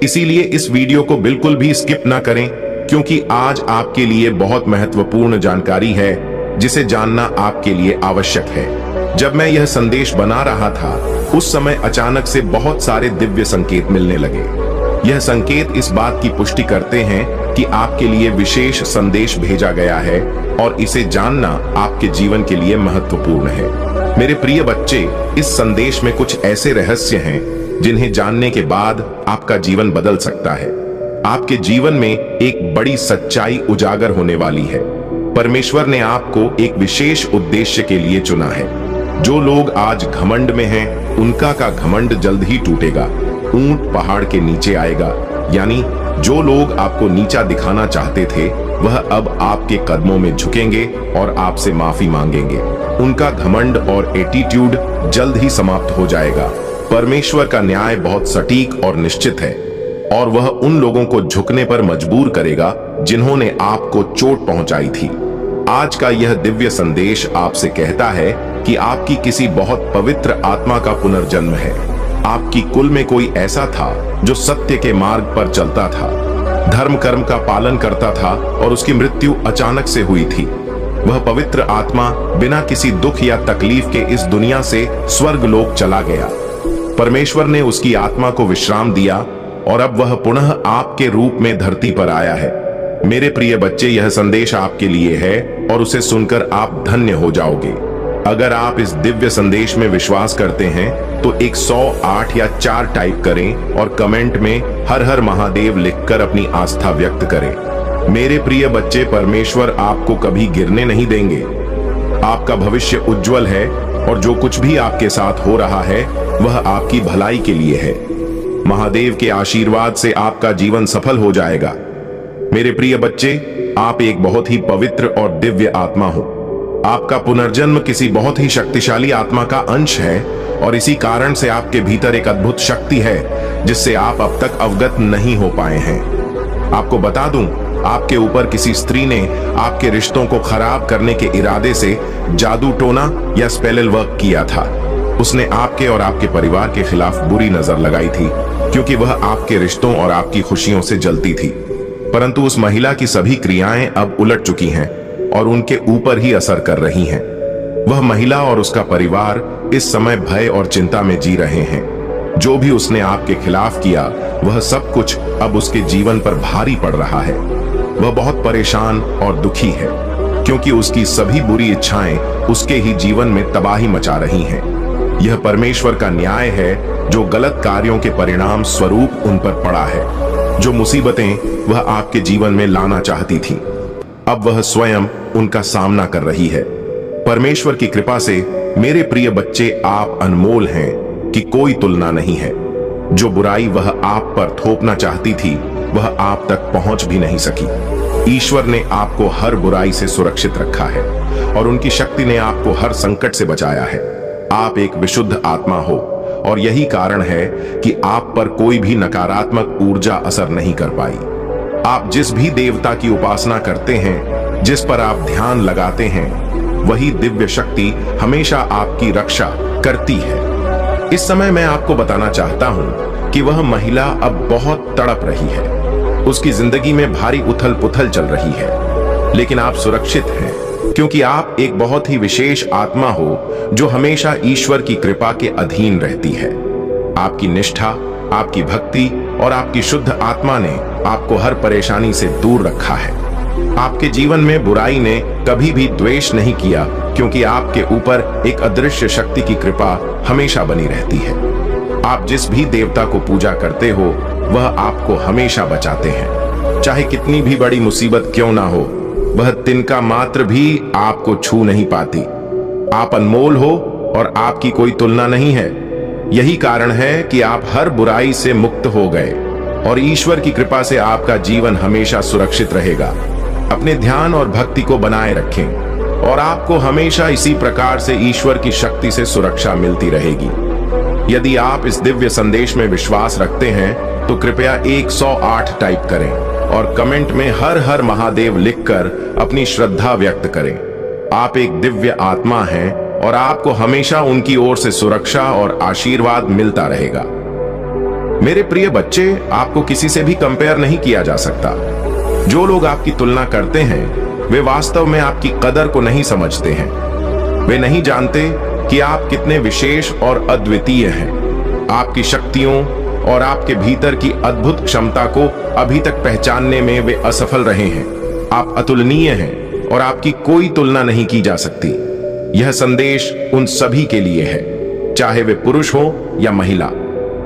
इसीलिए इस वीडियो को बिल्कुल भी स्किप ना करें, क्योंकि आज आपके लिए बहुत महत्वपूर्ण जानकारी है जिसे जानना आपके लिए आवश्यक है। जब मैं यह संदेश बना रहा था उस समय अचानक से बहुत सारे दिव्य संकेत मिलने लगे। यह संकेत इस बात की पुष्टि करते हैं कि आपके लिए विशेष संदेश भेजा गया है और इसे जानना आपके जीवन के लिए महत्वपूर्ण है। मेरे प्रिय बच्चे, इस संदेश में कुछ ऐसे रहस्य हैं जिन्हें जानने के बाद आपका जीवन बदल सकता है। आपके जीवन में एक बड़ी सच्चाई उजागर होने वाली है। परमेश्वर ने आपको एक विशेष उद्देश्य के लिए चुना है। जो लोग आज घमंड में हैं, उनका का घमंड जल्द ही टूटेगा। ऊंट पहाड़ के नीचे आएगा, यानी जो लोग आपको नीचा दिखाना चाहते थे वह अब आपके कदमों में झुकेंगे और आपसे माफी मांगेंगे। उनका घमंड और एटीट्यूड जल्द ही समाप्त हो जाएगा। परमेश्वर का न्याय बहुत सटीक और निश्चित है और वह उन लोगों को झुकने पर मजबूर करेगा जिन्होंने आपको चोट पहुंचाई थी। आज का यह दिव्य संदेश आपसे कहता है कि आपकी किसी बहुत पवित्र आत्मा का पुनर्जन्म है। आपकी कुल में कोई ऐसा था जो सत्य के मार्ग पर चलता था, धर्म कर्म का पालन करता था और उसकी मृत्यु अचानक से हुई थी। वह पवित्र आत्मा बिना किसी दुख या तकलीफ के इस दुनिया से स्वर्ग लोक चला गया। परमेश्वर ने उसकी आत्मा को विश्राम दिया और अब वह पुनः आपके रूप में धरती पर आया है। मेरे प्रिय बच्चे, यह संदेश आपके लिए है और उसे सुनकर आप धन्य हो जाओगे। अगर आप इस दिव्य संदेश में विश्वास करते हैं तो 108 या 4 टाइप करें और कमेंट में हर हर महादेव लिखकर अपनी आस्था व्यक्त करें। मेरे प्रिय बच्चे, परमेश्वर आपको कभी गिरने नहीं देंगे। आपका भविष्य उज्जवल है और जो कुछ भी आपके साथ हो रहा है वह आपकी भलाई के लिए है। महादेव के आशीर्वाद से आपका जीवन सफल हो जाएगा। मेरे प्रिय बच्चे, आप एक बहुत ही पवित्र और दिव्य आत्मा हो। आपका पुनर्जन्म किसी बहुत ही शक्तिशाली आत्मा का अंश है और इसी कारण से आपके भीतर एक अद्भुत शक्ति है जिससे आप अब तक अवगत नहीं हो पाए हैं। आपको बता दूं, आपके ऊपर किसी स्त्री ने आपके रिश्तों को खराब करने के इरादे से जादू टोना या स्पेल वर्क किया था। उसने आपके और आपके परिवार के खिलाफ बुरी नजर लगाई थी, क्योंकि वह आपके रिश्तों और आपकी खुशियों से जलती थी। परंतु उस महिला की सभी क्रियाएं अब उलट चुकी हैं और उनके ऊपर ही असर कर रही हैं। वह महिला और उसका परिवार इस समय भय और चिंता में जी रहे हैं। जो भी उसने आपके खिलाफ किया वह सब कुछ अब उसके जीवन पर भारी पड़ रहा है। वह बहुत परेशान और दुखी है क्योंकि उसकी सभी बुरी इच्छाएं उसके ही जीवन में तबाही मचा रही हैं। यह परमेश्वर का न्याय है जो गलत कार्यों के परिणाम स्वरूप उन पर पड़ा है। जो मुसीबतें वह आपके जीवन में लाना चाहती थी, अब वह स्वयं उनका सामना कर रही है। परमेश्वर की कृपा से मेरे प्रिय बच्चे, आप अनमोल हैं कि कोई तुलना नहीं है। जो बुराई वह आप पर थोपना चाहती थी वह आप तक पहुंच भी नहीं सकी। ईश्वर ने आपको हर बुराई से सुरक्षित रखा है और उनकी शक्ति ने आपको हर संकट से बचाया है। आप एक विशुद्ध आत्मा हो और यही कारण है कि आप पर कोई भी नकारात्मक ऊर्जा असर नहीं कर पाई। आप जिस भी देवता की उपासना करते हैं, जिस पर आप ध्यान लगाते हैं, वही दिव्य शक्ति हमेशा आपकी रक्षा करती है। इस समय मैं आपको बताना चाहता हूं कि वह महिला अब बहुत तड़प रही है। उसकी जिंदगी में भारी उथल पुथल चल रही है, लेकिन आप सुरक्षित हैं क्योंकि आप एक बहुत ही विशेष आत्मा हो जो हमेशा ईश्वर की कृपा के अधीन रहती है। आपकी निष्ठा, आपकी भक्ति और आपकी शुद्ध आत्मा ने आपको हर परेशानी से दूर रखा है। आपके जीवन में बुराई ने कभी भी द्वेष नहीं किया क्योंकि आपके ऊपर एक अदृश्य शक्ति की कृपा हमेशा बनी रहती है। आप जिस भी देवता को पूजा करते हो वह आपको हमेशा बचाते हैं। चाहे कितनी भी बड़ी मुसीबत क्यों ना हो, वह तिनका मात्र भी आपको छू नहीं पाती। आप अनमोल हो और आपकी कोई तुलना नहीं है। यही कारण है कि आप हर बुराई से मुक्त हो गए और ईश्वर की कृपा से आपका जीवन हमेशा सुरक्षित रहेगा। अपने ध्यान और भक्ति को बनाए रखें और आपको हमेशा इसी प्रकार से ईश्वर की शक्ति से सुरक्षा मिलती रहेगी। यदि आप इस दिव्य संदेश में विश्वास रखते हैं तो कृपया 108 टाइप करें और कमेंट में हर हर महादेव लिखकर अपनी श्रद्धा व्यक्त करें। आप एक दिव्य आत्मा हैं और आपको हमेशा उनकी ओर से सुरक्षा और आशीर्वाद मिलता रहेगा। मेरे प्रिय बच्चे, आपको किसी से भी कंपेयर नहीं किया जा सकता। जो लोग आपकी तुलना करते हैं वे वास्तव में आपकी कदर को नहीं समझते हैं। वे नहीं जानते कि आप कितने विशेष और अद्वितीय हैं। आपकी शक्तियों और आपके भीतर की अद्भुत क्षमता को अभी तक पहचानने में वे असफल रहे हैं। आप अतुलनीय हैं और आपकी कोई तुलना नहीं की जा सकती। यह संदेश उन सभी के लिए है, चाहे वे पुरुष हो या महिला।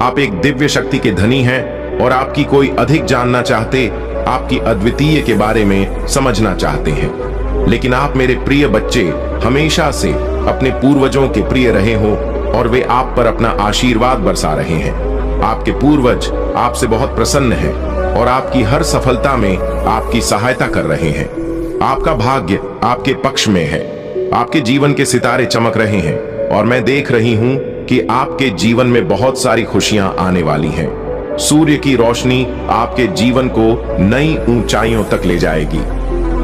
आप एक दिव्य शक्ति के धनी हैं और आपकी कोई अधिक जानना चाहते, आपकी अद्वितीय के बारे में समझना चाहते हैं। लेकिन आप मेरे प्रिय बच्चे हमेशा से अपने पूर्वजों के प्रिय रहे हो और वे आप पर अपना आशीर्वाद बरसा रहे हैं। आपके पूर्वज आपसे बहुत प्रसन्न हैं और आपकी हर सफलता में आपकी सहायता कर रहे हैं। आपका भाग्य आपके पक्ष में है। आपके जीवन के सितारे चमक रहे हैं और मैं देख रही हूं कि आपके जीवन में बहुत सारी खुशियां आने वाली हैं। सूर्य की रोशनी आपके जीवन को नई ऊंचाइयों तक ले जाएगी।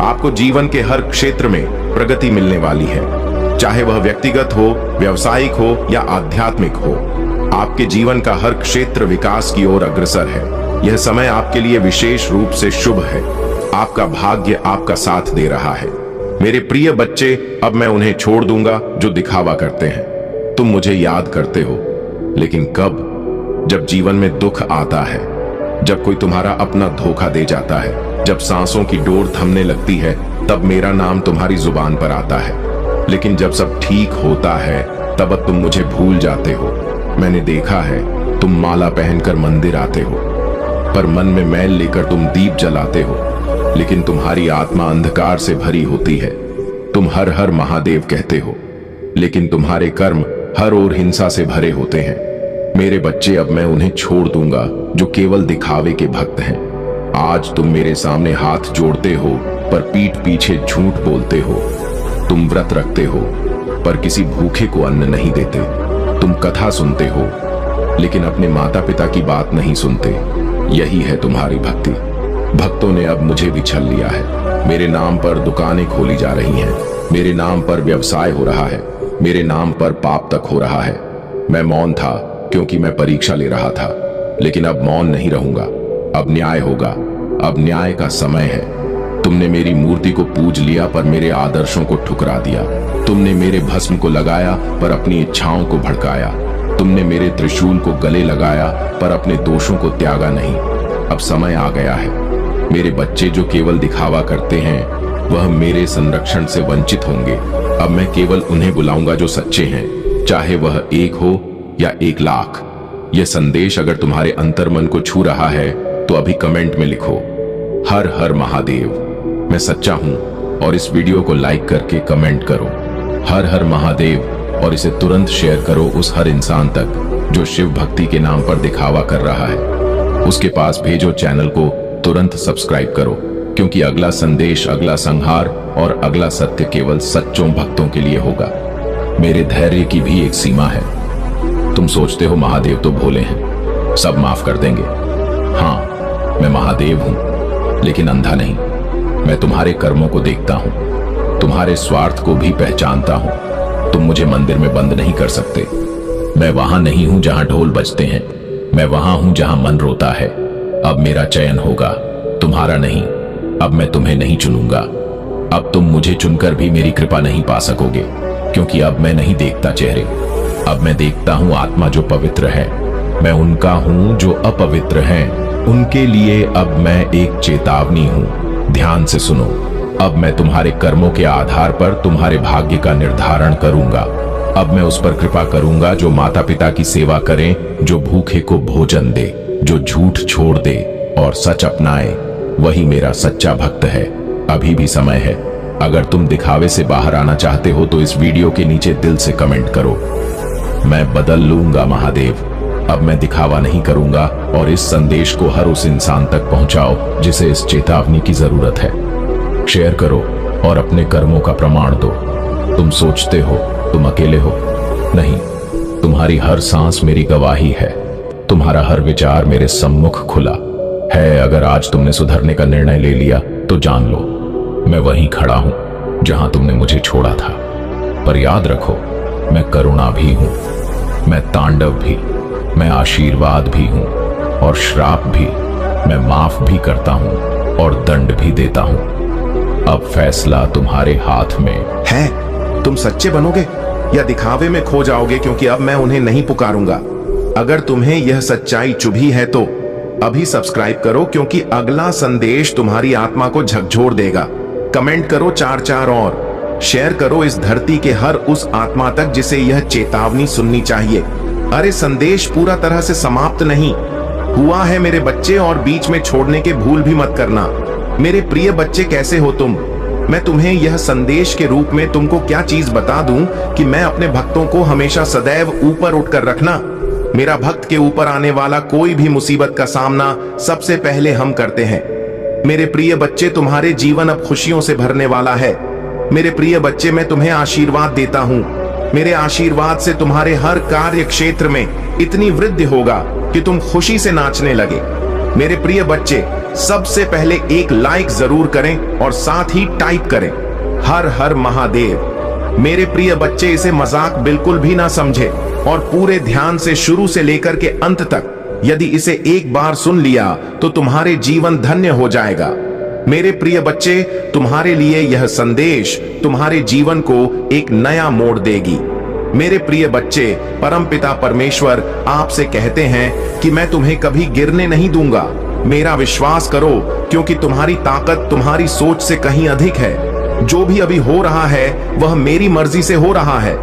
आपको जीवन के हर क्षेत्र में प्रगति मिलने वाली है, चाहे वह व्यक्तिगत हो, व्यावसायिक हो या आध्यात्मिक हो। आपके जीवन का हर क्षेत्र विकास की ओर अग्रसर है। यह समय आपके लिए विशेष रूप से शुभ है। आपका भाग्य आपका साथ दे रहा है। मेरे प्रिय बच्चे, अब मैं उन्हें छोड़ दूंगा जो दिखावा करते हैं। तुम मुझे याद करते हो, लेकिन कब? जब जीवन में दुख आता है, जब कोई तुम्हारा अपना धोखा दे जाता है, जब सांसों की डोर थमने लगती है, तब मेरा नाम तुम्हारी जुबान पर आता है। लेकिन जब सब ठीक होता है तब तुम मुझे भूल जाते हो। मैंने देखा है तुम माला पहनकर मंदिर आते हो, पर मन में मैल लेकर तुम दीप जलाते हो। लेकिन तुम्हारी आत्मा अंधकार से भरी होती है। तुम हर हर महादेव कहते हो, लेकिन तुम्हारे कर्म हर ओर हिंसा से भरे होते हैं। मेरे बच्चे, अब मैं उन्हें छोड़ दूंगा जो केवल दिखावे के भक्त हैं। आज तुम मेरे सामने हाथ जोड़ते हो पर पीठ पीछे झूठ बोलते हो। तुम व्रत रखते हो पर किसी भूखे को अन्न नहीं देते। तुम कथा सुनते हो लेकिन अपने माता पिता की बात नहीं सुनते। यही है तुम्हारी भक्ति। भक्तों ने अब मुझे भी छल लिया है। मेरे नाम पर दुकानें खोली जा रही हैं, मेरे नाम पर व्यवसाय हो रहा है, मेरे नाम पर पाप तक हो रहा है। मैं मौन था क्योंकि मैं परीक्षा ले रहा था, लेकिन अब मौन नहीं रहूंगा। अब न्याय होगा। अब न्याय का समय है। तुमने मेरी मूर्ति को पूज लिया पर मेरे आदर्शों को ठुकरा दिया। तुमने मेरे भस्म को लगाया पर अपनी इच्छाओं को भड़काया। तुमने मेरे त्रिशूल को गले लगाया पर अपने दोषों को त्यागा नहीं। अब समय आ गया है। मेरे बच्चे जो केवल दिखावा करते हैं वह मेरे संरक्षण से वंचित होंगे। अब मैं केवल उन्हें बुलाऊंगा जो सच्चे हैं, चाहे वह 1 हो या 1 लाख। यह संदेश अगर तुम्हारे अंतर्मन को छू रहा है तो अभी कमेंट में लिखो, हर हर महादेव। मैं सच्चा हूं और इस वीडियो को लाइक करके कमेंट करो, हर हर महादेव, और इसे तुरंत शेयर करो उस हर इंसान तक जो शिव भक्ति के नाम पर दिखावा कर रहा है। उसके पास भेजो। चैनल को तुरंत सब्सक्राइब करो, क्योंकि अगला संदेश, अगला संहार और अगला सत्य केवल सच्चों भक्तों के लिए होगा। मेरे धैर्य की भी एक सीमा है। तुम सोचते हो महादेव तो भोले हैं, सब माफ कर देंगे। हाँ, मैं महादेव हूं, लेकिन अंधा नहीं। मैं तुम्हारे कर्मों को देखता हूं, तुम्हारे स्वार्थ को भी पहचानता हूं। तुम मुझे मंदिर में बंद नहीं कर सकते। मैं वहां नहीं हूं जहां ढोल बजते हैं, मैं वहां हूं जहां मन रोता है। अब मेरा चयन होगा, तुम्हारा नहीं। अब मैं तुम्हें नहीं चुनूंगा। अब तुम मुझे चुनकर भी मेरी कृपा नहीं पा सकोगे, क्योंकि अब मैं नहीं देखता चेहरे, अब मैं देखता हूं आत्मा जो पवित्र है। मैं उनका हूं जो अपवित्र हैं, उनके लिए अब मैं एक चेतावनी हूं। ध्यान से सुनो। अब मैं तुम्हारे कर्मों के आधार पर तुम्हारे भाग्य का निर्धारण करूंगा। अब मैं उस पर कृपा करूंगा जो माता पिता की सेवा करें, जो भूखे को भोजन दे, जो झूठ छोड़ दे और सच अपनाए। वही मेरा सच्चा भक्त है। अभी भी समय है। अगर तुम दिखावे से बाहर आना चाहते हो तो इस वीडियो के नीचे दिल से कमेंट करो, मैं बदल लूंगा महादेव। अब मैं दिखावा नहीं करूंगा, और इस संदेश को हर उस इंसान तक पहुंचाओ जिसे इस चेतावनी की जरूरत है। शेयर करो और अपने कर्मों का प्रमाण दो। तुम सोचते हो तुम अकेले हो, नहीं। तुम्हारी हर सांस मेरी गवाही है। तुम्हारा हर विचार मेरे सम्मुख खुला है। अगर आज तुमने सुधरने का निर्णय ले लिया तो जान लो, मैं वहीं खड़ा हूं जहां तुमने मुझे छोड़ा था। पर याद रखो, मैं करुणा भी हूं, मैं तांडव भी, मैं आशीर्वाद भी हूं और श्राप भी। मैं माफ भी करता हूं और दंड भी देता हूं। अब फैसला तुम्हारे हाथ में है। तुम सच्चे बनोगे या दिखावे में खो जाओगे, क्योंकि अब मैं उन्हें नहीं पुकारूंगा। अगर तुम्हें यह सच्चाई चुभी है तो अभी सब्सक्राइब करो, क्योंकि अगला संदेश तुम्हारी आत्मा को झकझोर देगा। कमेंट करो 4 और शेयर करो इस धरती के हर उस आत्मा तक जिसे यह चेतावनी सुननी चाहिए। अरे संदेश पूरा तरह से समाप्त नहीं हुआ है मेरे बच्चे, और बीच में छोड़ने के भूल भी मत करना। मेरे प्रिय बच्चे, कैसे हो तुम? मैं तुम्हें यह संदेश के रूप में तुमको क्या चीज बता दूं कि मैं अपने भक्तों को हमेशा सदैव ऊपर उठकर रखना। मेरा भक्त के ऊपर आने वाला कोई भी मुसीबत का सामना सबसे पहले हम करते हैं। मेरे प्रिय बच्चे, तुम्हारे जीवन अब खुशियों से भरने वाला है। मेरे प्रिय बच्चे, मैं तुम्हें आशीर्वाद देता हूं। मेरे आशीर्वाद से तुम्हारे हर कार्य क्षेत्र में इतनी वृद्धि होगा कि तुम खुशी से नाचने लगे। मेरे प्रिय बच्चे, सबसे पहले एक लाइक जरूर करें और साथ ही टाइप करें, हर हर महादेव। मेरे प्रिय बच्चे, इसे मजाक बिल्कुल भी ना समझे और पूरे ध्यान से शुरू से लेकर के अंत तक यदि इसे एक बार सुन लिया तो तुम्हारे जीवन धन्य हो जाएगा। मेरे प्रिय बच्चे, तुम्हारे लिए यह संदेश तुम्हारे जीवन को एक नया मोड़ देगी। मेरे प्रिय बच्चे, परमपिता परमेश्वर आपसे कहते हैं कि मैं तुम्हें कभी गिरने नहीं दूंगा। मेरा विश्वास करो, क्योंकि तुम्हारी ताकत तुम्हारी सोच से कहीं अधिक है। जो भी अभी हो रहा है वह मेरी मर्जी से हो रहा है।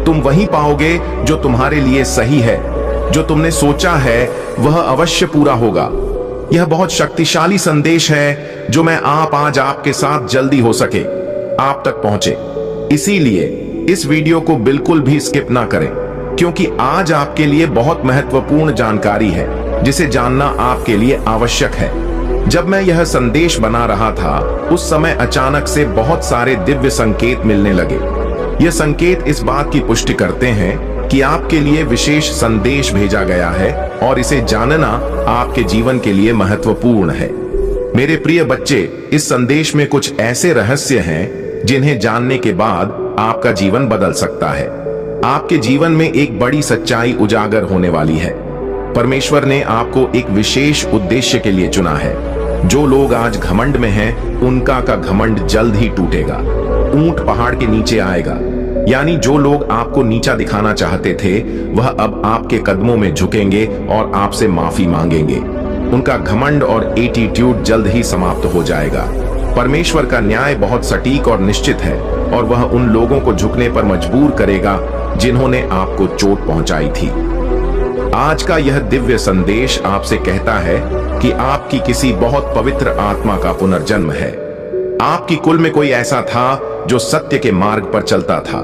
तुम वही पाओगे जो तुम्हारे लिए सही है। जो तुमने सोचा है वह अवश्य पूरा होगा। यह बहुत शक्तिशाली संदेश है जो मैं आज आपके साथ जल्दी हो सके आप तक पहुंचे। इसीलिए इस वीडियो को बिल्कुल भी स्किप ना करें, क्योंकि आज आपके लिए बहुत महत्वपूर्ण जानकारी है जिसे जानना आपके लिए आवश्यक है। जब मैं यह संदेश बना रहा था उस समय अचानक से बहुत सारे दिव्य संकेत मिलने लगे। यह संकेत इस बात की पुष्टि करते हैं कि आपके लिए विशेष संदेश भेजा गया है और इसे जानना आपके जीवन के लिए महत्वपूर्ण है। मेरे प्रिय बच्चे, इस संदेश में कुछ ऐसे रहस्य हैं जिन्हें जानने के बाद आपका जीवन बदल सकता है। आपके जीवन में एक बड़ी सच्चाई उजागर होने वाली है। परमेश्वर ने आपको एक विशेष उद्देश्य के लिए चुना है। जो लोग आज घमंड में हैं, उनका का घमंड जल्द ही टूटेगा। ऊंट पहाड़ के नीचे आएगा, यानी जो लोग आपको नीचा दिखाना चाहते थे वह अब आपके कदमों में झुकेंगे और आपसे माफी मांगेंगे। उनका घमंड और एटीट्यूड जल्द ही समाप्त हो जाएगा। परमेश्वर का न्याय बहुत सटीक और निश्चित है और वह उन लोगों को झुकने पर मजबूर करेगा जिन्होंने आपको चोट पहुंचाई थी। आज का यह दिव्य संदेश आपसे कहता है कि आपकी किसी बहुत पवित्र आत्मा का पुनर्जन्म है। आपकी कुल में कोई ऐसा था जो सत्य के मार्ग पर चलता था,